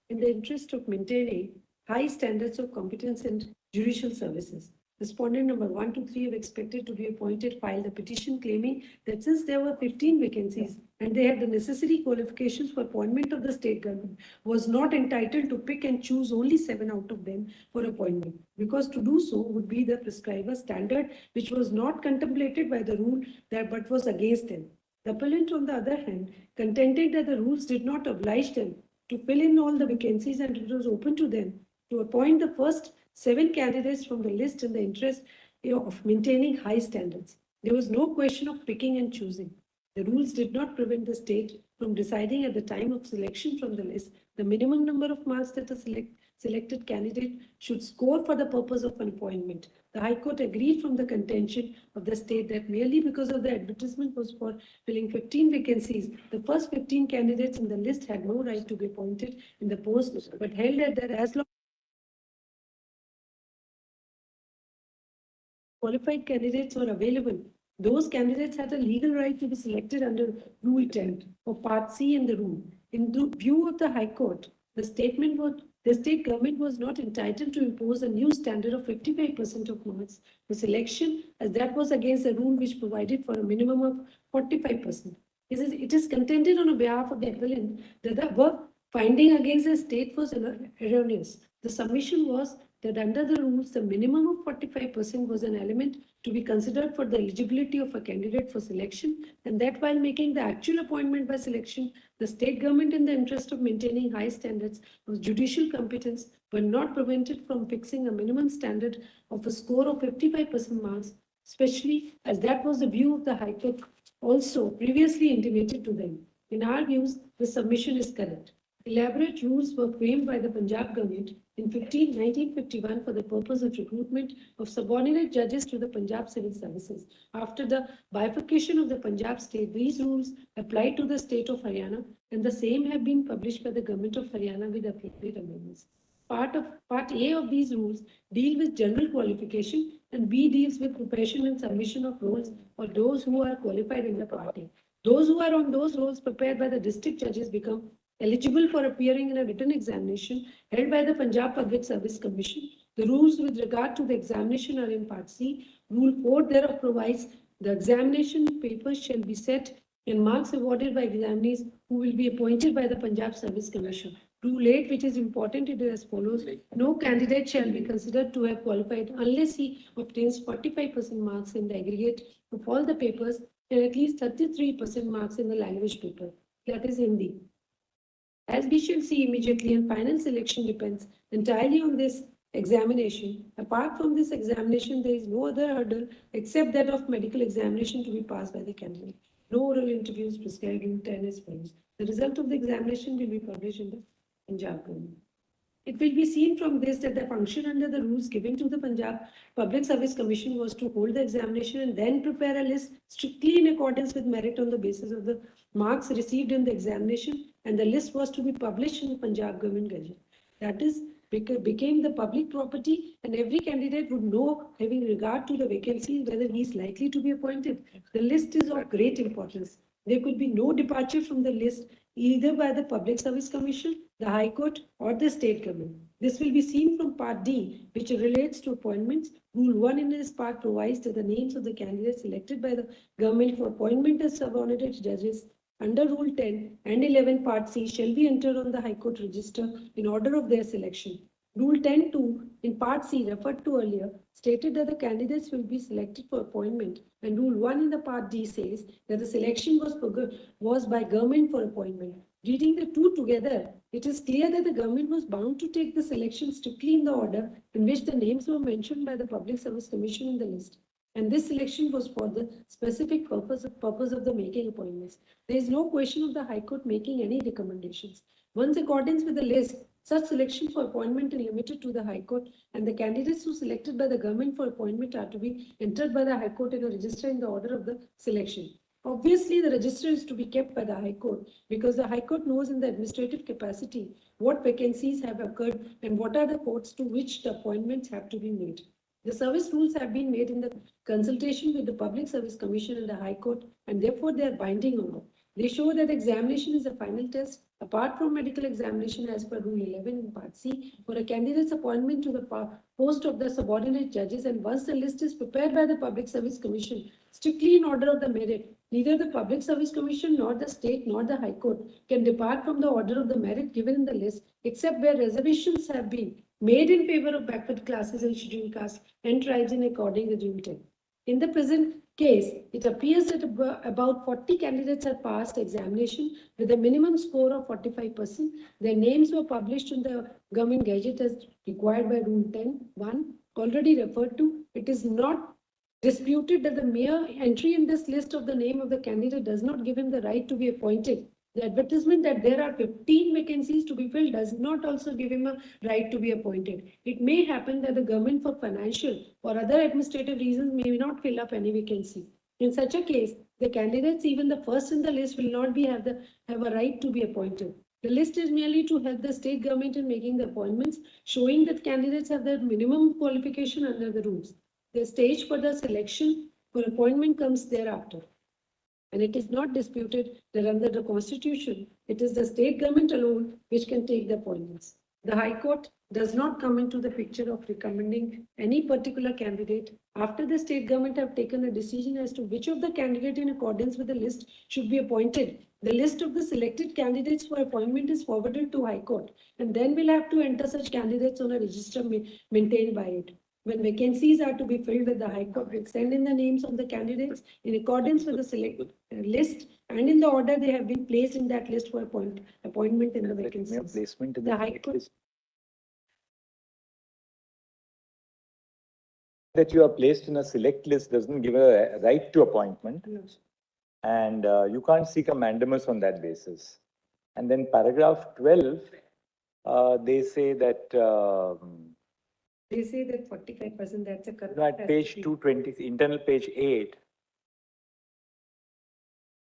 in the interest of maintaining high standards of competence in judicial services. Respondent number 1 to 3 have expected to be appointed filed a petition claiming that since there were 15 vacancies and they had the necessary qualifications for appointment of the state government, was not entitled to pick and choose only 7 out of them for appointment, because to do so would be the prescriber standard, which was not contemplated by the rule that but was against them. The appellant, on the other hand, contended that the rules did not oblige them to fill in all the vacancies and it was open to them to appoint the first 7 candidates from the list in the interest of maintaining high standards. There was no question of picking and choosing. The rules did not prevent the state from deciding at the time of selection from the list the minimum number of marks that a selected candidate should score for the purpose of an appointment. The High Court agreed from the contention of the state that merely because of the advertisement was for filling 15 vacancies, the first 15 candidates in the list had no right to be appointed in the post, but held that as long qualified candidates were available, those candidates had a legal right to be selected under Rule 10 or Part C in the rule. In the view of the High Court, the state government was not entitled to impose a new standard of 55% of marks for selection, as that was against the rule which provided for a minimum of 45%. It is contended on behalf of the appellant that the above finding against the state was erroneous. The submission was that under the rules, the minimum of 45% was an element to be considered for the eligibility of a candidate for selection, and that while making the actual appointment by selection, the state government, in the interest of maintaining high standards of judicial competence, were not prevented from fixing a minimum standard of a score of 55% marks, especially as that was the view of the High Court also previously intimated to them. In our views, the submission is correct. Elaborate rules were framed by the Punjab government in 1951 for the purpose of recruitment of subordinate judges to the Punjab Civil Services. After the bifurcation of the Punjab state, these rules applied to the state of Haryana, and the same have been published by the government of Haryana with appropriate amendments. Part A of these rules deal with general qualification, and B deals with preparation and submission of roles for those who are qualified in the party. Those who are on those roles prepared by the district judges become eligible for appearing in a written examination held by the Punjab Public Service Commission. The rules with regard to the examination are in Part C. Rule 4 thereof provides the examination papers shall be set and marks awarded by examinees who will be appointed by the Punjab Service Commission. Rule 8, which is important, it is as follows. No candidate shall be considered to have qualified unless he obtains 45% marks in the aggregate of all the papers and at least 33% marks in the language paper, that is Hindi. As we shall see immediately, and final selection depends entirely on this examination. Apart from this examination, there is no other hurdle except that of medical examination to be passed by the candidate. No oral interviews prescribed in 10 as follows. The result of the examination will be published in the Punjab government. It will be seen from this that the function under the rules given to the Punjab Public Service Commission was to hold the examination and then prepare a list strictly in accordance with merit on the basis of the marks received in the examination, and the list was to be published in the Punjab Government Gazette. That is, became the public property, and every candidate would know, having regard to the vacancy, whether he is likely to be appointed. The list is of great importance. There could be no departure from the list either by the Public Service Commission, the High Court, or the state government. This will be seen from Part D, which relates to appointments. Rule 1 in this part provides that the names of the candidates selected by the government for appointment as subordinate judges under Rule 10 and 11 Part C shall be entered on the High Court register in order of their selection. Rule 10(2) in Part C referred to earlier stated that the candidates will be selected for appointment, and Rule 1 in the Part D says that the selection was by government for appointment. Reading the two together, it is clear that the government was bound to take the selection strictly in the order in which the names were mentioned by the Public Service Commission in the list. And this selection was for the specific purpose of the making appointments. There is no question of the High Court making any recommendations. Once accordance with the list, such selection for appointment is limited to the High Court, and the candidates who selected by the government for appointment are to be entered by the High Court in a register in the order of the selection. Obviously, the register is to be kept by the High Court because the High Court knows in the administrative capacity what vacancies have occurred and what are the courts to which the appointments have to be made. The service rules have been made in the consultation with the Public Service Commission and the High Court, and therefore they are binding on all. They show that examination is a final test, apart from medical examination as per Rule 11 in Part C, for a candidate's appointment to the post of the subordinate judges, and once the list is prepared by the Public Service Commission, strictly in order of the merit, neither the Public Service Commission nor the state nor the High Court can depart from the order of the merit given in the list, except where reservations have been made in favor of backward classes and scheduled castes and tribes in according with Rule 10. In the present case, it appears that about 40 candidates have passed examination with a minimum score of 45%. Their names were published in the Government Gazette as required by Rule 10(1), already referred to. It is not disputed that the mere entry in this list of the name of the candidate does not give him the right to be appointed. The advertisement that there are 15 vacancies to be filled does not also give him a right to be appointed. It may happen that the government, for financial or other administrative reasons, may not fill up any vacancy. In such a case, the candidates, even the first in the list, will not have a right to be appointed. The list is merely to help the state government in making the appointments, showing that candidates have the minimum qualification under the rules. The stage for the selection for appointment comes thereafter. And it is not disputed that under the Constitution, it is the state government alone which can take the appointments. The High Court does not come into the picture of recommending any particular candidate after the state government have taken a decision as to which of the candidates in accordance with the list should be appointed. The list of the selected candidates for appointment is forwarded to High Court, and then we'll have to enter such candidates on a register maintained by it. When vacancies are to be filled, the High Court will send in the names of the candidates in accordance with the selected list and in the order they have been placed in that list for appointment in the vacancies. Placement in the High Court list. That you are placed in a select list doesn't give a right to appointment. Yes. And you can't seek a mandamus on that basis. And then paragraph 12, they say that they say that 45%, that's a correct. at page 220, internal page 8,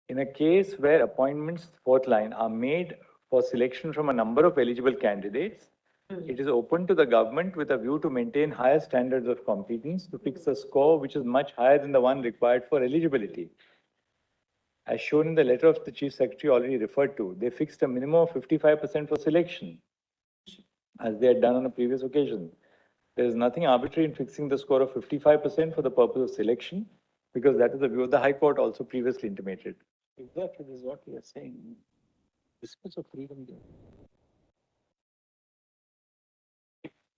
in a case where appointments, fourth line, are made for selection from a number of eligible candidates, it is open to the government with a view to maintain higher standards of competence to fix a score which is much higher than the one required for eligibility. As shown in the letter of the Chief Secretary already referred to, they fixed a minimum of 55% for selection, as they had done on a previous occasion. There is nothing arbitrary in fixing the score of 55% for the purpose of selection, because that is the view of the High Court also previously intimated. Exactly, this is what we are saying. Discuss of freedom.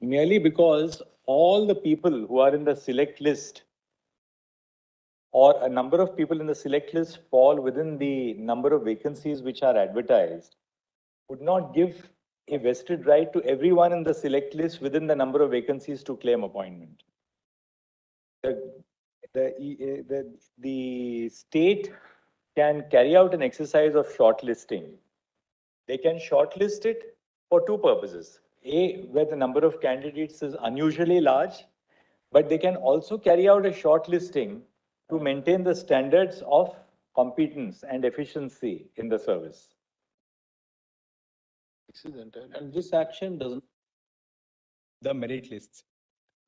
Merely because all the people who are in the select list or a number of people in the select list fall within the number of vacancies which are advertised would not give a vested right to everyone in the select list within the number of vacancies to claim appointment. The state can carry out an exercise of shortlisting. They can shortlist it for two purposes. A, where the number of candidates is unusually large, but they can also carry out a shortlisting to maintain the standards of competence and efficiency in the service. And this action doesn't. The merit lists.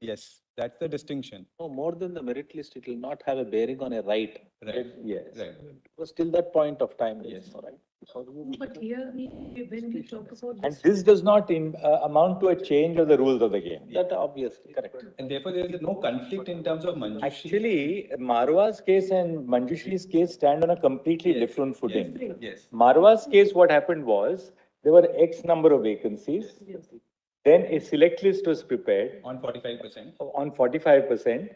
Yes, that's the distinction. No, more than the merit list, it will not have a bearing on a right. Right. Yes. Right. Because till that point of time, Yes. no right. But here, when we talk about And this. this does not amount to a change of the rules of the game. That obviously. Correct. And therefore, there is no conflict in terms of Manjushri. Actually, Marwa's case and Manjushri's case stand on a completely different footing. Yes. Marwa's case, what happened was, there were X number of vacancies. Then a select list was prepared On 45%. on 45%,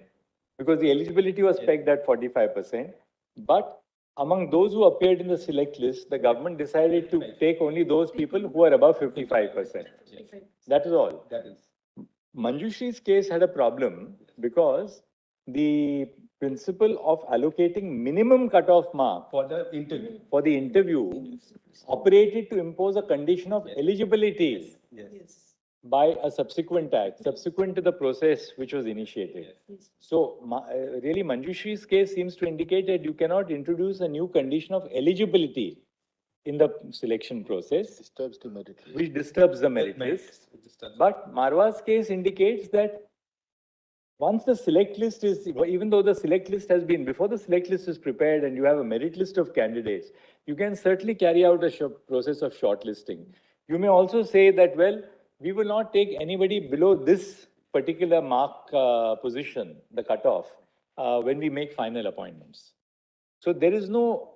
because the eligibility was pegged at 45%. But among those who appeared in the select list, the government decided to take only those people who are above 55%. That is all. That is. Manjushri's case had a problem because the principle of allocating minimum cutoff mark For the interview. operated to impose a condition of eligibility Yes. by a subsequent act, subsequent to the process which was initiated. So really Manjushri's case seems to indicate that you cannot introduce a new condition of eligibility in the selection process, Disturbs the merit list. which disturbs the merit list. But Marwa's case indicates that once the select list is, even though the select list has been, before the select list is prepared and you have a merit list of candidates, you can certainly carry out a process of shortlisting. You may also say that, well, we will not take anybody below this particular mark position, the cutoff, when we make final appointments. So there is no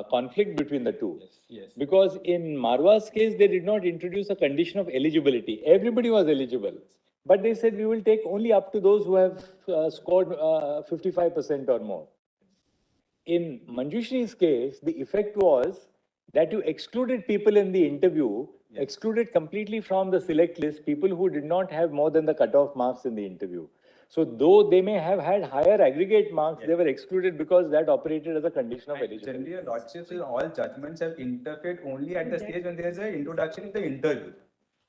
conflict between the two. Yes. Because in Marwa's case, they did not introduce a condition of eligibility. Everybody was eligible. But they said we will take only up to those who have scored 55% or more. In Manjushri's case, the effect was that you excluded people in the interview, excluded completely from the select list, people who did not have more than the cutoff marks in the interview. So though they may have had higher aggregate marks, they were excluded because that operated as a condition of eligibility. Generally, lordships in all judgments have interfered only at the stage when there is an introduction in the interview.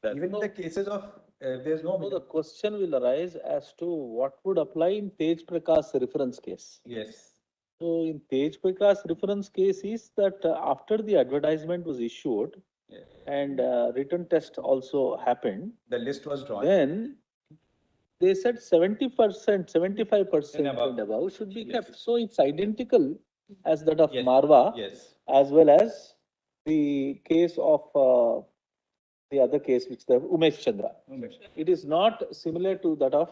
Even in the cases of, there's no... So the question will arise as to what would apply in Tej Prakash's reference case. Yes. So in Tej Prakash's reference case is that after the advertisement was issued and written test also happened. The list was drawn. Then they said 70%, 75% and above should be kept. So it's identical as that of Marwa, as well as the case of the other case, which the Umesh Chandra. It is not similar to that of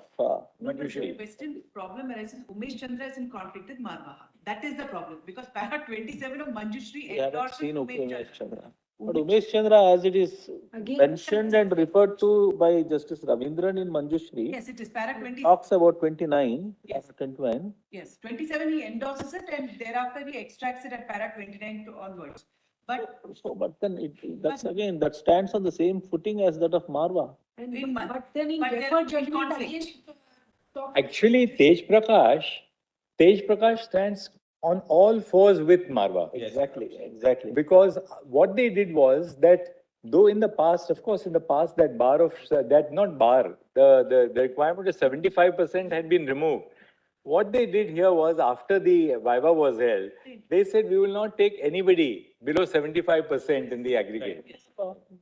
Manjushri. The question problem arises, Umesh Chandra is in conflict with Marwa. That is the problem, because para 27 of Manjushri endorses Umesh Chandra. But Umesh Chandra, as it is mentioned and referred to by Justice Ravindran in Manjushri, yes, it is para 27. Talks about 29. Yes. 29. Yes, 27 he endorses it and thereafter he extracts it at para 29 onwards. But then that stands on the same footing as that of Marwa. But then in deferred judgment again. Actually, Tej Prakash stands on all fours with Marwa. Exactly. Because what they did was that, though in the past, of course, that bar of, the requirement of 75% had been removed. What they did here was, after the Viva was held, they said we will not take anybody below 75% in the aggregate.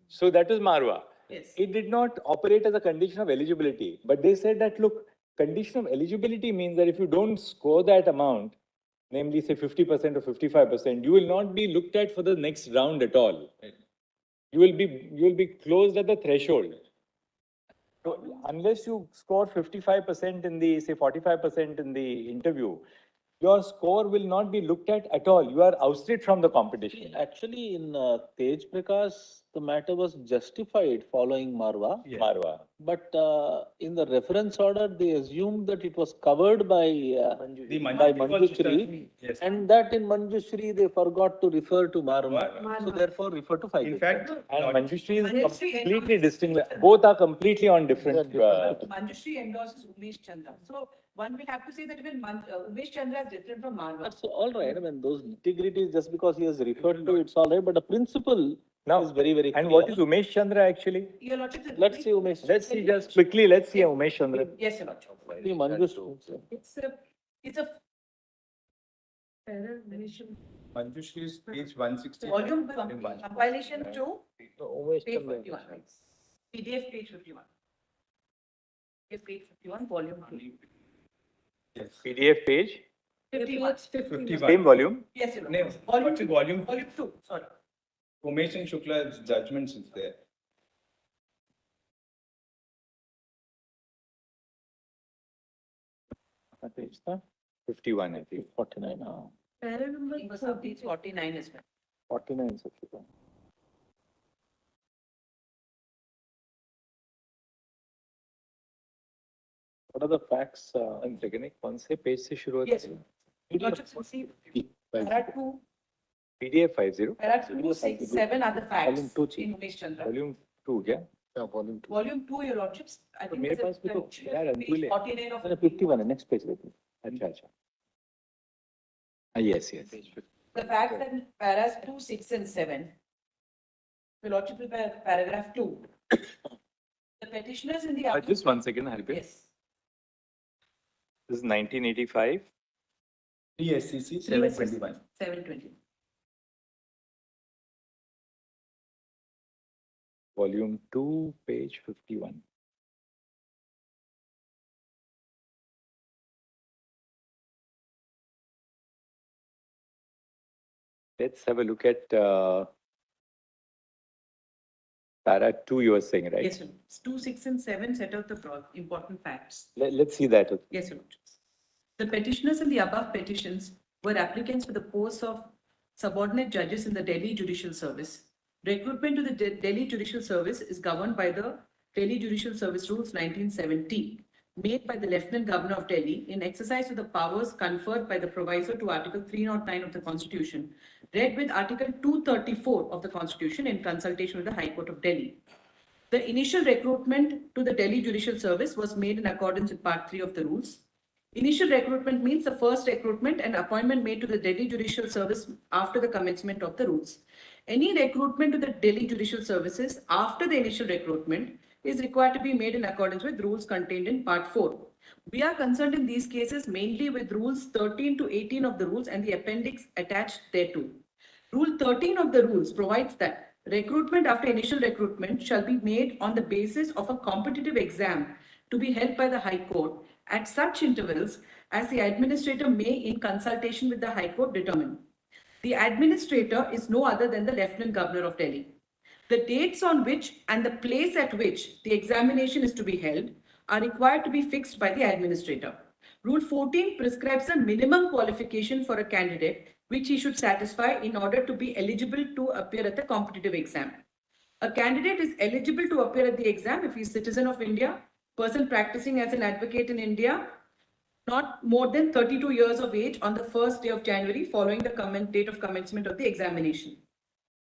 So that is Marwa. It did not operate as a condition of eligibility, but they said that, look, condition of eligibility means that if you don't score that amount, namely say 50% or 55%, you will not be looked at for the next round at all. You will be closed at the threshold. So unless you score 55% in the, say 45% in the interview, your score will not be looked at all. You are ousted from the competition. Actually, in Tej Prakash, the matter was justified following Marwa. Marwa. But in the reference order, they assumed that it was covered by Manjushri. And that in Manjushri, they forgot to refer to Marwa. So therefore, refer to 5. In fact, and Manjushri is completely distinct. Both are completely on different. Manjushri endorses Umesh Chandra. So one will have to say that even Umesh Chandra is different from Marwa. That's all right. I mean, those nitty-gritties, just because he has referred to, it's all right. But the principle is very, very clear. And what is Umesh Chandra actually? Let's see Umesh Chandra. Let's see just quickly. Let's see Umesh Chandra. Yes, Your Lordship. It's a Manjushri's page 160. Volume compilation 2, page 51. PDF page 51. PDF page 51, volume 2. Yes. PDF page 51. 51. Same volume? Yes, Your No, Lordship. Volume what's the volume? Volume 2, sorry. Umesh and Shukla's judgments is there. What page, sir? 51, I think. 49. Para number It was updates 49 as well. 49 is 51. What are the facts? I'm checking. कौन से page से शुरू होता Yes. है? Your Lordship, see, para 2, PDF 50. para 2, 6, 7 are the facts Volume 2 in Umesh Chandra. Volume 2 क्या? Yeah, volume 2. Volume 2, Your Lordships, I think मेरे there's पास भी तो a यार page अंतुल है। 49 of. मैंने 51 है, next page देखो। अच्छा अच्छा। Yes, yes. The facts that paras 2, 6 and 7. Your Lordship, paragraph 2. The petitioners in the. Just 1 second, Harbin. Yes. This is 1985. 3 SCC 721. 720. Volume 2, page 51. Let's have a look at para 2 you were saying, right? Yes, sir. 2, 6 and 7 set out the important facts. Let's see that. Yes, Your Lordships. The petitioners in the above petitions were applicants for the posts of subordinate judges in the Delhi Judicial Service. Recruitment to the Delhi Judicial Service is governed by the Delhi Judicial Service Rules 1970, made by the Lieutenant Governor of Delhi in exercise of the powers conferred by the proviso to Article 309 of the Constitution, read with Article 234 of the Constitution in consultation with the High Court of Delhi. The initial recruitment to the Delhi Judicial Service was made in accordance with Part 3 of the rules. Initial recruitment means the first recruitment and appointment made to the Delhi Judicial Service after the commencement of the rules. Any recruitment to the Delhi Judicial Services after the initial recruitment is required to be made in accordance with rules contained in Part 4. We are concerned in these cases mainly with rules 13 to 18 of the rules and the appendix attached thereto. Rule 13 of the rules provides that recruitment after initial recruitment shall be made on the basis of a competitive exam to be held by the High Court at such intervals as the administrator may, in consultation with the High Court, determine. The administrator is no other than the Lieutenant Governor of Delhi. The dates on which and the place at which the examination is to be held are required to be fixed by the administrator. Rule 14 prescribes a minimum qualification for a candidate which he should satisfy in order to be eligible to appear at the competitive exam. A candidate is eligible to appear at the exam if he is citizen of India, person practicing as an advocate in India, not more than 32 years of age on the first day of January following the date of commencement of the examination.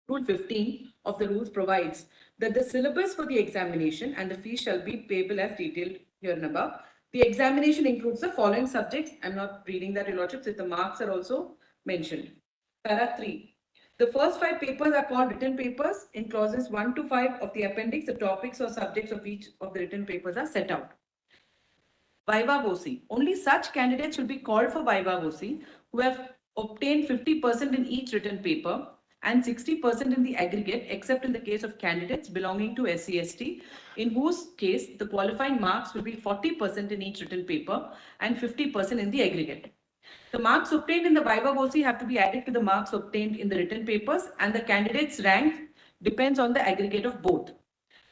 Rule 15 of the rules provides that the syllabus for the examination and the fees shall be payable as detailed here and above. The examination includes the following subjects. I'm not reading that, Your Lordships, the marks are also mentioned. Para 3. The first 5 papers are called written papers. In clauses 1 to 5 of the appendix, the topics or subjects of each of the written papers are set out. Viva voce. Only such candidates will be called for viva voce who have obtained 50% in each written paper and 60% in the aggregate, except in the case of candidates belonging to SC/ST, in whose case the qualifying marks will be 40% in each written paper and 50% in the aggregate. The marks obtained in the viva voce have to be added to the marks obtained in the written papers, and the candidate's rank depends on the aggregate of both.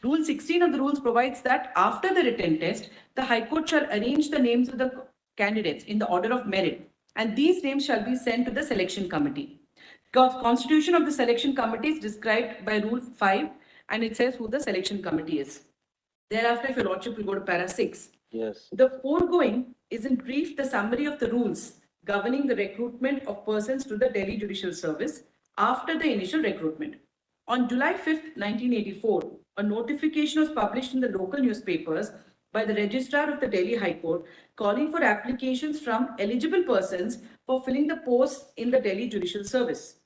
Rule 16 of the rules provides that after the written test, the High Court shall arrange the names of the candidates in the order of merit, and these names shall be sent to the selection committee. Constitution of the selection committee is described by Rule 5, and it says who the selection committee is. Thereafter, if Your Lordship will go to para 6. Yes. The foregoing is in brief the summary of the rules governing the recruitment of persons to the Delhi Judicial Service after the initial recruitment. On July 5th, 1984, a notification was published in the local newspapers by the Registrar of the Delhi High Court calling for applications from eligible persons for filling the posts in the Delhi Judicial Service.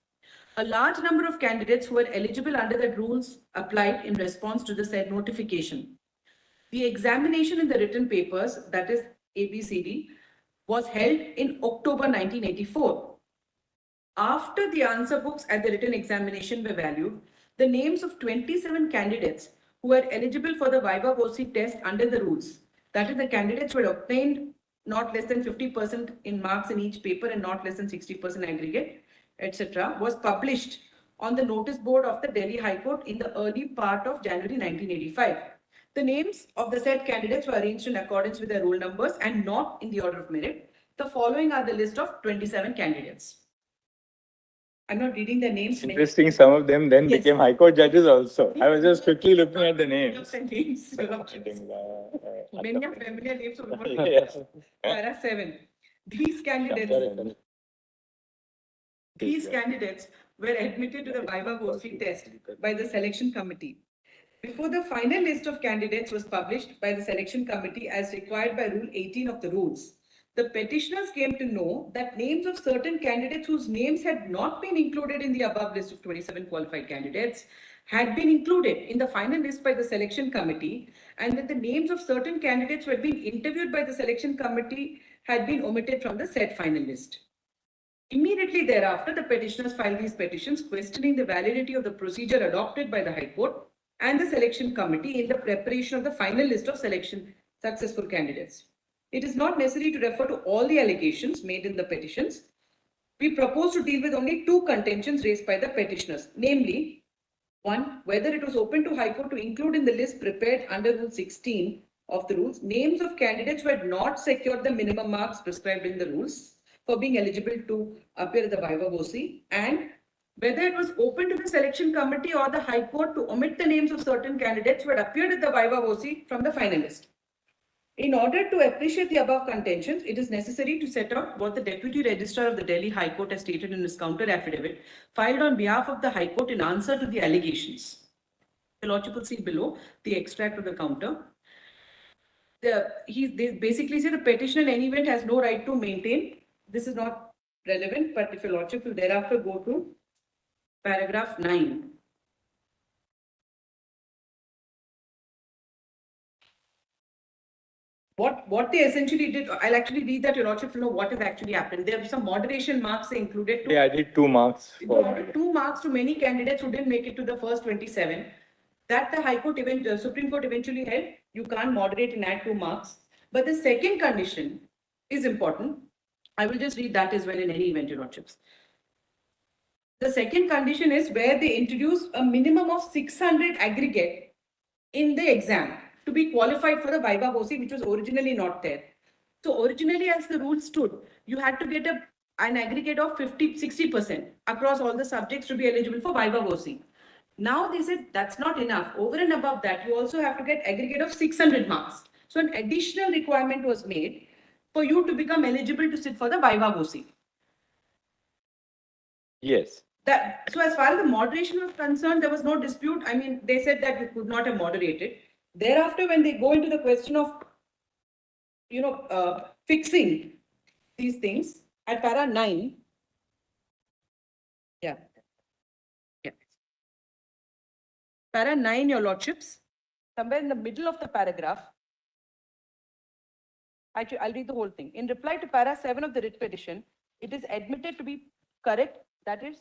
A large number of candidates who were eligible under the rules applied in response to the said notification. The examination in the written papers, that is ABCD, was held in October 1984. After the answer books at the written examination were valued, the names of 27 candidates who were eligible for the viva voce test under the rules, that is the candidates who had obtained not less than 50% in marks in each paper and not less than 60% aggregate, etc., was published on the notice board of the Delhi High Court in the early part of January 1985. The names of the said candidates were arranged in accordance with their roll numbers and not in the order of merit. The following are the list of 27 candidates. I'm not reading the names. Interesting, some of them then Yes. became High Court judges also. I was just quickly looking at the names. Many are familiar names. Yes. Para 7. These candidates were admitted to the Viva Voce test by the selection committee. Before the final list of candidates was published by the selection committee as required by Rule 18 of the rules, the petitioners came to know that names of certain candidates whose names had not been included in the above list of 27 qualified candidates had been included in the final list by the selection committee, and that the names of certain candidates who had been interviewed by the selection committee had been omitted from the said final list. Immediately thereafter, the petitioners filed these petitions questioning the validity of the procedure adopted by the High Court and the selection committee in the preparation of the final list of selection successful candidates. It is not necessary to refer to all the allegations made in the petitions. We propose to deal with only two contentions raised by the petitioners, namely, one, whether it was open to High Court to include in the list prepared under Rule 16 of the rules names of candidates who had not secured the minimum marks prescribed in the rules for being eligible to appear at the Viva Voce, and whether it was open to the selection committee or the High Court to omit the names of certain candidates who had appeared at the Viva Voce from the final list. In order to appreciate the above contentions, it is necessary to set out what the Deputy Registrar of the Delhi High Court has stated in his counter affidavit filed on behalf of the High Court in answer to the allegations. The Lordship will see below the extract of the counter. They basically say the petitioner in any event has no right to maintain. This is not relevant, but if your Lordship will thereafter go to paragraph 9. What they essentially did, I'll actually read that, your Lordship, to know what has actually happened. There were some moderation marks they included. Yeah, I did 2 marks. They added 2 marks to many candidates who didn't make it to the first 27. That the High Court, Supreme Court eventually held, you can't moderate and add 2 marks. But the second condition is important. I will just read that as well in any event, your Lordships. The second condition is where they introduce a minimum of 600 aggregate in the exam to be qualified for the Viva Voce, which was originally not there. So originally, as the rule stood, you had to get an aggregate of 60% across all the subjects to be eligible for Viva Voce. Now they said that's not enough. Over and above that, you also have to get aggregate of 600 marks. So an additional requirement was made for you to become eligible to sit for the Viva Voce. Yes. So as far as the moderation was concerned, there was no dispute. I mean, they said that you could not have moderated. Thereafter, when they go into the question of, fixing these things at para 9, para 9, your Lordships, somewhere in the middle of the paragraph, actually, I'll read the whole thing. In reply to para 7 of the writ petition, it is admitted to be correct, that is,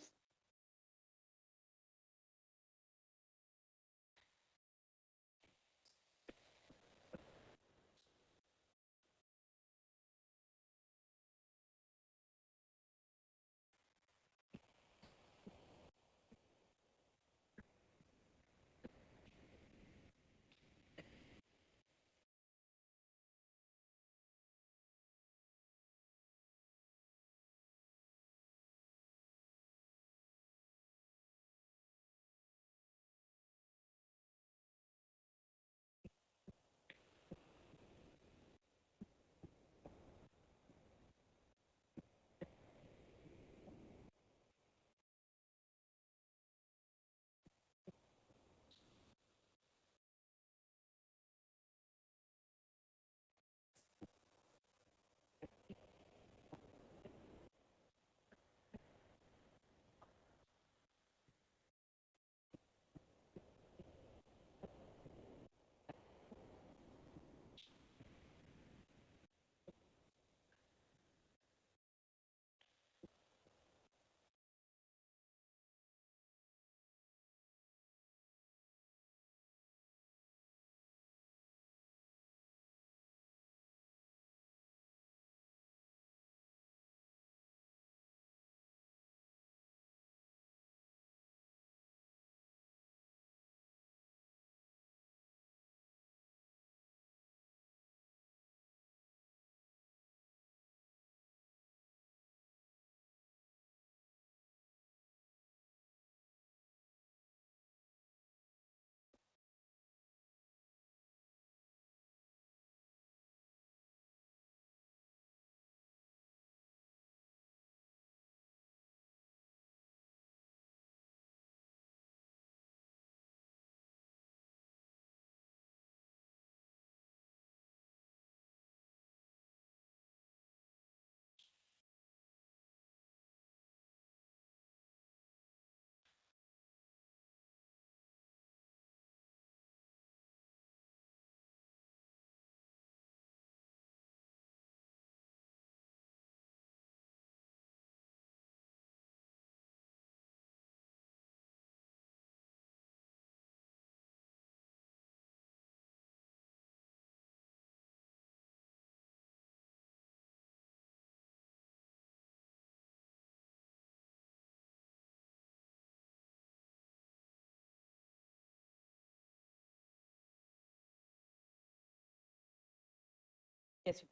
Yes.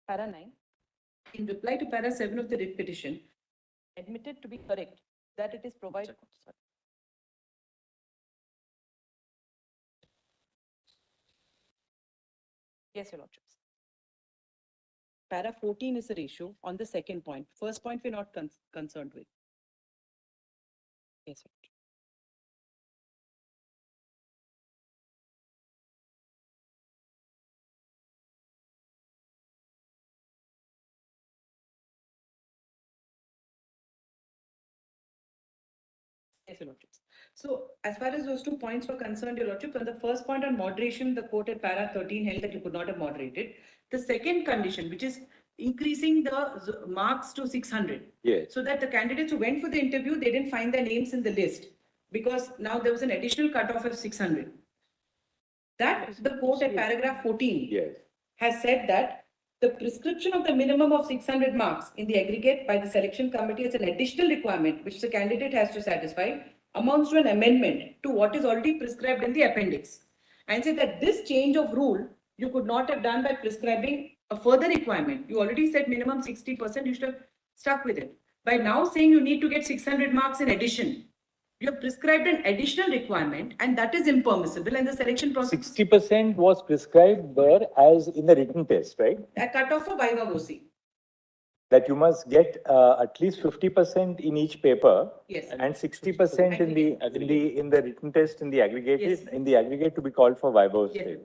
Para 9. In reply to para 7 of the writ petition, admitted to be correct that it is provided. Yes, Your Lordships. Para 14 is the ratio on the second point. First point we're not concerned with. Yes, sir. Yes, Your Lordships. So as far as those 2 points were concerned, Your Lordship, on the first point on moderation, the court at para 13 held that you could not have moderated. The second condition, which is increasing the marks to 600. Yes. So that the candidates who went for the interview, they didn't find their names in the list because now there was an additional cutoff of 600. That the court at paragraph 14 Yes. has said that the prescription of the minimum of 600 marks in the aggregate by the selection committee as an additional requirement which the candidate has to satisfy amounts to an amendment to what is already prescribed in the appendix. And said that this change of rule you could not have done by prescribing a further requirement. You already said minimum 60%, you should have stuck with it. By now saying you need to get 600 marks in addition, you have prescribed an additional requirement and that is impermissible and the selection process. 60% was prescribed there as in the written test, right? A cutoff for Viva Voce. That you must get at least 50% in each paper. Yes. And 60% in the written test in the aggregate, Yes. in the aggregate to be called for Viva Voce. Yes.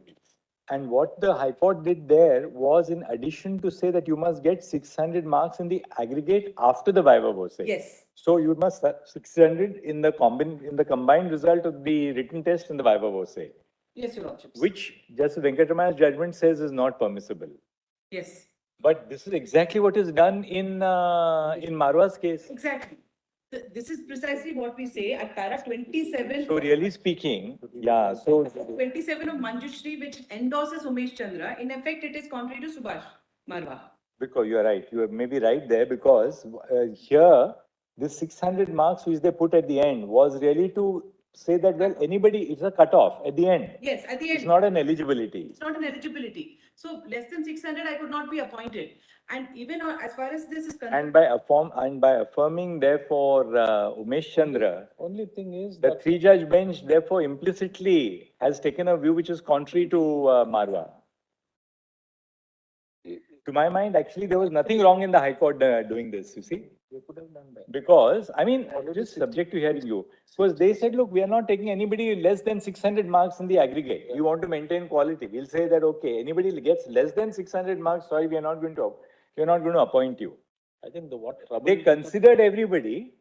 And what the High Court did there was in addition to say that you must get 600 marks in the aggregate after the Viva Voce. Yes. So you must have 600 in the combined result of the written test and the Viva Voce. Yes, Your Lordships. Which Justice Venkatramaya's judgment says is not permissible. Yes. But this is exactly what is done in Marwa's case. Exactly. This is precisely what we say at para 27. So really speaking, yeah, so 27 of Manjushri, which endorses Umesh Chandra, in effect it is contrary to Subhash Marwa. because you're right, you are maybe right there because here, this 600 marks which they put at the end was really to say that, well, anybody, it's a cutoff at the end. Yes, at the end. It's not an eligibility. It's not an eligibility. So less than 600, I could not be appointed. And even as far as this is concerned. And by affirming, therefore, Umesh Chandra, only thing is the three-judge bench, therefore, implicitly has taken a view which is contrary to Marwa. To my mind, actually, there was nothing wrong in the High Court doing this, you see. Because, I mean, just subject to hearing you. Because they said, look, we are not taking anybody less than 600 marks in the aggregate. We want to maintain quality. We'll say that, okay, anybody gets less than 600 marks, sorry, we are not going to appoint you. I think They considered everybody.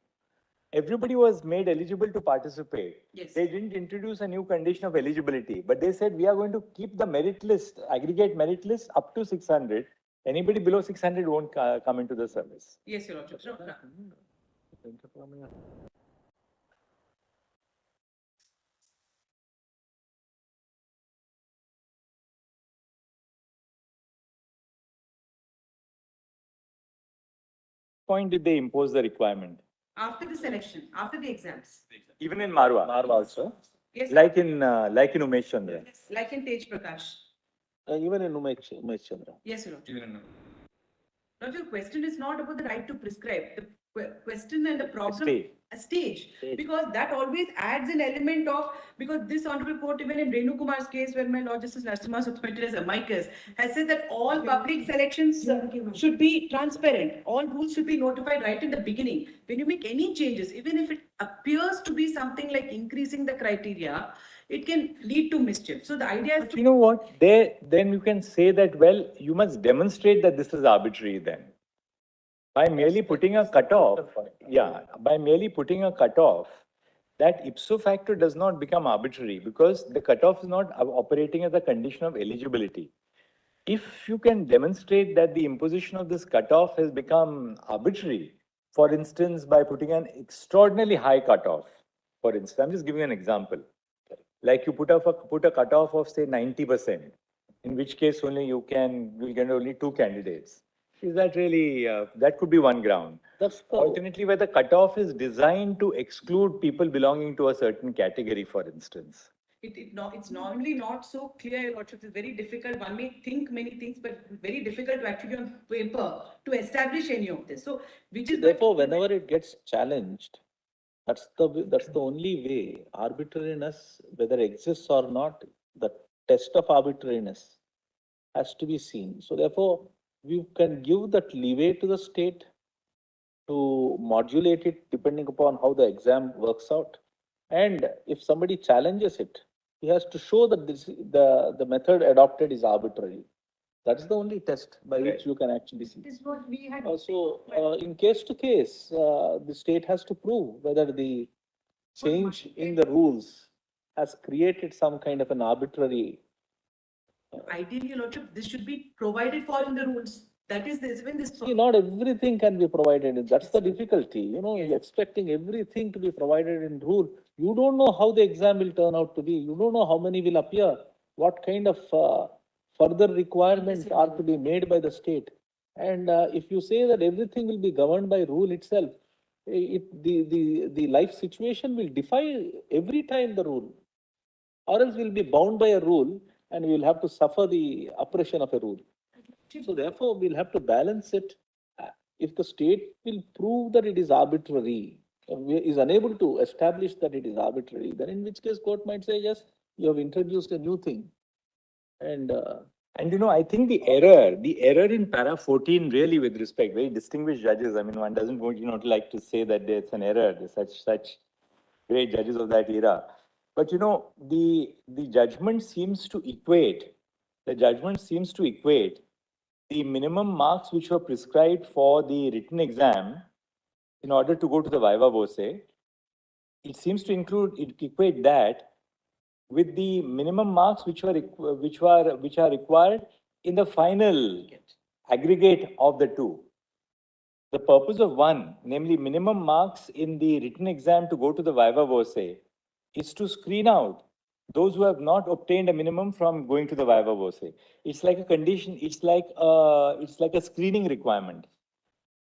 Everybody was made eligible to participate. Yes. They didn't introduce a new condition of eligibility, but they said we are going to keep the merit list, aggregate merit list up to 600. Anybody below 600 won't come into the service. Yes, Your Lordship. Point did they impose the requirement? After the selection, after the exams. Even in Marwa. Marwa also. Yes. Like in Umesh Chandra. Yes, like in Tej Prakash. Even in Umesh Chandra. Yes, Your Lordship. Now, your question is not about the right to prescribe. The question and the problem, a stage. Because that always adds an element of, because this honorable court, even in Renu Kumar's case, where my Lord Justice Narasimha was appointed as amicus, has said that all public selections should be transparent. All rules should be notified right in the beginning. When you make any changes, even if it appears to be something like increasing the criteria, it can lead to mischief. So the idea is to... You know what? Then you can say that, well, you must demonstrate that this is arbitrary then. By merely putting a cutoff, by merely putting a cutoff, that ipso facto does not become arbitrary because the cutoff is not operating as a condition of eligibility. If you can demonstrate that the imposition of this cutoff has become arbitrary, for instance, by putting an extraordinarily high cutoff, for instance, I'm just giving an example. Like you put a cutoff of say 90%, in which case only you'll get only 2 candidates. Is that really, that could be one ground. Alternately, where the cutoff is designed to exclude people belonging to a certain category, for instance. It's normally not so clear, Your Lordship. It's very difficult. One may think many things, but very difficult to actually on paper to establish any of this. So, which is Therefore, whenever it gets challenged, that's the only way. Arbitrariness, whether exists or not, the test of arbitrariness has to be seen. So therefore, we can give that leeway to the state to modulate it depending upon how the exam works out. And if somebody challenges it, he has to show that the method adopted is arbitrary. That's the only test by which you can actually see. This is what we had. In case to case, the state has to prove whether the change in the rules has created some kind of an arbitrary. Ideally, Your Lordship, this should be provided for in the rules. That is this when this. See, not everything can be provided. That's the difficulty. You're expecting everything to be provided in rule. You don't know how the exam will turn out to be. You don't know how many will appear. What kind of further requirements are to be made by the state. And if you say that everything will be governed by rule itself, the life situation will defy every time the rule. Or else we'll be bound by a rule and we'll have to suffer the oppression of a rule. So therefore, we'll have to balance it. If the state will prove that it is arbitrary, is unable to establish that it is arbitrary, then in which case court might say, yes, you have introduced a new thing. And I think the error in para 14 really, with respect, very distinguished judges. I mean, one doesn't want, like to say that there's an error. There's such great judges of that era. But the judgment seems to equate. The minimum marks which were prescribed for the written exam in order to go to the viva voce, it seems to equate that with the minimum marks which are required in the final aggregate of the two. The purpose of one, namely minimum marks in the written exam to go to the viva voce, is to screen out those who have not obtained a minimum from going to the viva voce. It's like a condition. It's like a screening requirement.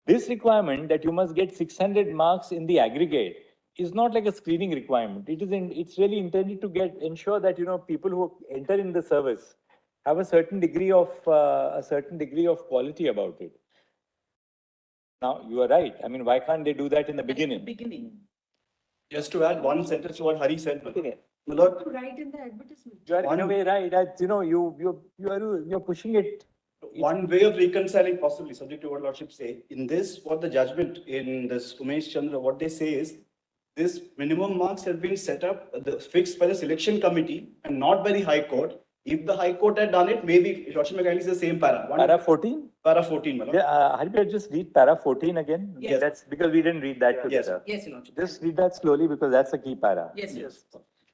This requirement that you must get 600 marks in the aggregate is not like a screening requirement. It's really intended to ensure that people who enter in the service have a certain degree of quality about it. Now you are right. I mean, why can't they do that in the beginning? Just to add one sentence to what Hari said. To write in the advertisement. You are in a way right. You're pushing it. One way of reconciling, possibly subject to what Lordship say, in this, what the judgment in this Umesh Chandra, what they say is, this minimum marks have been set up, fixed by the selection committee and not by the High Court. If the High Court had done it, maybe Lordship may is the same para. Para 14? Para 14, Malak. Haribhai, just read para 14 again. Yes. That's because we didn't read that together. Yes, Your Lordship. Just read that slowly because that's a key para. Yes.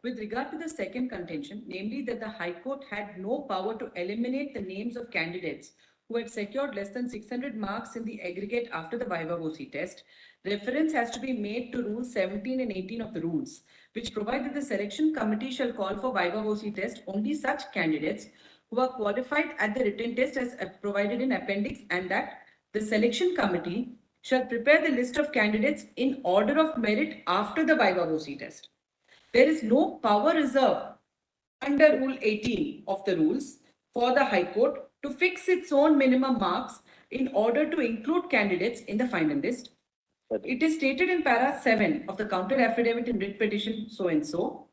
With regard to the second contention, namely that the High Court had no power to eliminate the names of candidates who had secured less than 600 marks in the aggregate after the viva voce test, reference has to be made to rules 17 and 18 of the rules, which provide that the selection committee shall call for viva voce test only such candidates who are qualified at the written test as provided in appendix, and that the selection committee shall prepare the list of candidates in order of merit after the viva voce test. There is no power reserved under Rule 18 of the rules for the High Court to fix its own minimum marks in order to include candidates in the final list. It is stated in para 7 of the counter affidavit in writ petition so and so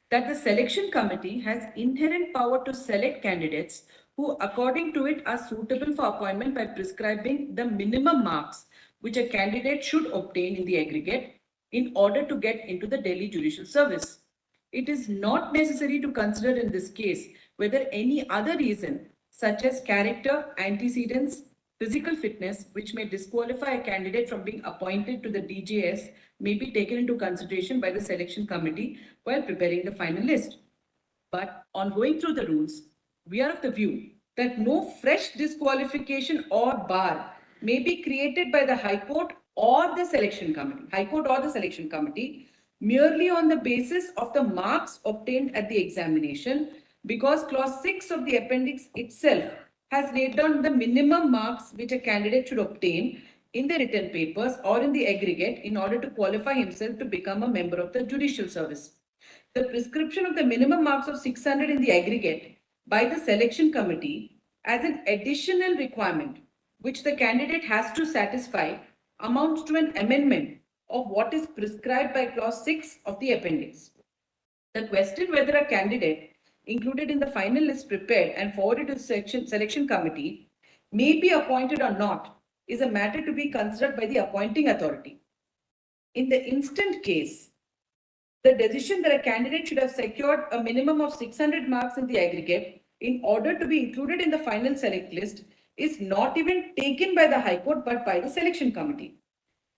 that the selection committee has inherent power to select candidates who according to it are suitable for appointment by prescribing the minimum marks which a candidate should obtain in the aggregate in order to get into the Delhi judicial service. It is not necessary to consider in this case whether any other reason such as character, antecedents, physical fitness, which may disqualify a candidate from being appointed to the DJS, may be taken into consideration by the selection committee while preparing the final list. But on going through the rules, we are of the view that no fresh disqualification or bar may be created by the High Court or the selection committee, merely on the basis of the marks obtained at the examination, because clause 6 of the appendix itself has laid down the minimum marks which a candidate should obtain in the written papers or in the aggregate in order to qualify himself to become a member of the judicial service. the prescription of the minimum marks of 600 in the aggregate by the selection committee as an additional requirement which the candidate has to satisfy amounts to an amendment of what is prescribed by clause 6 of the appendix. The question whether a candidate included in the final list prepared and forwarded to the selection committee may be appointed or not is a matter to be considered by the appointing authority. In the instant case, the decision that a candidate should have secured a minimum of 600 marks in the aggregate in order to be included in the final select list is not even taken by the High Court but by the selection committee.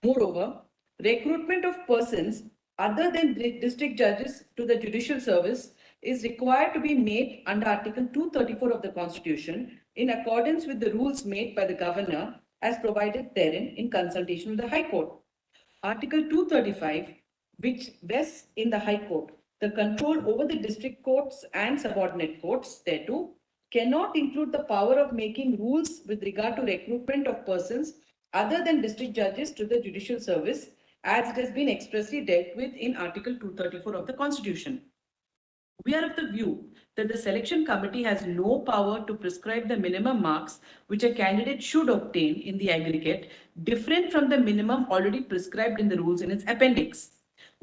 Moreover, recruitment of persons other than district judges to the judicial service is required to be made under Article 234 of the Constitution in accordance with the rules made by the Governor as provided therein in consultation with the High Court. Article 235, which vests in the High Court the control over the district courts and subordinate courts thereto, cannot include the power of making rules with regard to recruitment of persons other than district judges to the judicial service as it has been expressly dealt with in Article 234 of the Constitution. We are of the view that the selection committee has no power to prescribe the minimum marks which a candidate should obtain in the aggregate, different from the minimum already prescribed in the rules in its appendix.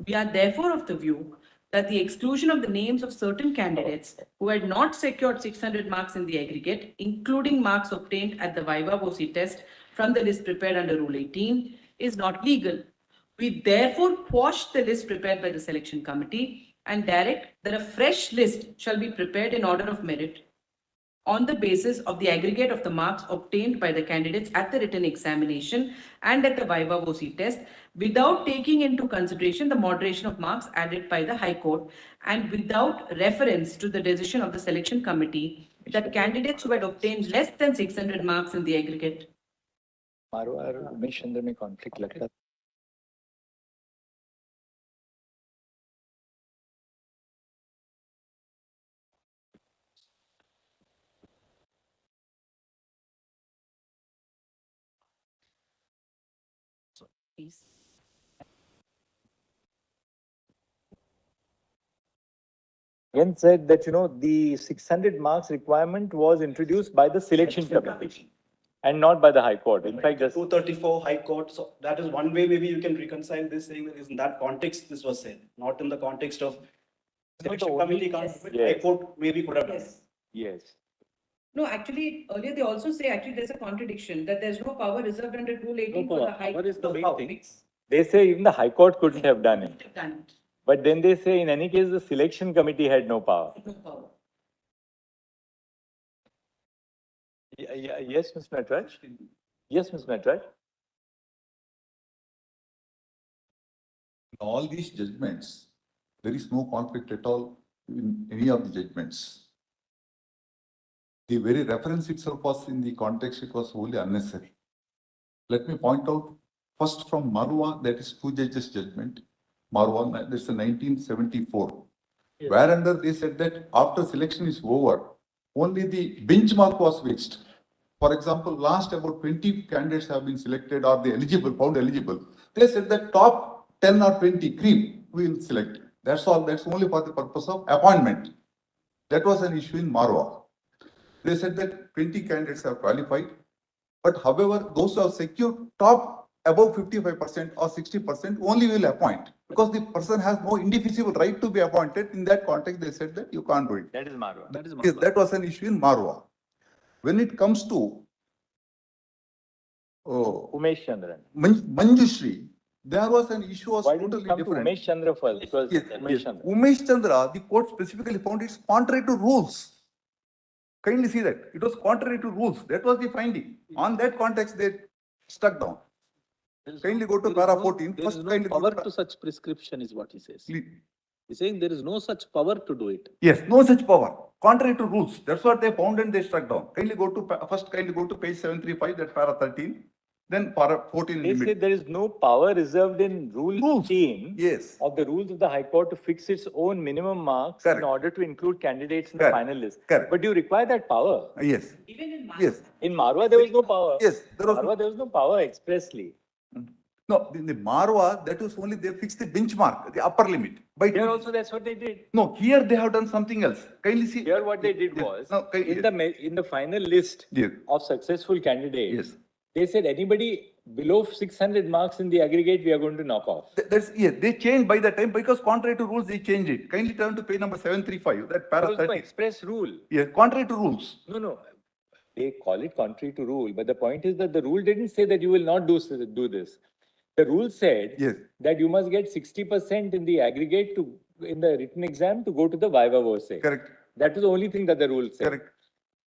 We are therefore of the view that the exclusion of the names of certain candidates who had not secured 600 marks in the aggregate, including marks obtained at the Viva Voce test from the list prepared under Rule 18, is not legal. We therefore quash the list prepared by the selection committee and direct that a fresh list shall be prepared in order of merit on the basis of the aggregate of the marks obtained by the candidates at the written examination and at the Viva Voce test without taking into consideration the moderation of marks added by the High Court and without reference to the decision of the selection committee that candidates who had obtained less than 600 marks in the aggregate. मारो और उमेश चंद्र में conflict लगता है। Please. Again said that, the 600 marks requirement was introduced by the selection committee and not by the High Court. In fact, just 234 High Court, so that is one way maybe you can reconcile this, saying that in that context this was said, not in the context of selection committee, High Court maybe could have done. Yes. No, actually, earlier they also say actually there's a contradiction that there's no power reserved under Rule 18 for the High Court. What is the main thing? They say even the High Court couldn't have done it. Done it. But then they say in any case, the selection committee had no power. No power. Yes, Ms. Natraj? Yes, Ms. Natraj? In all these judgments, there is no conflict at all in any of the judgments. The very reference itself was in the context, it was wholly unnecessary. Let me point out first from Marwa, that is two judges' judgment. Marwa, that's the 1974, whereunder they said that after selection is over, only the benchmark was fixed. For example, last about 20 candidates have been selected or the eligible, found eligible. They said that top 10 or 20 cream we will select. That's all. That's only for the purpose of appointment. That was an issue in Marwa. They said that 20 candidates have qualified, but however, those who have secured top above 55% or 60% only will appoint, because the person has no indefeasible right to be appointed. In that context, they said that you can't do it. That is Marwa. That is Yes, that was an issue in Marwa. When it comes to Umesh Chandra. Manjushri, there was an issue was Why didn't you totally come different. to Umesh Chandra first? Because Yes, Umesh Chandra. Umesh Chandra, the court specifically found it's contrary to rules. Kindly see that. It was contrary to rules. That was the finding. On that context, they stuck down. Kindly go to para 14. There is no power to such prescription is what he says. He's saying there is no such power to do it. Yes, no such power. Contrary to rules. That's what they found and they struck down. Kindly go to page 735, that para 13. Then para 14. They say there is no power reserved in Rule 18 yes. of the rules of the High Court to fix its own minimum marks in order to include candidates in the final list. Correct. But do you require that power? Yes. Even in Marwa. Yes. In Marwa, there was no power. Yes. There was no power expressly. No, in the Marwa, that was only they fixed the benchmark, the upper limit. By Here also, that's what they did. No, here they have done something else. Kindly see. Here what they did was, No, in the final list Yes. of successful candidates, Yes. they said anybody below 600 marks in the aggregate, we are going to knock off. That's, yes, they changed by the time, because contrary to rules, they changed it. Kindly turn to page number 735, that para There was no 30. express rule. Yes, contrary to rules. No. They call it contrary to rule, but the point is that the rule didn't say that you will not do this. The rule said Yes. that you must get 60% in the aggregate in the written exam to go to the viva voce. Correct. That was the only thing that the rule said. Correct.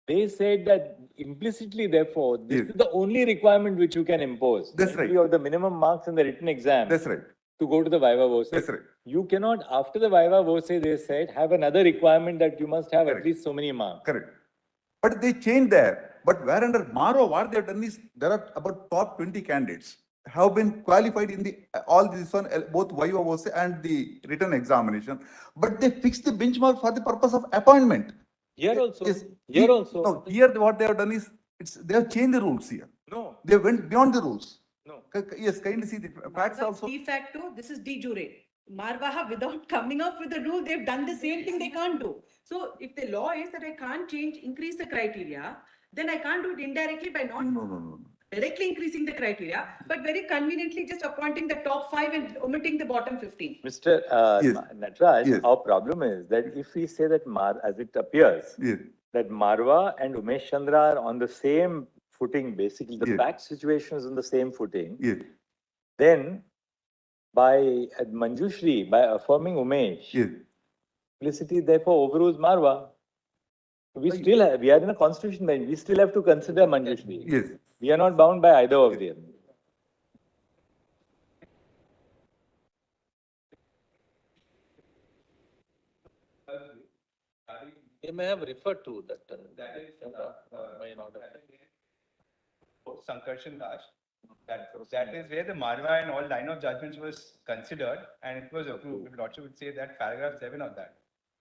They said that implicitly, therefore, this Yes. is the only requirement which you can impose. That's right. You have the minimum marks in the written exam. That's right. To go to the viva voce. That's right. You cannot, after the viva voce, they said, have another requirement that you must have at least so many marks. Correct. But they changed there. But where under Marwa, what they have done is, there are about top 20 candidates have been qualified in the all this one, both viva voce and the written examination. But they fixed the benchmark for the purpose of appointment. Here also. Yes. Here also. No, here what they have done is, they have changed the rules here. No. They went beyond the rules. No. Yes, kindly see the facts also. De facto, this is de jure. Marwaha, without coming up with a rule, they've done the same thing they can't do. So if the law is that I can't increase the criteria, then I can't do it indirectly by not directly increasing the criteria, but very conveniently just appointing the top 5 and omitting the bottom 15. Mr. Yes. Natraj, Yes. our problem is that if we say that as it appears, Yes. that Marwa and Umesh Chandra are on the same footing, basically, the Yes. fact situation is on the same footing, Yes. then by Manjushri, by affirming Umesh, Yes. implicitly therefore overrules Marwa. We are in a constitution bench, we still have to consider Manjushri. Yes. We are not bound by either of them. They may have referred to that. That is, may not have. Sankarshan Dash. That is where the Marwa and all line of judgments was considered and it was approved. If Lordship would say that paragraph 7 of that.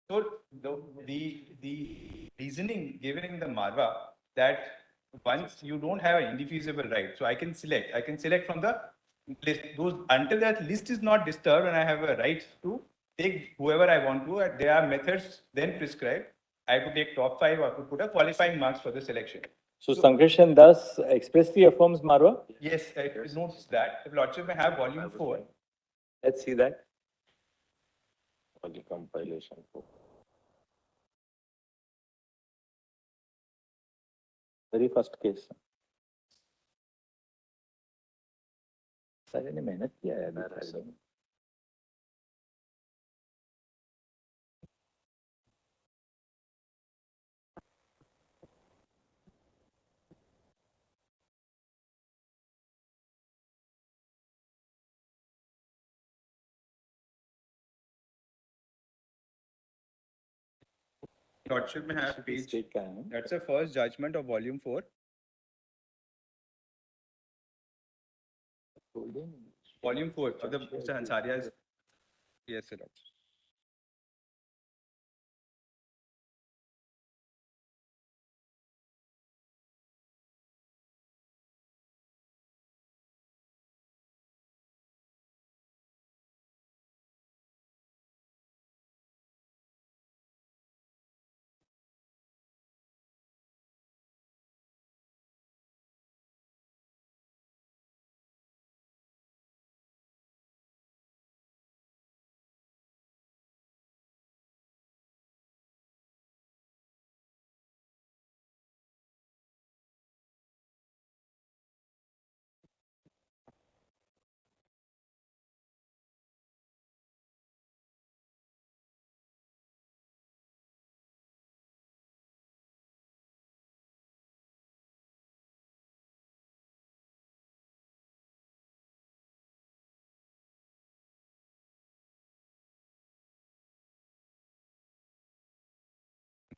So the reasoning given in the Marwa that once you don't have an indefeasible right, so I can select from the list. Until that list is not disturbed and I have a right to take whoever I want to, there are methods then prescribed. I have to take top 5 or to put a qualifying marks for the selection. So Sankarshan thus expressly affirms Marwa? Yes, it notes that. If Lordship may have volume 4. Let's see that. For the compilation. Very first case. सारे ने मेहनत किया है ना। Lordship may have page. That's the first judgment of volume 4. Volume 4 of the Mr. Hansaria's. Yes, sir.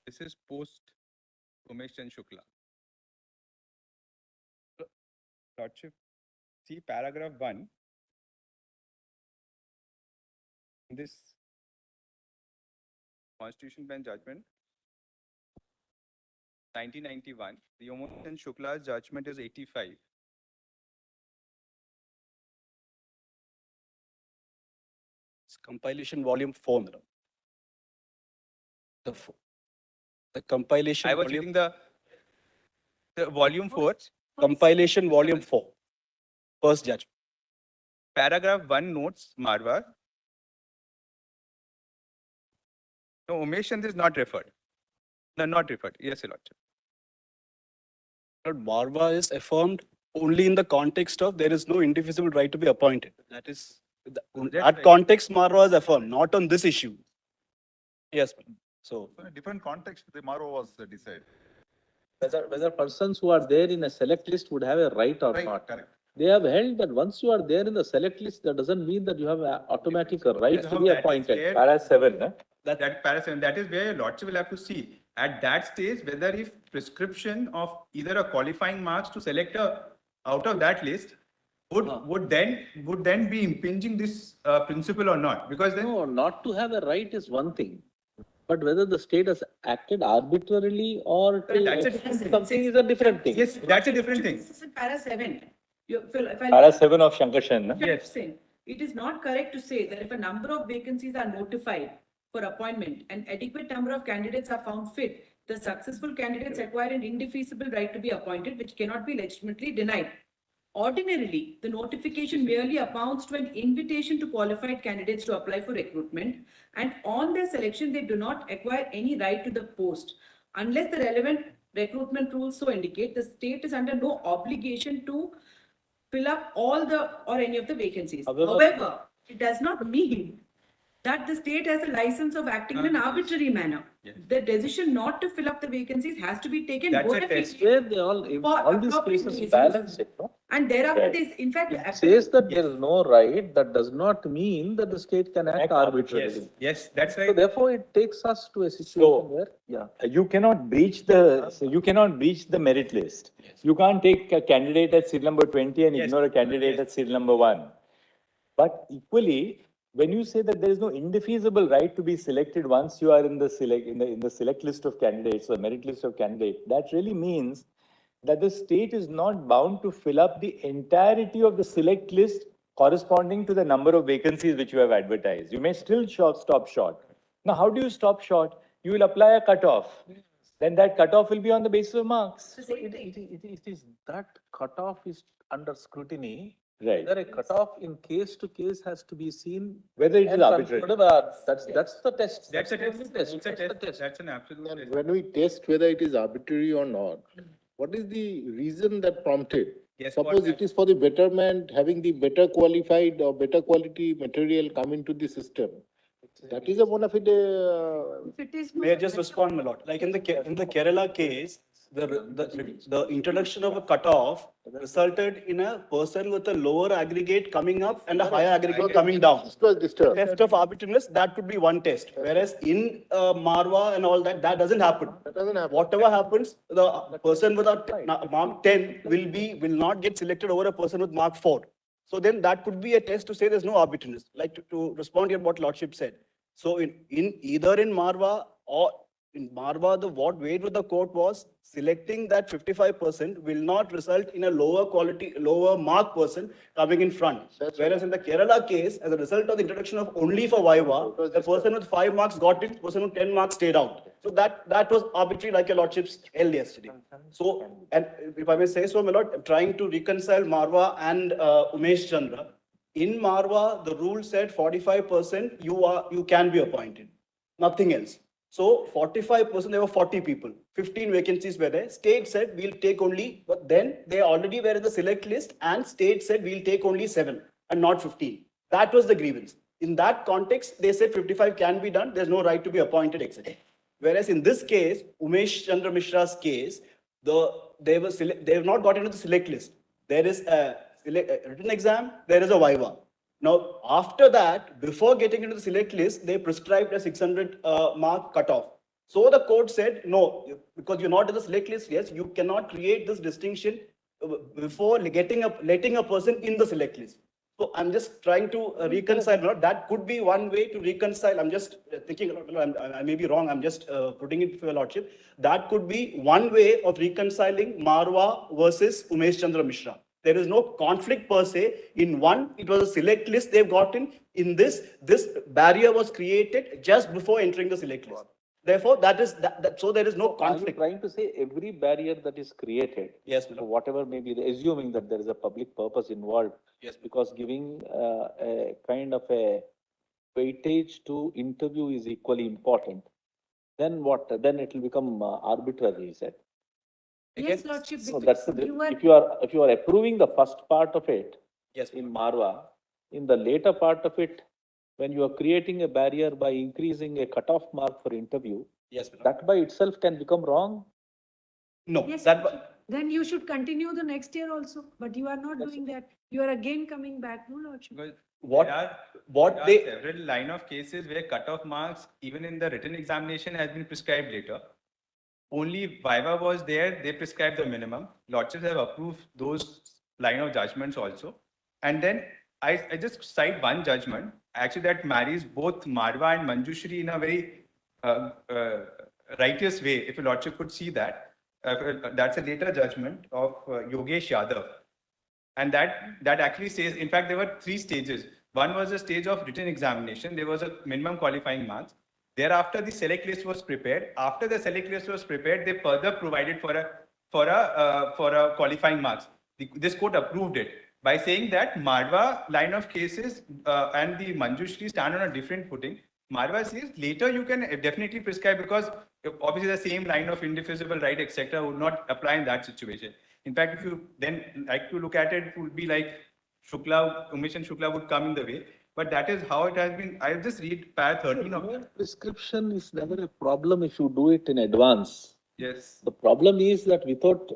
This is post Umesh and Shukla. Lordship, see paragraph 1. This Constitution Bench judgment, 1991. The Umesh and Shukla's judgment is 85. compilation volume 4, madam. The compilation I was volume, reading the volume 4, compilation volume 4, first judgment. paragraph 1 notes Marwa. No, Umesh Chandra is not referred. No, not referred. Yes, Your Lordship. Lord, Marwa is affirmed only in the context of there is no indefeasible right to be appointed. That is, That's that right. context Marwa is affirmed, not on this issue. Yes, madam. So, So in a different context, the Maro was decided. Whether persons who are there in a select list would have a right or Right, not. correct. They have held that once you are there in the select list, that doesn't mean that you have a automatic right to be That is appointed. where- Para 7, huh? That paragraph, that is where Your Lordship will have to see at that stage whether if prescription of either a qualifying marks to select a out of that list would then be impinging this principle or not, because then No, not to have a right is one thing. But whether the state has acted arbitrarily or to That's a exclude something is a different thing. yes, that's a different thing. This is in para 7. If I Para 7 of Shankarshan, no? Yes. It is not correct to say that if a number of vacancies are notified for appointment and adequate number of candidates are found fit, the successful candidates acquire an indefeasible right to be appointed, which cannot be legitimately denied. Ordinarily, the notification merely amounts to an invitation to qualified candidates to apply for recruitment, and on their selection, they do not acquire any right to the post. Unless the relevant recruitment rules so indicate, the state is under no obligation to fill up all the or any of the vacancies. However, it does not mean that the state has a license of acting in an arbitrary manner. Yes. The decision not to fill up the vacancies has to be taken That's a bona test. fide Where they all these appropriate cases reasons. balance it, no? And thereafter, Right. this, in fact, It says that there is no right, that does not mean that the state can act Act arbitrarily. Yes, that's So right. therefore, it takes us to a situation So- where, yeah. You cannot breach the merit list. You can't take a candidate at serial number 20 and Yes. ignore a candidate Yes. at serial number 1. But equally, when you say that there is no indefeasible right to be selected once you are in the select list of candidates or merit list of candidates, that really means that the state is not bound to fill up the entirety of the select list corresponding to the number of vacancies which you have advertised. You may still stop short. Now, how do you stop short? You will apply a cutoff. Then that cutoff will be on the basis of marks. So it is that cutoff is under scrutiny. Right. Whether a cutoff in case to case has to be seen. Whether it is and arbitrary. whatever, that's the test. That's a the test. only That's a That's the test. test. That's an absolute test. And when we test whether it is arbitrary or not, what is the reason that prompted? Yes, Suppose what- it is for the betterment, having the better qualified or better quality material come into the system. That is a bona fide. If it is May I just respond, my lord? Like in the Kerala case, the introduction of a cutoff resulted in a person with a lower aggregate coming up and a higher aggregate coming down. This was disturbed. Test of arbitrariness, that could be one test. Whereas in Marwa and all that doesn't happen. That doesn't happen. Whatever happens, the person with a mark 10 will not get selected over a person with mark 4. So then that could be a test to say there's no arbitrariness. Like to respond to what Lordship said. So in either in Marwa or in Marwa, the what weight with the court was selecting that 55% will not result in a lower mark person coming in front. Whereas in the Kerala case, as a result of the introduction of only for Viva, the person with 5 marks got it, the person with 10 marks stayed out. So that was arbitrary, like your Lordship's held yesterday. So, and if I may say so, my lord, I'm trying to reconcile Marwa and Umesh Chandra. In Marwa, the rule said 45% you can be appointed, nothing else. So 45%, there were 40 people, 15 vacancies were there. State said we'll take only, but then they already were in the select list and state said we'll take only 7 and not 15. That was the grievance. In that context, they said 55 can be done. There's no right to be appointed, etc. Whereas in this case, Umesh Chandra Mishra's case, they have not got into the select list. There is a written exam, there is a Viva. Now, after that, before getting into the select list, they prescribed a 600 mark cutoff. So the court said, no, because you're not in the select list, yes, you cannot create this distinction before letting a person in the select list. So I'm just trying to reconcile. That could be one way to reconcile. I'm just thinking, I may be wrong. I'm just putting it for your lordship. That could be one way of reconciling Marwa versus Umesh Chandra Mishra. There is no conflict per se. In one, it was a select list they've gotten. In this barrier was created just before entering the select list. Therefore, so there is no conflict. Are you trying to say every barrier that is created? Yes, whatever may be, assuming that there is a public purpose involved. Yes, because giving a kind of a weightage to interview is equally important. Then what? Then it will become arbitrary, he said. Yes, Lordship. So that's the, if you are approving the first part of it, yes, in Marwa, in the later part of it, when you are creating a barrier by increasing a cutoff mark for interview, yes, that by itself can become wrong. No, Yes, that then you should continue the next year also, but you are not doing that. You are again coming back, no, Lordship? Because What- there are several line of cases where cutoff marks, even in the written examination, has been prescribed later. Only Viva was there, they prescribed the minimum. Lordships have approved those line of judgments also. And then I just cite one judgment, actually that marries both Marwa and Manjushri in a very righteous way, if a Lordship could see that. That's a later judgment of Yogesh Yadav. And that actually says, in fact, there were 3 stages. One was a stage of written examination. There was a minimum qualifying marks. Thereafter, the select list was prepared. After the select list was prepared, they further provided for a qualifying marks. This court approved it by saying that Marwa line of cases and the Manjushri stand on a different footing. Marwa says later you can definitely prescribe because obviously the same line of indefeasible right, etc., would not apply in that situation. In fact, if you then like to look at it, it would be like Umesh and Shukla would come in the way. But that is how it has been. I'll just read paragraph 13 of it. Prescription is never a problem if you do it in advance. Yes. The problem is that without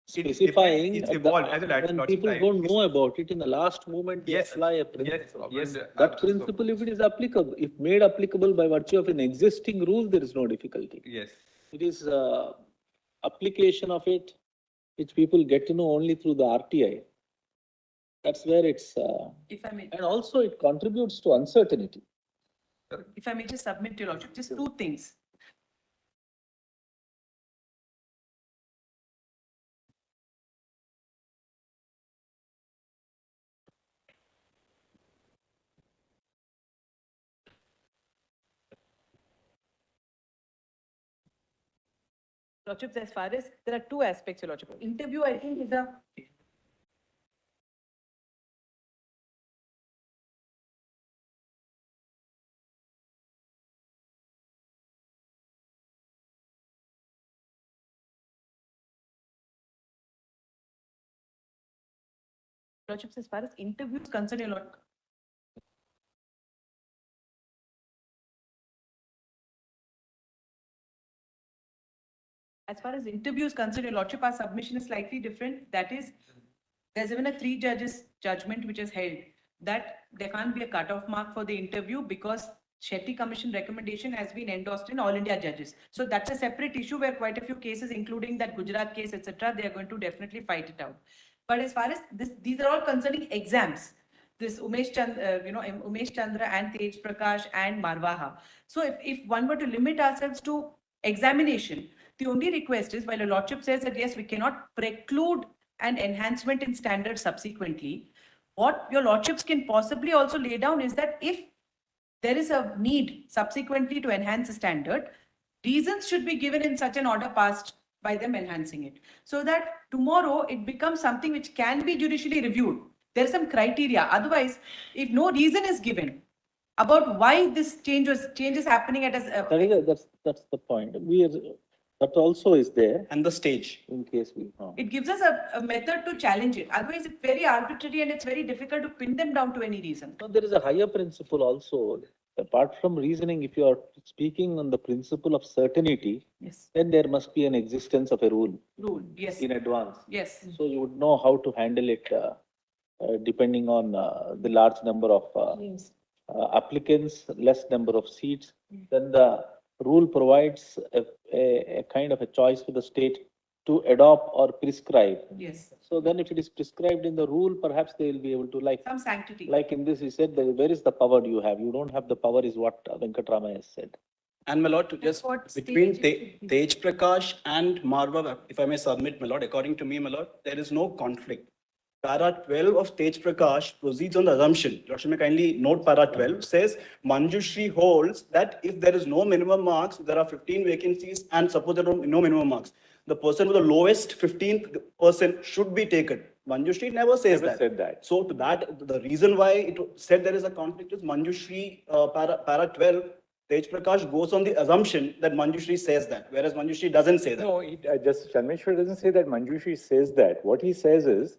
specifying, it's evolved as a when people don't know about it, in the last moment, they apply a principle. Yes, That principle, if it is applicable, if made applicable by virtue of an existing rule, there is no difficulty. Yes. It is application of it, which people get to know only through the RTI. That's where it's, If I may, and also it contributes to uncertainty. if I may just submit to your Lordship, just 2 things. Lordship, as far as there are 2 aspects, Your Lordship. Interview, I think, is a Lordship, as far as interview is concerned, Your Lordship. As far as interview is concerned, Your Lordship, our submission is slightly different. That is, there's even a 3 judges judgment which is held that there can't be a cutoff mark for the interview because Shetty Commission recommendation has been endorsed in all India judges. So that's a separate issue where quite a few cases, including that Gujarat case, etc., they are going to definitely fight it out. But as far as this, these are all concerning exams. This Umesh Chandra and Tej Prakash and Marwaha. So if one were to limit ourselves to examination, the only request is, while a Lordship says that yes, we cannot preclude an enhancement in standards subsequently, what your Lordships can possibly also lay down is that if there is a need subsequently to enhance the standard, reasons should be given in such an order passed by them enhancing it. So that tomorrow it becomes something which can be judicially reviewed. There are some criteria. Otherwise, if no reason is given about why this change is happening at That's the point. That also is there. And the stage. In case we. It gives us a method to challenge it. Otherwise, it's very arbitrary and it's very difficult to pin them down to any reason. No, there is a higher principle also. Apart from reasoning, if you are speaking on the principle of certainty, yes, then there must be an existence of a rule. Yes. In advance. Yes. So you would know how to handle it depending on the large number of applicants, less number of seats. Then the rule provides a kind of a choice for the state to adopt or prescribe. Yes. So then if it is prescribed in the rule, perhaps they will be able to, like some sanctity. Like in this, he said, where is the power you have? You don't have the power is what Venkatrama has said. And my lord, to just between Tej Prakash and Marwa, if I may submit, my lord, according to me, my lord, there is no conflict. para 12 of Tej Prakash proceeds on the assumption. Lordship may kindly note para 12 says Manjushri holds that if there is no minimum marks, there are 15 vacancies and suppose there are no minimum marks, the person with the lowest 15% should be taken. Manjushri never says Never said that. So to that, the reason why it said there is a conflict is Manjushri para 12, Tej Prakash goes on the assumption that Manjushri says that, whereas Manjushri doesn't say that. No, just Chandrachud doesn't say that Manjushri says that. What he says is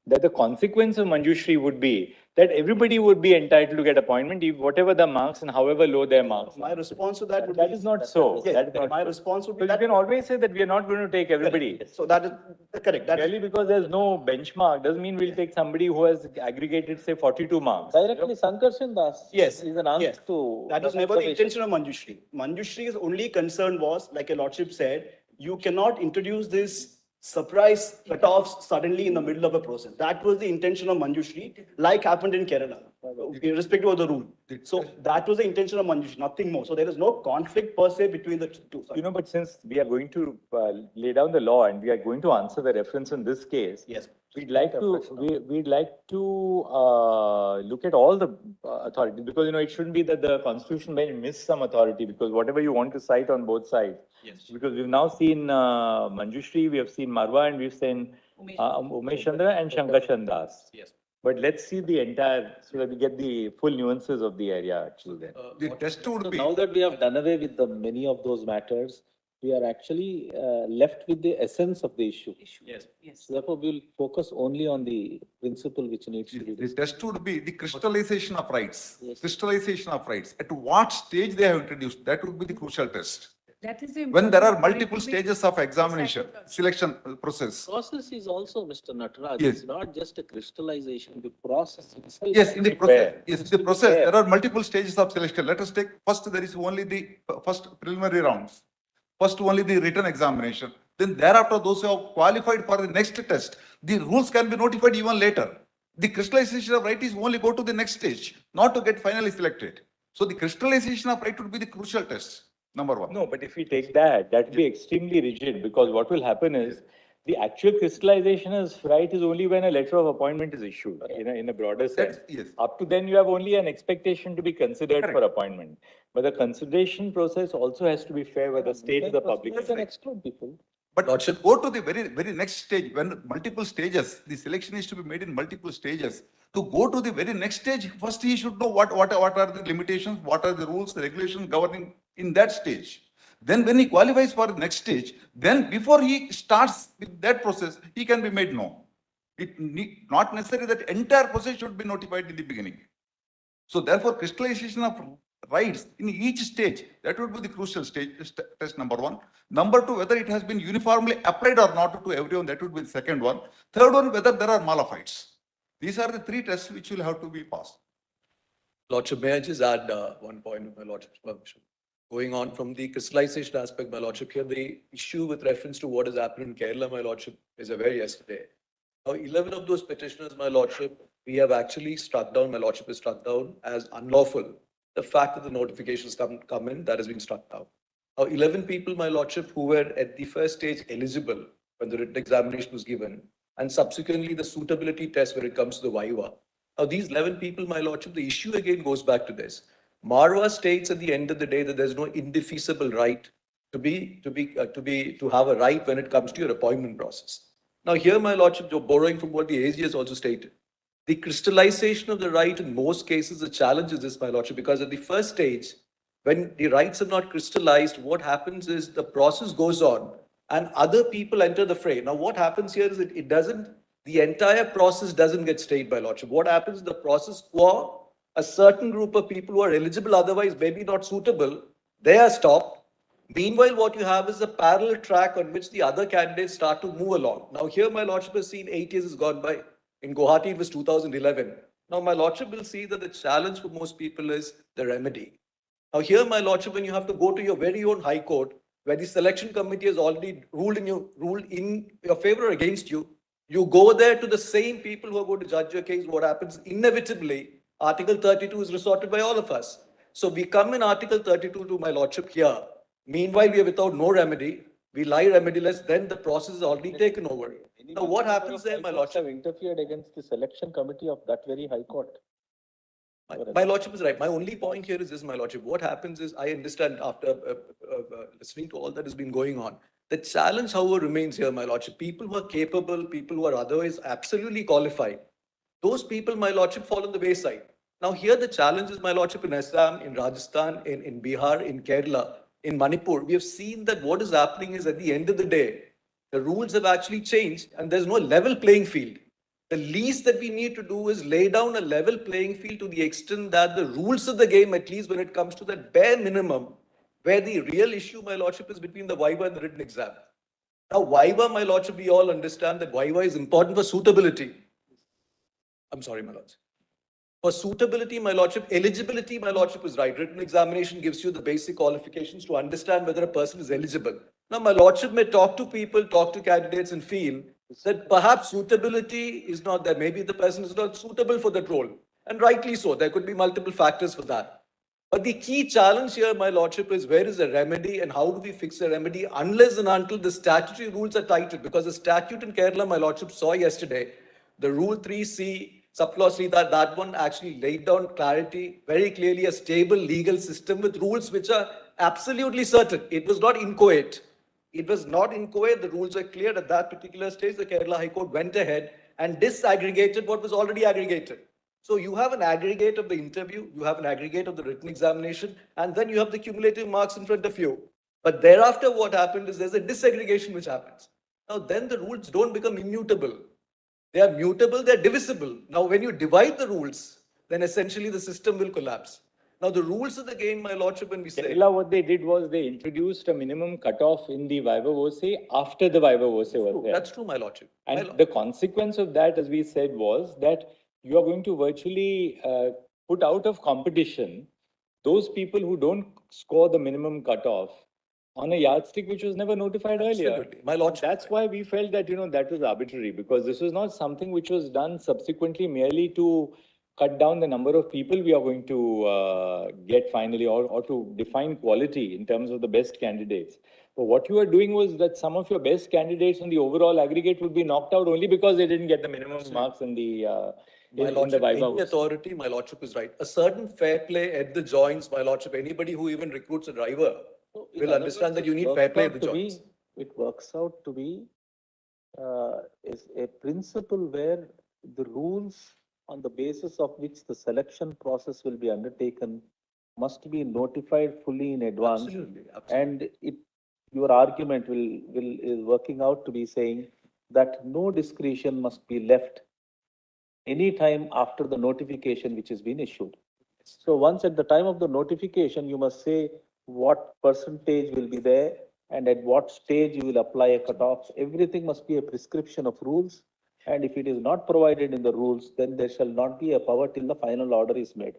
that the consequence of Manjushri would be that everybody would be entitled to get appointment, whatever the marks and however low their marks. My response to that would that be... is not so. Yes, that is not my so. response would be So that... you can always say that we are not going to take everybody. Correct. So that is correct. Really, because there's no benchmark doesn't mean we'll take somebody who has aggregated, say, 42 marks. Directly, Sankarshan Das. Yes. Is an answer to. That was never the intention of Manjushri. Manjushri's only concern was, like a lordship said, you cannot introduce this surprise cutoffs suddenly in the middle of a process. That was the intention of Manjushri, like happened in Kerala, irrespective of the rule. So that was the intention of Manjushri, nothing more. So there is no conflict per se between the two. You know, but since we are going to lay down the law and we are going to answer the reference in this case, yes, we'd like to look at all the authorities, because it shouldn't be that the constitution may miss some authority, because whatever you want to cite on both sides. Yes. Because we've now seen Manjushri, we have seen Marwa, and we've seen Umesh Chandra and Chandrachud Das. Yes. But let's see the entire, so that we get the full nuances of the area actually there. The test would be. Now that we have done away with many of those matters, we are actually left with the essence of the issue. Yes. So therefore, we will focus only on the principle which needs to be. The test would be the crystallization of rights. Yes. Crystallization of rights. At what stage they have introduced, that would be the crucial test. That is the when there are multiple stages of examination, selection process. Process is also, Mr. Nataraj, Yes. it's not just a crystallization, the process itself. Yes, in the process, there are multiple stages of selection. Let us take first, there is only the first preliminary rounds. First, only the written examination. Then thereafter, those who have qualified for the next test, the rules can be notified even later. The crystallization of right is only go to the next stage, not to get finally selected. So the crystallization of right would be the crucial test. Number one. No, but if we take that will be extremely rigid, because what will happen is the actual crystallization is only when a letter of appointment is issued in a broader sense. Yes. Up to then, you have only an expectation to be considered for appointment. But the consideration process also has to be fair where the state is the public. You can exclude people. But should go to the very next stage, when multiple stages, the selection is to be made in multiple stages. To go to the very next stage, first he should know what are the limitations, what are the rules, the regulations governing in that stage. Then when he qualifies for the next stage, then before he starts with that process, he can be made known. Not necessary that entire process should be notified in the beginning. So therefore, crystallization of rights in each stage, that would be the crucial stage, test number one. Number two, whether it has been uniformly applied or not to everyone, that would be the second one. Third one, whether there are malifieds. These are the three tests which will have to be passed. Lordship, may I just add one point with my Lordship's permission? Going on from the crystallization aspect, my Lordship, here the issue with reference to what has happened in Kerala, my Lordship, is aware yesterday. Now, 11 of those petitioners, my Lordship, we have actually struck down, my Lordship has struck down as unlawful. The fact that the notifications come in, that has been struck down. Now, 11 people, my Lordship, who were at the first stage eligible when the written examination was given, and subsequently the suitability test when it comes to the Viva. Now, these 11 people, my Lordship, the issue again goes back to this. Marwa states at the end of the day that there's no indefeasible right to have a right when it comes to your appointment process. Now, here, my Lordship, you're borrowing from what the AG has also stated. The crystallization of the right in most cases, the challenge is this, my Lordship, because at the first stage, when the rights are not crystallized, what happens is the process goes on and other people enter the fray. Now, what happens here is the entire process doesn't get stayed, my Lordship. What happens is the process for a certain group of people who are eligible, otherwise maybe not suitable, they are stopped. Meanwhile, what you have is a parallel track on which the other candidates start to move along. Now, here, my Lordship has seen 8 years has gone by. In Guwahati, it was 2011. Now, my Lordship will see that the challenge for most people is the remedy. Now, here, my Lordship, when you have to go to your very own High Court, where the selection committee has already ruled in your favor or against you, you go there to the same people who are going to judge your case. What happens? Inevitably, Article 32 is resorted by all of us. So we come in Article 32 to my Lordship here. Meanwhile, we are without no remedy. we lie remedialist, then the process is already taken over. Now, what happens there, my lordship? Have interfered against the selection committee of that very High Court. My lordship is right. My only point here is this, my lordship. What happens is, I understand after listening to all that has been going on, the challenge, however, remains here, my lordship. People who are capable, people who are otherwise absolutely qualified, those people, my lordship, fall on the wayside. Now, here the challenge is, my lordship, in Assam, in Rajasthan, in Bihar, in Kerala, in Manipur, we have seen that what is happening is, at the end of the day, the rules have actually changed and there's no level playing field. The least that we need to do is lay down a level playing field to the extent that the rules of the game, at least when it comes to that bare minimum, where the real issue, my lordship, is between the Viva and the written exam. Now, Viva, my lordship, we all understand that Viva is important for suitability. I'm sorry, my lordship. For suitability, my lordship, eligibility, my lordship, is right. Written examination gives you the basic qualifications to understand whether a person is eligible. Now, my lordship may talk to people, talk to candidates and feel that perhaps suitability is not there. Maybe the person is not suitable for that role. And rightly so. There could be multiple factors for that. But the key challenge here, my lordship, is where is the remedy and how do we fix the remedy unless and until the statutory rules are tightened? Because the statute in Kerala, my lordship, saw yesterday, the Rule 3C, subclause 3, that one actually laid down clarity, very clearly a stable legal system with rules which are absolutely certain. It was not inchoate. It was not inchoate. The rules were clear at that particular stage. The Kerala High Court went ahead and disaggregated what was already aggregated. So you have an aggregate of the interview, you have an aggregate of the written examination, and then you have the cumulative marks in front of you. But thereafter, what happened is there's a disaggregation which happens. Now, then the rules don't become immutable. They are mutable, they are divisible. Now, when you divide the rules, then essentially the system will collapse. Now, the rules of the game, my lordship, when we say... Kerala, what they did was they introduced a minimum cutoff in the Viva Voce after the Viva Voce was there. That's true, my lordship. And the consequence of that, as we said, was that you are going to virtually put out of competition those people who don't score the minimum cutoff on a yardstick which was never notified earlier. My lordship. That's why we felt that, that was arbitrary, because this was not something which was done subsequently merely to cut down the number of people we are going to get finally, or to define quality in terms of the best candidates. But what you are doing was that some of your best candidates on the overall aggregate would be knocked out only because they didn't get the minimum marks in the My lordship, any authority, my lordship is right. A certain fair play at the joints, my lordship, anybody who even recruits a driver will understand that you need fair play at the joints. It works out to be is a principle where the rules on the basis of which the selection process will be undertaken must be notified fully in advance. Absolutely. And your argument is working out to be saying that no discretion must be left any time after the notification which has been issued. So once at the time of the notification, you must say what percentage will be there and at what stage you will apply a cutoff. Everything must be a prescription of rules. And if it is not provided in the rules, then there shall not be a power till the final order is made.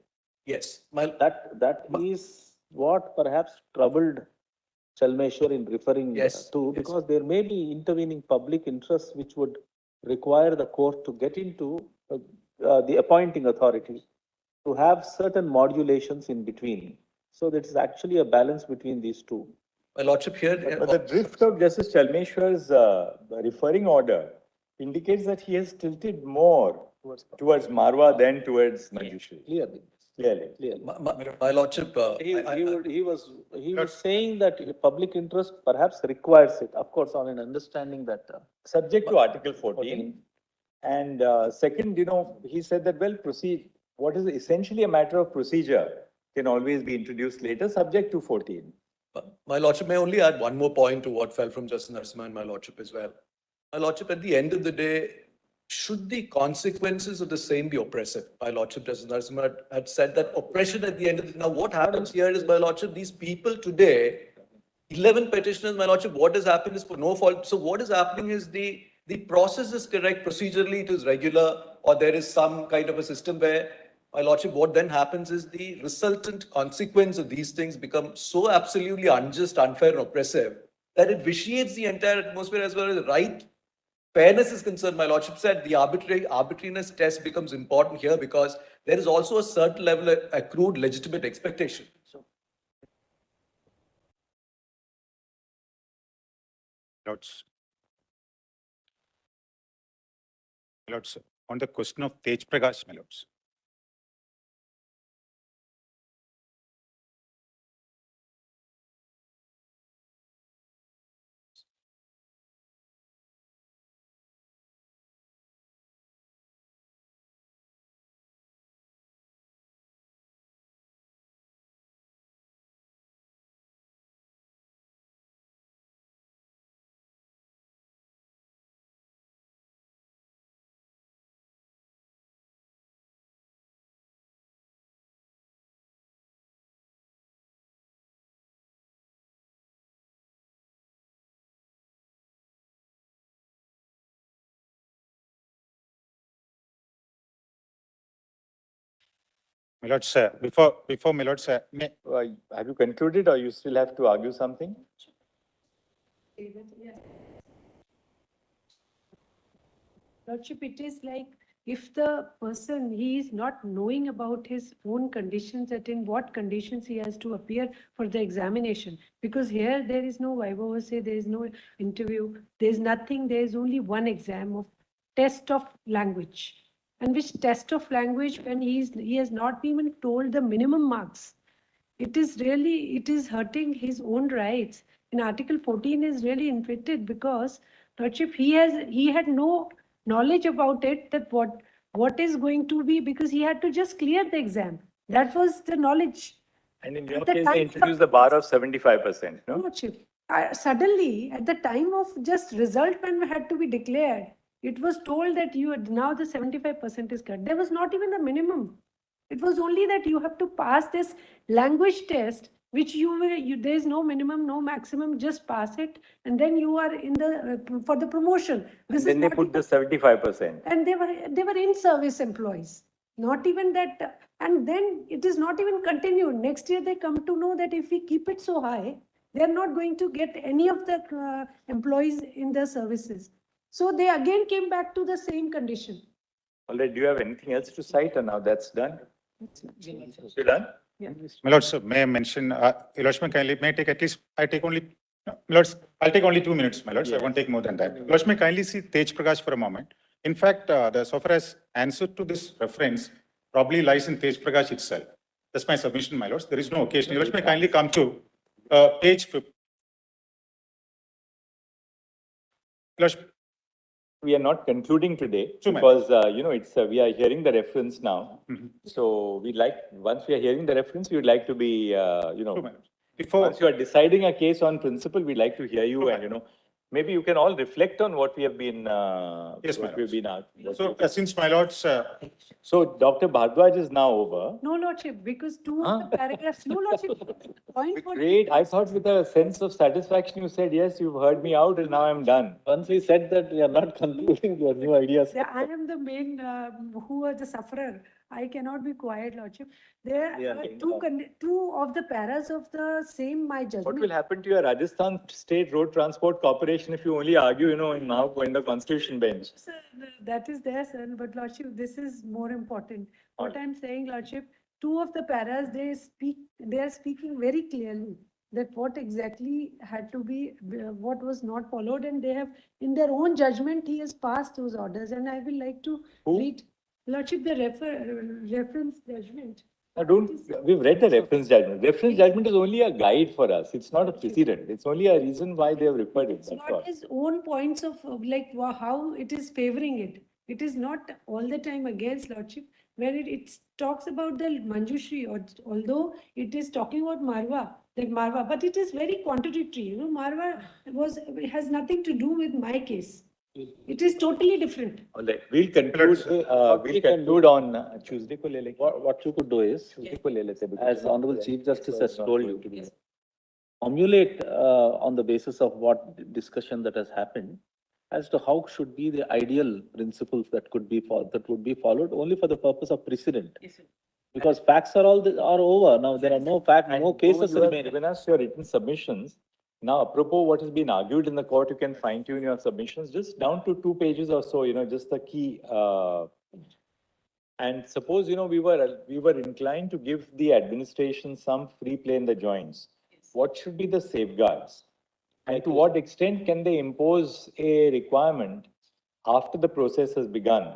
Yes. That is what perhaps troubled Chalmeshwar in referring to, because there may be intervening public interests which would require the court to get into the appointing authority to have certain modulations in between. So that is actually a balance between these two. My lordship here... But the drift of Justice Chalmeshwar's referring order indicates that he has tilted more towards Marwa than towards Manjushri. Clearly. My lordship... he was saying that public interest perhaps requires it, of course, on an understanding that... subject to Article 14. And second, he said that, well, what is essentially a matter of procedure can always be introduced later, subject to 14. My lordship, may I only add one more point to what fell from Justice Narasimha and my lordship as well. My lordship, at the end of the day, should the consequences of the same be oppressive? My lordship, Justice Narasimha had said that oppression at the end of the... Now, what happens here is, my lordship, these people today, 11 petitioners, my lordship, what has happened is for no fault. So what is happening is the process is correct, procedurally it is regular, or there is some kind of a system where, my lordship, what then happens is the resultant consequence of these things become so absolutely unjust, unfair, and oppressive that it vitiates the entire atmosphere as well as right. Fairness is concerned, my lordship said the arbitrariness test becomes important here because there is also a certain level of accrued legitimate expectation. Lords. My Lords, on the question of Tej Prakash, my Lords. My Lords, before my Lords, have you concluded or you still have to argue something? Lordship, it is like if the person, he is not knowing about his own conditions, that in what conditions he has to appear for the examination. Because here there is no viva say, there is no interview, there is nothing, there is only one exam of test of language. And which test of language when he has not even told the minimum marks. It is hurting his own rights. In Article 14 is really infected because Lordship, he had no knowledge about it, that what is going to be, because he had to just clear the exam. That was the knowledge. And in your case, they introduced the bar of 75%, no? Lordship, suddenly, at the time of just result when had to be declared, it was told that now the 75% is cut. There was not even the minimum. It was only that you have to pass this language test, which there is no minimum, no maximum, just pass it, and then you are in the for the promotion. And then they put the 75%. And they were in-service employees. Not even that, and then it is not even continued. Next year they come to know that if we keep it so high, they are not going to get any of the employees in the services. So they again came back to the same condition. All right, do you have anything else to cite, or now that's done? You done? Yeah. My Lords, may I mention, Your Lordship, kindly, may I take at least, my Lords, I'll take only 2 minutes, my Lords, I won't take more than that. Your Lordship, may kindly see Tej Prakash for a moment. In fact, the so far as answer to this reference probably lies in Tej Prakash itself. That's my submission, my Lords. There is no occasion. Your Lordship, may kindly come to page 50. Lordship, we are not concluding today because, we are hearing the reference now. So once we are hearing the reference, we would like to be, once you are deciding a case on principle, we'd like to hear you and, maybe you can all reflect on what we have been, yes, what we've been asked. So, since my Lords... so, Dr. Bhardwaj is now over. No, Lordship, because two of the paragraphs, no, Lordship, point for... Great. I thought with a sense of satisfaction you said, yes, you've heard me out and now I'm done. Once we said that we are not concluding your new ideas. I am the main, who are the sufferer. I cannot be quiet, Lordship. There are two of the paras of the same, my judgment. What will happen to your Rajasthan State Road Transport Corporation if you only argue, now in the Constitution bench? Sir, that is there, sir. But Lordship, this is more important. What I'm saying, Lordship, two of the paras, they are speaking very clearly that what exactly had to be, what was not followed, and they have, in their own judgment, he has passed those orders. And I will like to read, Lordship, the reference judgment. We've read the reference judgment. Reference judgment is only a guide for us. It's not a precedent. It's only a reason why they have referred it. It's not his own points of how it is favoring it. It is not all the time against, Lordship. When it talks about the Manjushri, although it is talking about Marwa, but it is very contradictory. Marwa has nothing to do with my case. It is totally different. All right. We'll conclude on Tuesday. What you could do is, as Honorable Chief Justice has told you, formulate on the basis of what discussion that has happened as to how should be the ideal principles that would be followed only for the purpose of precedent. Yes, Because facts are over. Now there are no cases remaining. Given us your written submissions. Now, apropos what has been argued in the court, you can fine tune your submissions just down to 2 pages or so, just the key. And suppose, we were inclined to give the administration some free play in the joints. What should be the safeguards? And to what extent can they impose a requirement after the process has begun?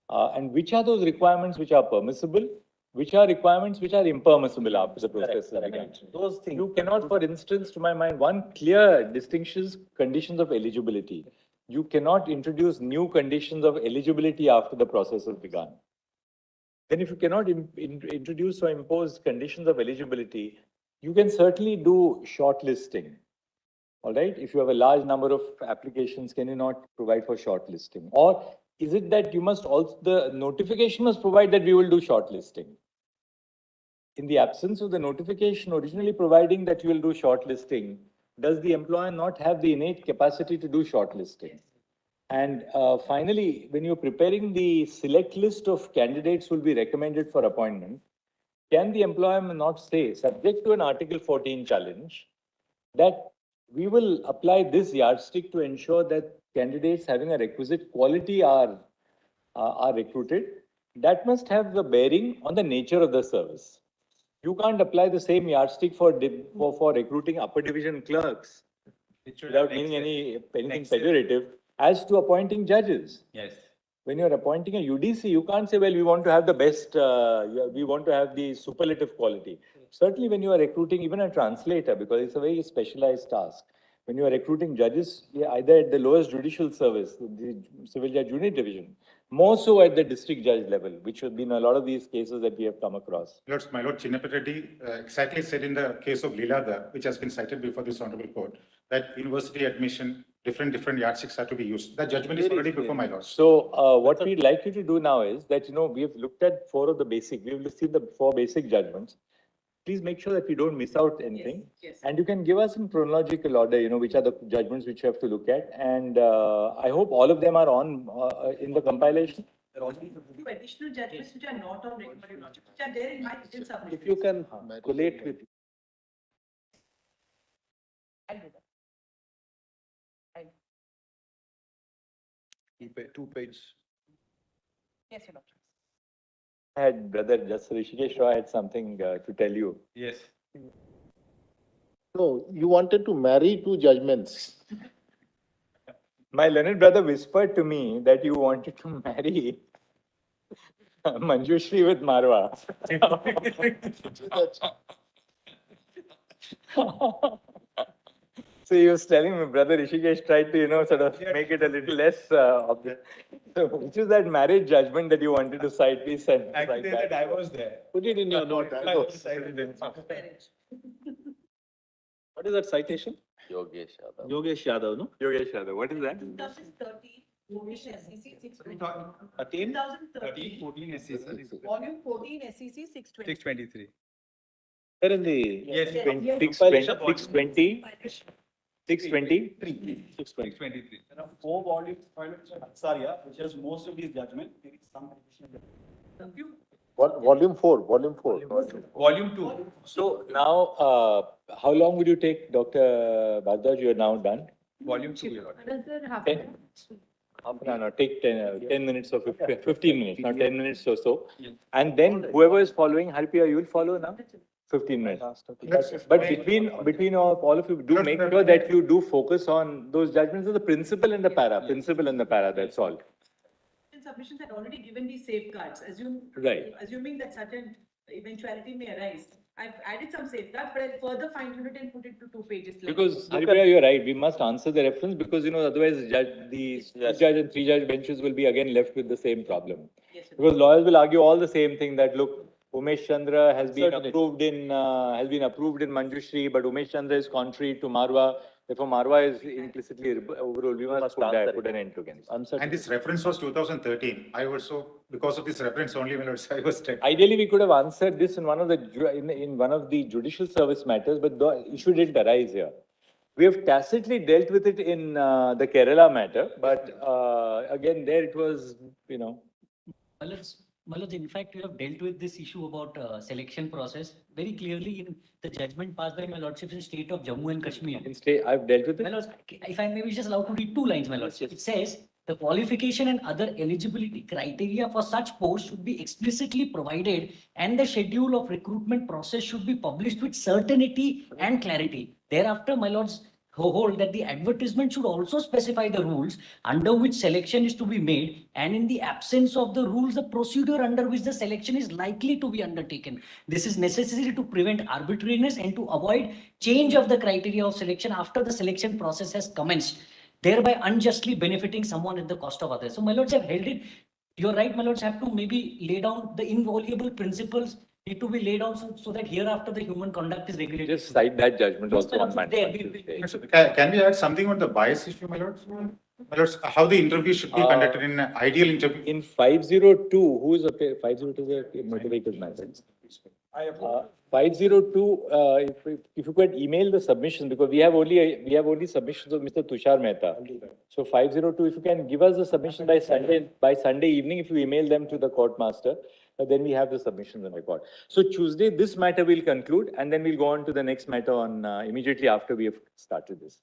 And which are those requirements which are permissible? Which are requirements which are impermissible after the process has begun? Those things. You cannot, for instance, to my mind, one clear distinction is conditions of eligibility. You cannot introduce new conditions of eligibility after the process has begun. Then if you cannot introduce or impose conditions of eligibility, you can certainly do shortlisting. All right, if you have a large number of applications, can you not provide for shortlisting? Or is it that you must also, the notification must provide that we will do shortlisting? In the absence of the notification originally providing that you will do shortlisting, does the employer not have the innate capacity to do shortlisting? And finally, when you're preparing the select list of candidates who will be recommended for appointment, can the employer not say, subject to an Article 14 challenge, that we will apply this yardstick to ensure that candidates having a requisite quality are recruited? That must have the bearing on the nature of the service. You can't apply the same yardstick for recruiting upper division clerks without meaning anything pejorative as to appointing judges. Yes. When you're appointing a UDC, you can't say, well, we want to have the best, we want to have the superlative quality. Certainly when you are recruiting even a translator, because it's a very specialized task, when you are recruiting judges, either at the lowest judicial service, the civil judge unit division, more so at the district judge level, which have been a lot of these cases that we have come across. My Lord Chinnappa Reddy exactly said in the case of Leela, which has been cited before this honorable court, that university admission, different yardsticks are to be used. The judgment is already before my Lord. So what we'd like you to do now is that, we have looked at we've seen the 4 basic judgments. Please make sure that we don't miss out anything. Yes. And you can give us in chronological order, which are the judgments which you have to look at. And I hope all of them are on in the compilation. There are also few additional judgments which are not on record, which are there in my written submission. If you can collate with. I'll do that. 2 page. Yes, Your Lordship. I had Brother Rishikesh Roy had something to tell you. Yes. No, you wanted to marry 2 judgments. My learned brother whispered to me that you wanted to marry Manjushri with Marwa. So he was telling me, Brother Rishikesh tried to, sort of make it a little less obvious. So which is that marriage judgment that you wanted to cite? Please send. Actually, there's a divorce there. Put it in your note. Divorce. What is that citation? Yogesh Yadav. Yogesh Yadav, no? Yogesh Yadav. What is that? 2013, Commission SEC 620. 13, 14 SEC. Volume 14 SEC 620. 623. There in the. Yes. 620. 623. 623. There are 4 volumes filed with Aksaria, which has most of these judgments. There is some additional. Volume 4. Volume 2. So now, how long would you take, Dr. Bhardwaj? You are now done. Volume 2, Your Lordship. Another half Okay. an hour. No, take 10 minutes or 15 minutes, not 10 minutes or so. Yes. And then whoever is following, Harpriya, you will follow now? 15 minutes. But between all of you, do make sure that you do focus on those judgments of the principle and the para, that's all. Submissions had already given these safeguards, assuming that such an eventuality may arise. I've added some safeguards, but I'll further fine-tune it and put it to 2 pages. Because, Harpriya, you're right, we must answer the reference because, otherwise the judge and 3 judge benches will be again left with the same problem. Yes, Because lawyers will argue all the same thing that, look, Umesh Chandra has been approved in Manjushri, but Umesh Chandra is contrary to Marwa. Therefore, Marwa is implicitly overruled. We must put an end to it. And this reference was 2013. I also, because of this reference only, I was checked. Ideally, we could have answered this in one of the judicial service matters, but the issue didn't arise here. We have tacitly dealt with it in the Kerala matter, but again, there it was, Malad, in fact, you have dealt with this issue about selection process very clearly in the judgment passed by my lordship in state of Jammu and Kashmir. I've dealt with it. My lord, if I may be just allowed to read 2 lines, my lordship. It says, the qualification and other eligibility criteria for such posts should be explicitly provided and the schedule of recruitment process should be published with certainty and clarity. Thereafter, my lords, hold that the advertisement should also specify the rules under which selection is to be made, and in the absence of the rules, the procedure under which the selection is likely to be undertaken. This is necessary to prevent arbitrariness and to avoid change of the criteria of selection after the selection process has commenced, thereby unjustly benefiting someone at the cost of others. So my lords have held it. You're right, my lords have to maybe lay down the inviolable principles need to be laid down so that hereafter the human conduct is regulated. Just cite that judgment also on Can we add something on the bias issue, my lords? My lords, how the interview should be conducted in an ideal interview? In 502, who is okay? 502 is a motor vehicle matter. 502, if you could email the submission, because we have only submissions of Mr. Tushar Mehta. So 502, if you can give us the submission by Sunday evening, if you email them to the court master, then we have the submissions on record. So Tuesday, this matter will conclude, and then we'll go on to the next matter on immediately after we have started this.